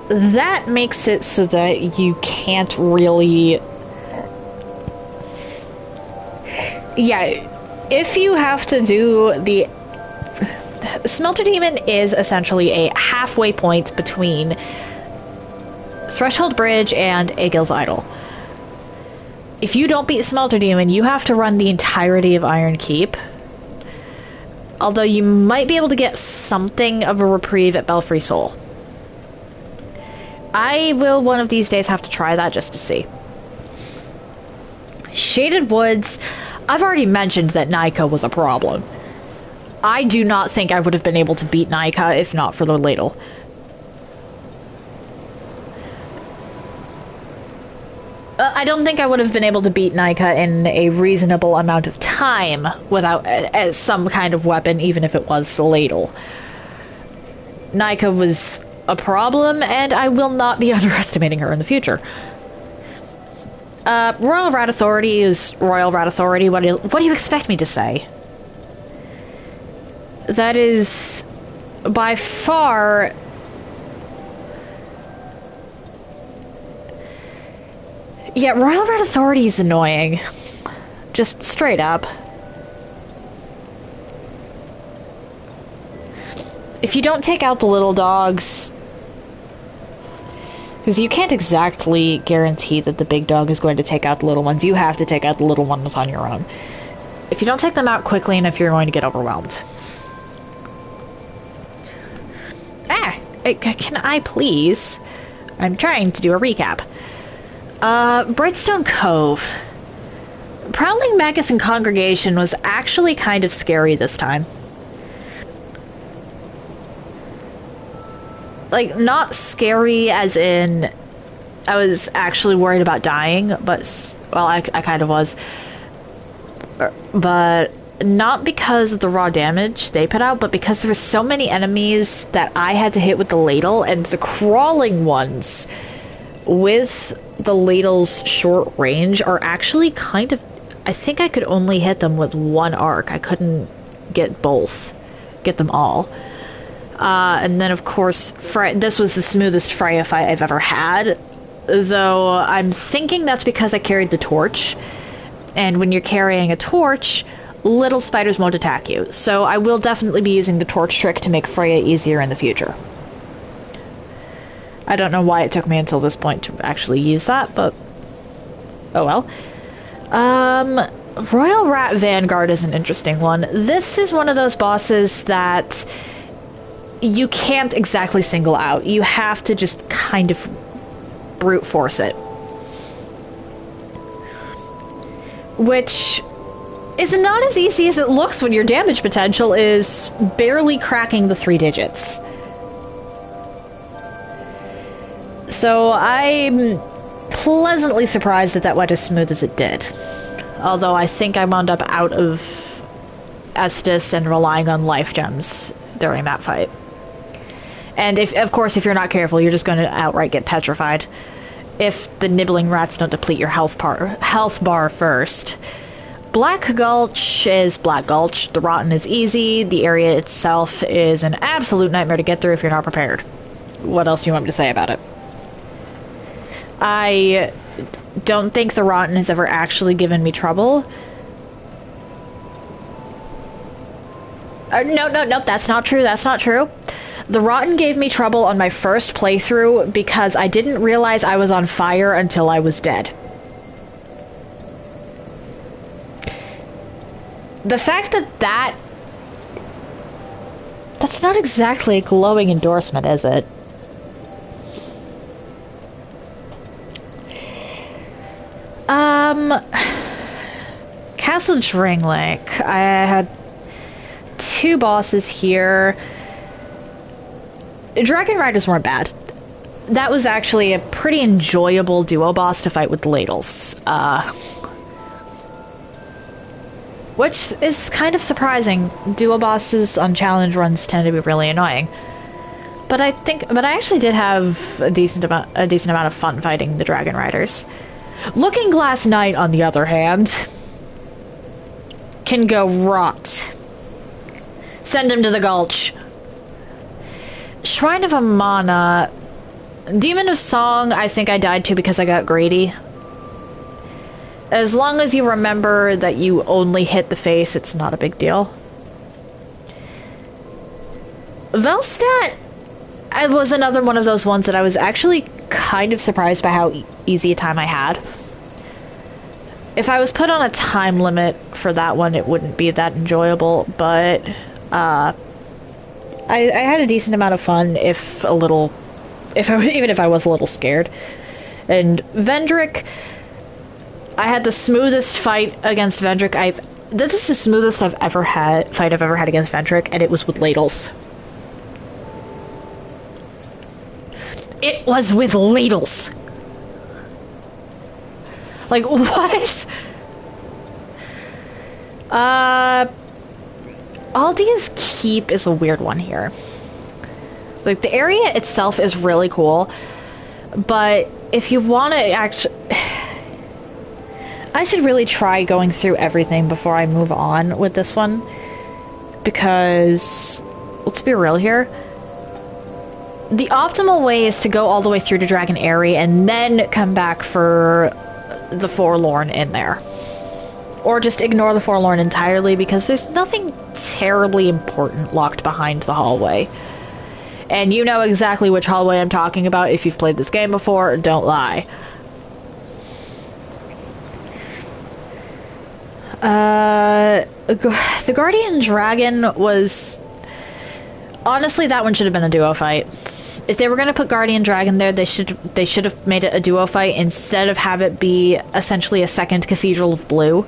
that makes it so that you can't really... Yeah, if you have to do the... Smelter Demon is essentially a halfway point between Threshold Bridge and Egil's Idol. If you don't beat Smelter Demon, you have to run the entirety of Iron Keep. Although you might be able to get something of a reprieve at Belfry Soul. I will one of these days have to try that just to see. Shaded Woods, I've already mentioned that Nika was a problem. I do not think I would have been able to beat Nika if not for the Ladle. I don't think I would have been able to beat Nika in a reasonable amount of time without some kind of weapon, even if it was the Ladle. Nika was a problem, and I will not be underestimating her in the future. Royal Rat Authority is Royal Rat Authority. What do you expect me to say? That is by far... Yeah, Royal Rat Authority is annoying. Just straight up. If you don't take out the little dogs... Because you can't exactly guarantee that the big dog is going to take out the little ones. You have to take out the little ones on your own. If you don't take them out quickly enough, you're going to get overwhelmed. Can I please? I'm trying to do a recap. Brightstone Cove. Prowling Magus and Congregation was actually kind of scary this time. like, not scary as in I was actually worried about dying, but, well, I kind of was. But not because of the raw damage they put out, but because there were so many enemies that I had to hit with the ladle, and the crawling ones with the ladle's short range are actually kind of... I think I could only hit them with one arc. I couldn't get them all. And then, of course, this was the smoothest Freya fight I've ever had, though I'm thinking that's because I carried the torch, and when you're carrying a torch, little spiders won't attack you, so I will definitely be using the torch trick to make Freya easier in the future. I don't know why it took me until this point to actually use that, but oh well. Royal Rat Vanguard is an interesting one. This is one of those bosses that you can't exactly single out. You have to just kind of brute force it. Which is not as easy as it looks when your damage potential is barely cracking the 3 digits. So I'm pleasantly surprised that went as smooth as it did. Although I think I wound up out of Estus and relying on life gems during that fight. And of course, if you're not careful, you're just going to outright get petrified if the nibbling rats don't deplete your health bar first. Black Gulch is Black Gulch. The Rotten is easy. The area itself is an absolute nightmare to get through if you're not prepared. What else do you want me to say about it? I don't think the Rotten has ever actually given me trouble. No, that's not true. That's not true. The Rotten gave me trouble on my first playthrough because I didn't realize I was on fire until I was dead. The fact that's not exactly a glowing endorsement, is it? Castle Dringlake. I had 2 bosses here. Dragon Riders weren't bad. That was actually a pretty enjoyable duo boss to fight with the ladles. Which is kind of surprising. Duo bosses on challenge runs tend to be really annoying. But I actually did have a decent amount of fun fighting the Dragon Riders. Looking Glass Knight, on the other hand, can go rot. Send him to the Gulch. Shrine of Amana. Demon of Song, I think I died to because I got greedy. As long as you remember that you only hit the face, it's not a big deal. Velstadt, I was another one of those ones that I was actually kind of surprised by how easy a time I had. If I was put on a time limit for that one, it wouldn't be that enjoyable, but I had a decent amount of fun, even if I was a little scared. And Vendrick, I had the smoothest fight against Vendrick this is the smoothest fight I've ever had against Vendrick, and it was with ladles. It was with ladles! Like, what? Aldia's Keep is a weird one here. Like, the area itself is really cool, but if you want to actually... I should really try going through everything before I move on with this one, because, let's be real here, the optimal way is to go all the way through to Dragon Airy and then come back for the Forlorn in there. Or just ignore the Forlorn entirely, because there's nothing terribly important locked behind the hallway. And you know exactly which hallway I'm talking about if you've played this game before, don't lie. The Guardian Dragon was... Honestly, that one should have been a duo fight. If they were going to put Guardian Dragon there, they should have made it a duo fight instead of have it be essentially a second Cathedral of Blue.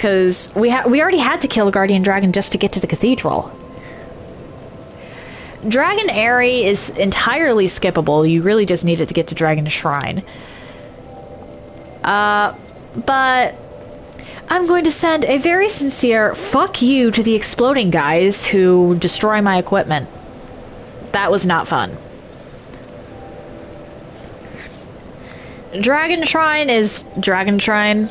because we already had to kill a guardian dragon just to get to the cathedral. Dragon Airy is entirely skippable. You really just need it to get to Dragon Shrine. But I'm going to send a very sincere fuck you to the exploding guys who destroy my equipment. That was not fun. Dragon Shrine is Dragon Shrine.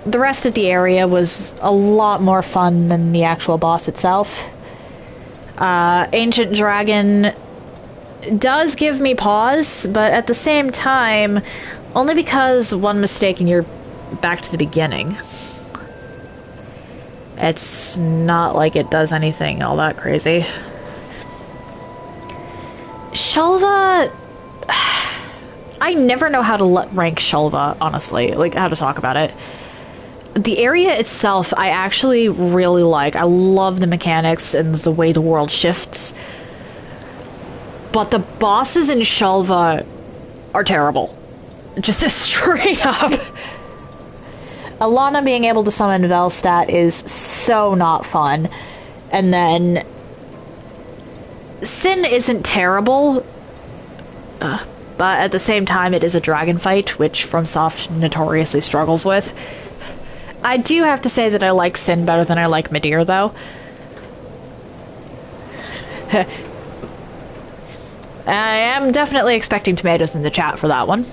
The rest of the area was a lot more fun than the actual boss itself. Ancient Dragon does give me pause, but at the same time, only because one mistake and you're back to the beginning. It's not like it does anything all that crazy. Shulva... I never know how to rank Shulva, honestly. Like, how to talk about it. The area itself, I actually really like. I love the mechanics and the way the world shifts. But the bosses in Shulva are terrible. Just straight up. Alana being able to summon Velstadt is so not fun. And then... Sin isn't terrible. But at the same time, it is a dragon fight, which FromSoft notoriously struggles with. I do have to say that I like Sin better than I like Midir, though. I am definitely expecting tomatoes in the chat for that one.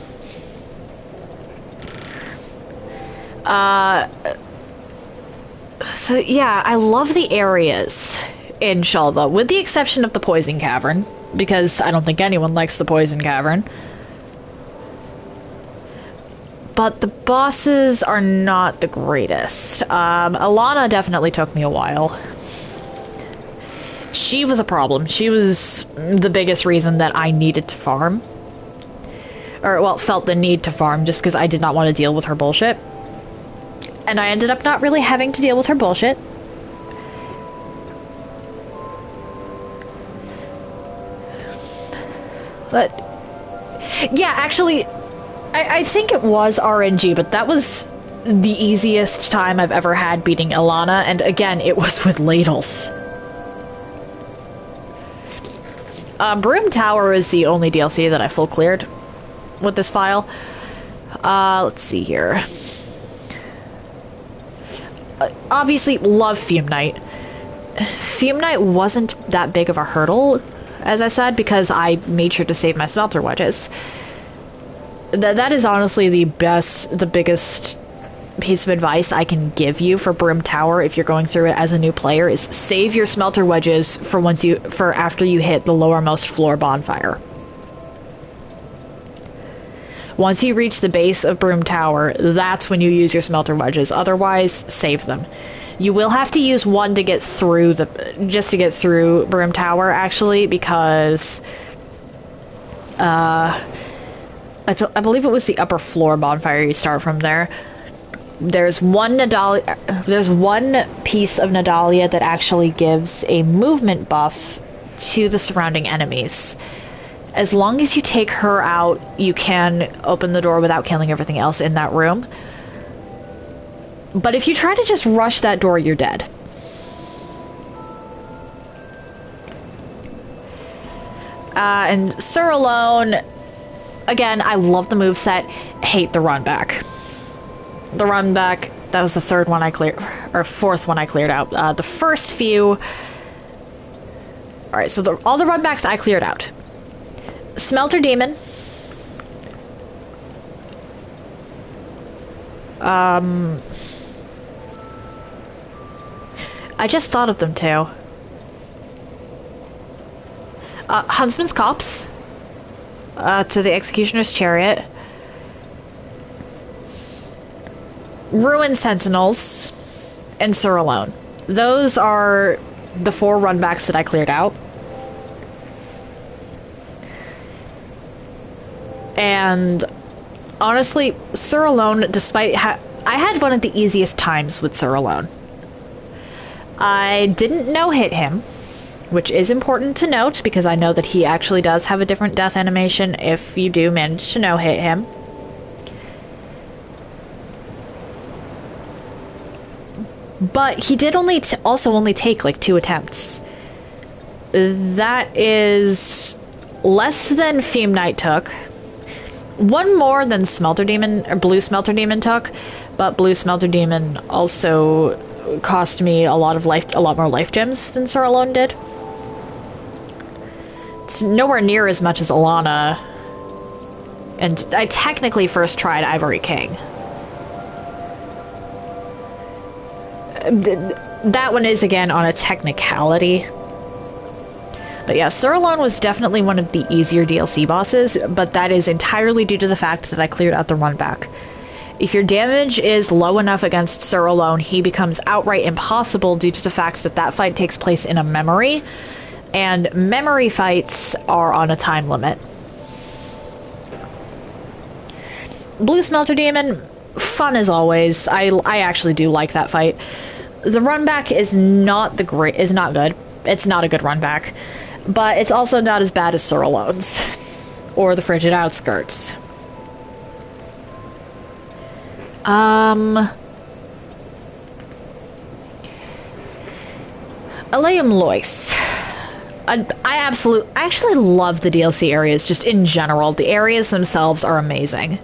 So yeah, I love the areas in Shulva, with the exception of the Poison Cavern, because I don't think anyone likes the Poison Cavern. But the bosses are not the greatest. Alana definitely took me a while. She was a problem. She was the biggest reason that I needed to farm. Or, well, felt the need to farm, just because I did not want to deal with her bullshit. And I ended up not really having to deal with her bullshit. But, yeah, actually... I think it was RNG, but that was the easiest time I've ever had beating Alana, and again, it was with ladles. Broom Tower is the only DLC that I full cleared with this file. Let's see here. Obviously, love Fume Knight. Fume Knight wasn't that big of a hurdle, as I said, because I made sure to save my smelter wedges. That is honestly the biggest piece of advice I can give you for Broom Tower if you're going through it as a new player, is save your smelter wedges for after you hit the lowermost floor bonfire. Once you reach the base of Broom Tower, that's when you use your smelter wedges. Otherwise, save them. You will have to use one to get through just to get through Broom Tower, actually, because I believe it was the upper floor bonfire you start from there. There's one piece of Nadalia that actually gives a movement buff to the surrounding enemies. As long as you take her out, you can open the door without killing everything else in that room. But if you try to just rush that door, you're dead. And Sur alone... Again, I love the moveset, hate the run back. The run back, that was the third one I cleared, or fourth one I cleared out. The first few... Alright, so all the run backs I cleared out. Smelter Demon. I just thought of them too. Huntsman's Copse. To the Executioner's Chariot. Ruin Sentinels. And Sur alone. Those are the 4 runbacks that I cleared out. And honestly, Sur alone, despite... I had one of the easiest times with Sur alone. I didn't no-hit him, which is important to note, because I know that he actually does have a different death animation if you do manage to no-hit him. But he did also only take like 2 attempts. That is less than Theme Knight took. 1 more than Smelter Demon, or Blue Smelter Demon took, but Blue Smelter Demon also cost me a lot more life gems than Sir Alone did. It's nowhere near as much as Alana, and I technically first tried Ivory King. That one is again on a technicality. But yeah, Sir Alone was definitely one of the easier DLC bosses, but that is entirely due to the fact that I cleared out the run back. If your damage is low enough against Sir Alone, he becomes outright impossible due to the fact that that fight takes place in a memory, and memory fights are on a time limit. Blue Smelter Demon, fun as always. I actually do like that fight. The run back is not good. It's not a good run back. But it's also not as bad as Sir Alone's. Or the Frigid Outskirts. Aleum Lois. I actually love the DLC areas, just in general. The areas themselves are amazing.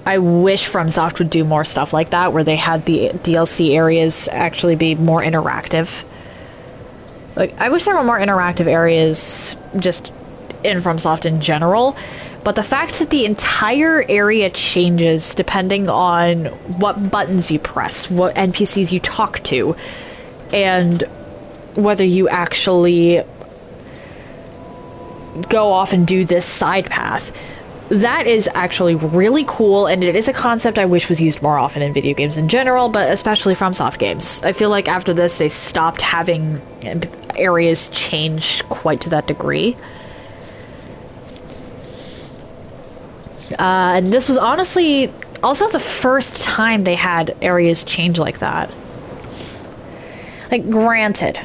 I wish FromSoft would do more stuff like that, where they had the DLC areas actually be more interactive. Like, I wish there were more interactive areas just in FromSoft in general, but the fact that the entire area changes depending on what buttons you press, what NPCs you talk to, and whether you actually go off and do this side path. That is actually really cool, and it is a concept I wish was used more often in video games in general, but especially FromSoft games. I feel like after this, they stopped having areas change quite to that degree. And this was honestly also the first time they had areas change like that. Like, granted,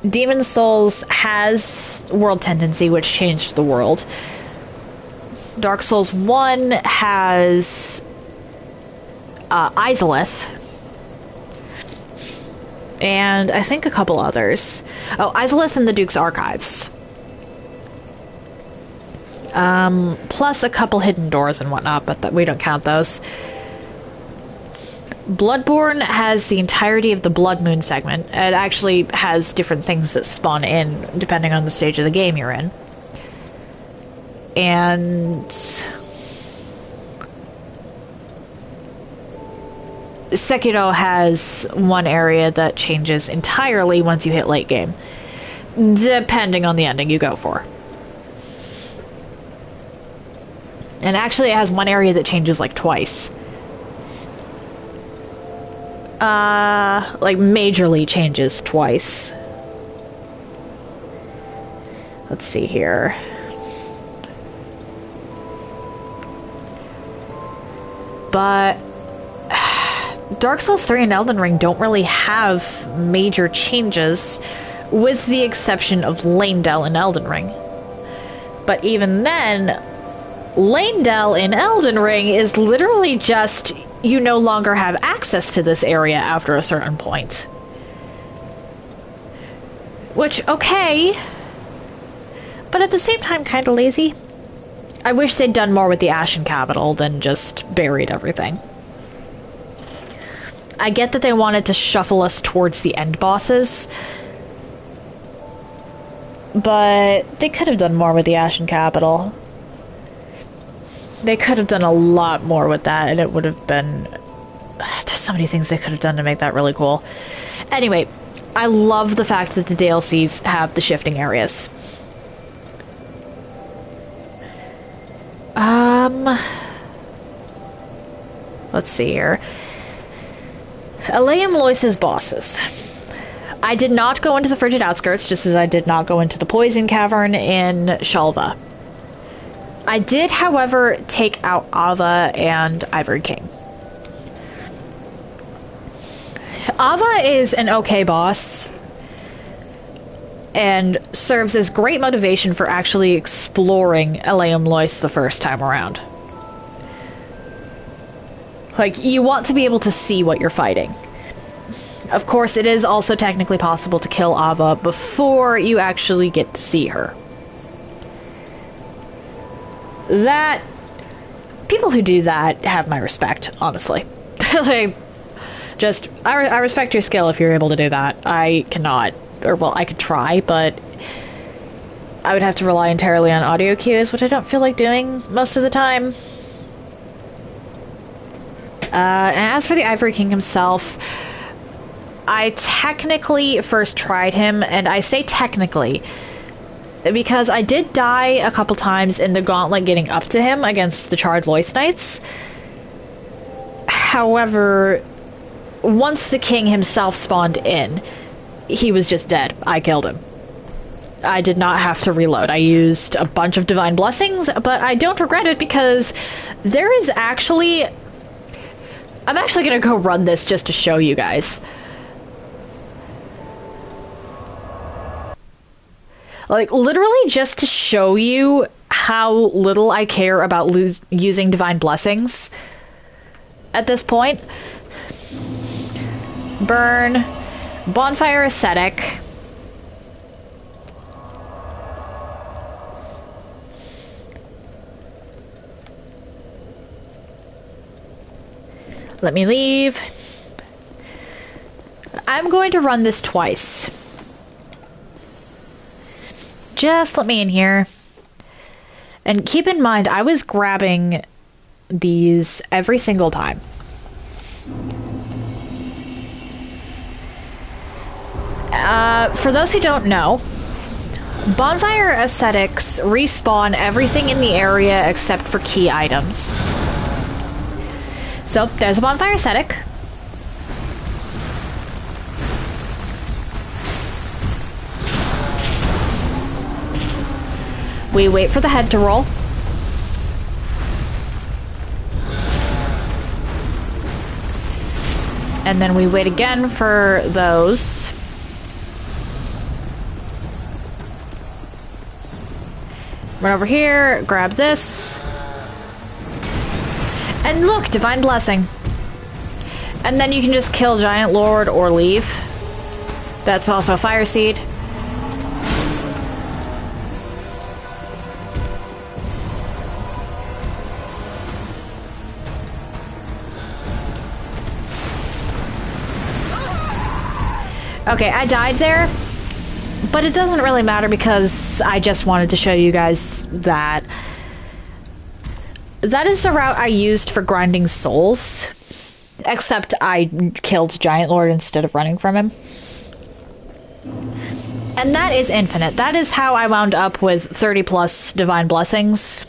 Demon Souls has World Tendency, which changed the world. Dark Souls 1 has Izalith, and I think a couple others. Oh, Izalith and the Duke's Archives. Plus a couple hidden doors and whatnot, but we don't count those. Bloodborne has the entirety of the Blood Moon segment. It actually has different things that spawn in, depending on the stage of the game you're in. And Sekiro has one area that changes entirely once you hit late game, depending on the ending you go for. And actually it has one area that changes like twice. Like majorly changes twice. Let's see here. But Dark Souls 3 and Elden Ring don't really have major changes, with the exception of Ladle in Elden Ring. But even then, Ladle in Elden Ring is literally just, you no longer have access to this area after a certain point. Which, okay, but at the same time kind of lazy. I wish they'd done more with the Ashen Capital than just buried everything. I get that they wanted to shuffle us towards the end bosses, but they could have done more with the Ashen Capital. They could have done a lot more with that, and it would have been... There's so many things they could have done to make that really cool. Anyway, I love the fact that the DLCs have the shifting areas. Let's see here. Aleum Lois's bosses. I did not go into the Frigid Outskirts, just as I did not go into the Poison Cavern in Shalva. I did, however, take out Ava and Ivory King. Ava is an okay boss, and serves as great motivation for actually exploring Aleum Lois the first time around. Like, you want to be able to see what you're fighting. Of course, it is also technically possible to kill Ava before you actually get to see her. That... people who do that have my respect, honestly. Like, just, I respect your skill if you're able to do that. I cannot. Or, well, I could try, but I would have to rely entirely on audio cues, which I don't feel like doing most of the time. And as for the Ivory King himself, I technically first tried him, and I say technically because I did die a couple times in the gauntlet getting up to him against the Charred Loist Knights. However, once the king himself spawned in, he was just dead. I killed him. I did not have to reload. I used a bunch of divine blessings, but I don't regret it because there is actually... I'm actually gonna go run this just to show you guys. Like, literally just to show you how little I care about using divine blessings at this point. Burn. Bonfire Ascetic. Let me leave. I'm going to run this twice. Just let me in here. And keep in mind, I was grabbing these every single time. For those who don't know, Bonfire Ascetics respawn everything in the area except for key items. So, there's a Bonfire Ascetic. We wait for the head to roll. And then we wait again for those. Run over here, grab this. And look, Divine Blessing. And then you can just kill Giant Lord or leave. That's also a Fire Seed. Okay, I died there, but it doesn't really matter because I just wanted to show you guys that. That is the route I used for grinding souls, except I killed Giant Lord instead of running from him. And that is infinite. That is how I wound up with 30 plus Divine Blessings.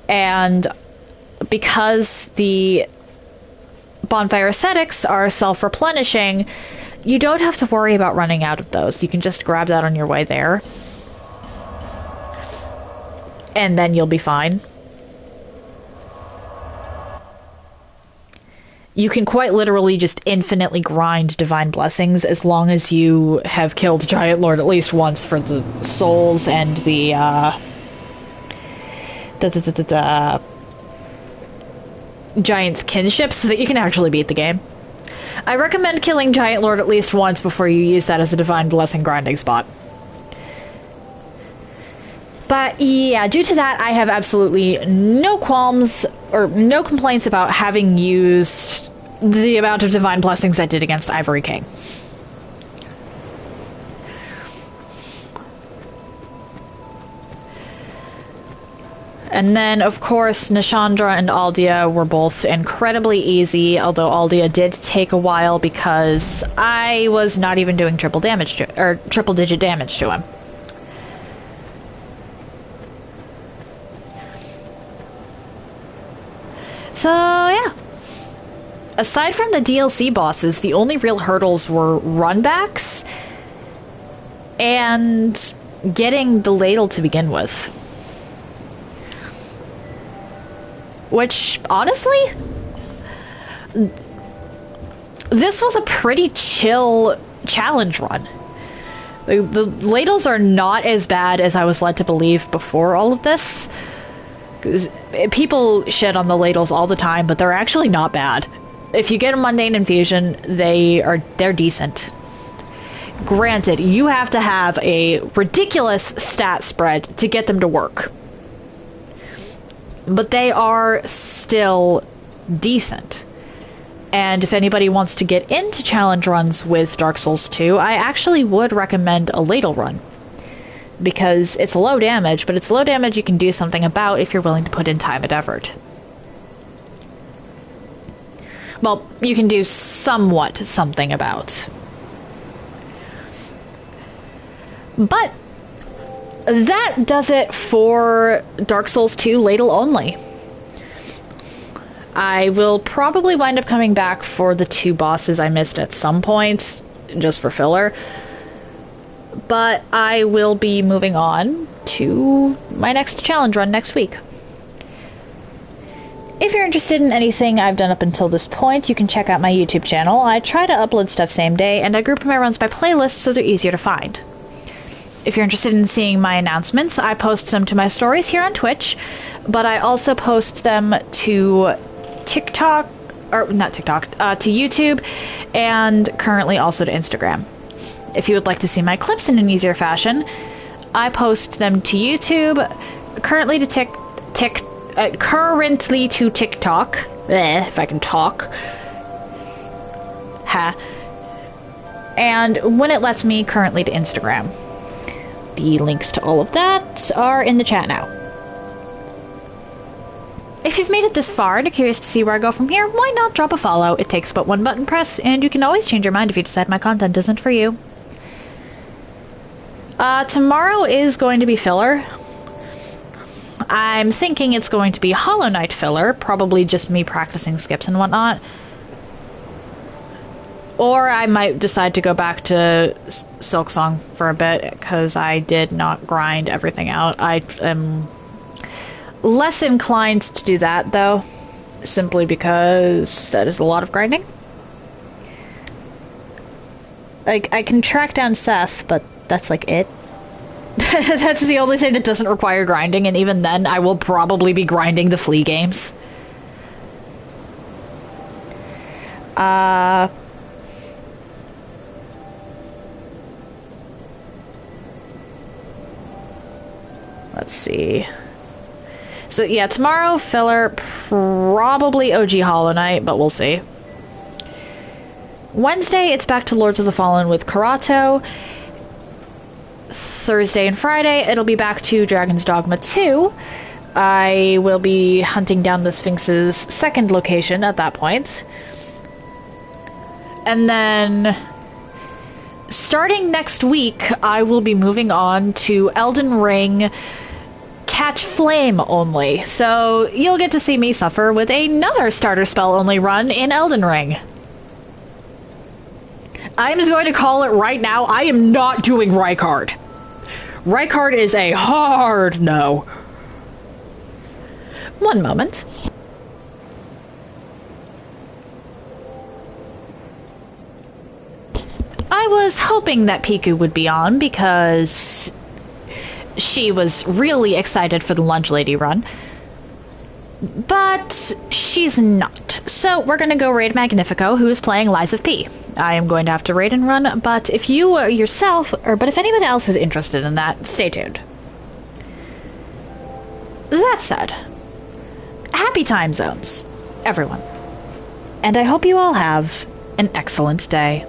And because the Bonfire Ascetics are self-replenishing, you don't have to worry about running out of those. You can just grab that on your way there. And then you'll be fine. You can quite literally just infinitely grind Divine Blessings as long as you have killed Giant Lord at least once for the souls and the, Giant's kinship so that you can actually beat the game. I recommend killing Giant Lord at least once before you use that as a Divine Blessing grinding spot. But yeah, due to that, I have absolutely no qualms or no complaints about having used the amount of Divine Blessings I did against Ivory King. And then, of course, Nishandra and Aldia were both incredibly easy, although Aldia did take a while because I was not even doing triple digit damage to him. So, yeah. Aside from the DLC bosses, the only real hurdles were runbacks and getting the ladle to begin with. Which, honestly, this was a pretty chill challenge run. The ladles are not as bad as I was led to believe before all of this. 'Cause people shit on the ladles all the time, but they're actually not bad. If you get a mundane infusion, they're decent. Granted, you have to have a ridiculous stat spread to get them to work. But they are still decent. And if anybody wants to get into challenge runs with Dark Souls 2, I actually would recommend a ladle run. Because it's low damage, but it's low damage you can do something about if you're willing to put in time and effort. Well, you can do somewhat something about. But that does it for Dark Souls 2 Ladle only. I will probably wind up coming back for the 2 bosses I missed at some point, just for filler. But I will be moving on to my next challenge run next week. If you're interested in anything I've done up until this point, you can check out my YouTube channel. I try to upload stuff same day, and I group my runs by playlists so they're easier to find. If you're interested in seeing my announcements, I post them to my stories here on Twitch, but I also post them to TikTok, or not TikTok, to YouTube, and currently also to Instagram. If you would like to see my clips in an easier fashion, I post them to YouTube, currently to TikTok, if I can talk, and when it lets me, currently to Instagram. The links to all of that are in the chat now. If you've made it this far and are curious to see where I go from here, why not drop a follow? It takes but one button press, and you can always change your mind if you decide my content isn't for you. Tomorrow is going to be filler. I'm thinking it's going to be Hollow Knight filler, probably just me practicing skips and whatnot. Or I might decide to go back to Silksong for a bit, because I did not grind everything out. I am less inclined to do that, though, simply because that is a lot of grinding. Like, I can track down Seth, but that's like it. That's the only thing that doesn't require grinding, and even then, I will probably be grinding the flea games. Let's see. So yeah, tomorrow, filler, probably OG Hollow Knight, but we'll see. Wednesday, it's back to Lords of the Fallen with Karato. Thursday and Friday, it'll be back to Dragon's Dogma 2. I will be hunting down the Sphinx's second location at that point. And then, starting next week, I will be moving on to Elden Ring Catch Flame only. So, you'll get to see me suffer with another starter spell only run in Elden Ring. I am just going to call it right now, I am not doing Rykard. Rykard is a hard no. One moment. I was hoping that Piku would be on because she was really excited for the Lunge Lady run. But she's not. So we're going to go raid Magnifico, who is playing Lies of P. I am going to have to raid and run, but if you yourself, but if anyone else is interested in that, stay tuned. That said, happy time zones, everyone. And I hope you all have an excellent day.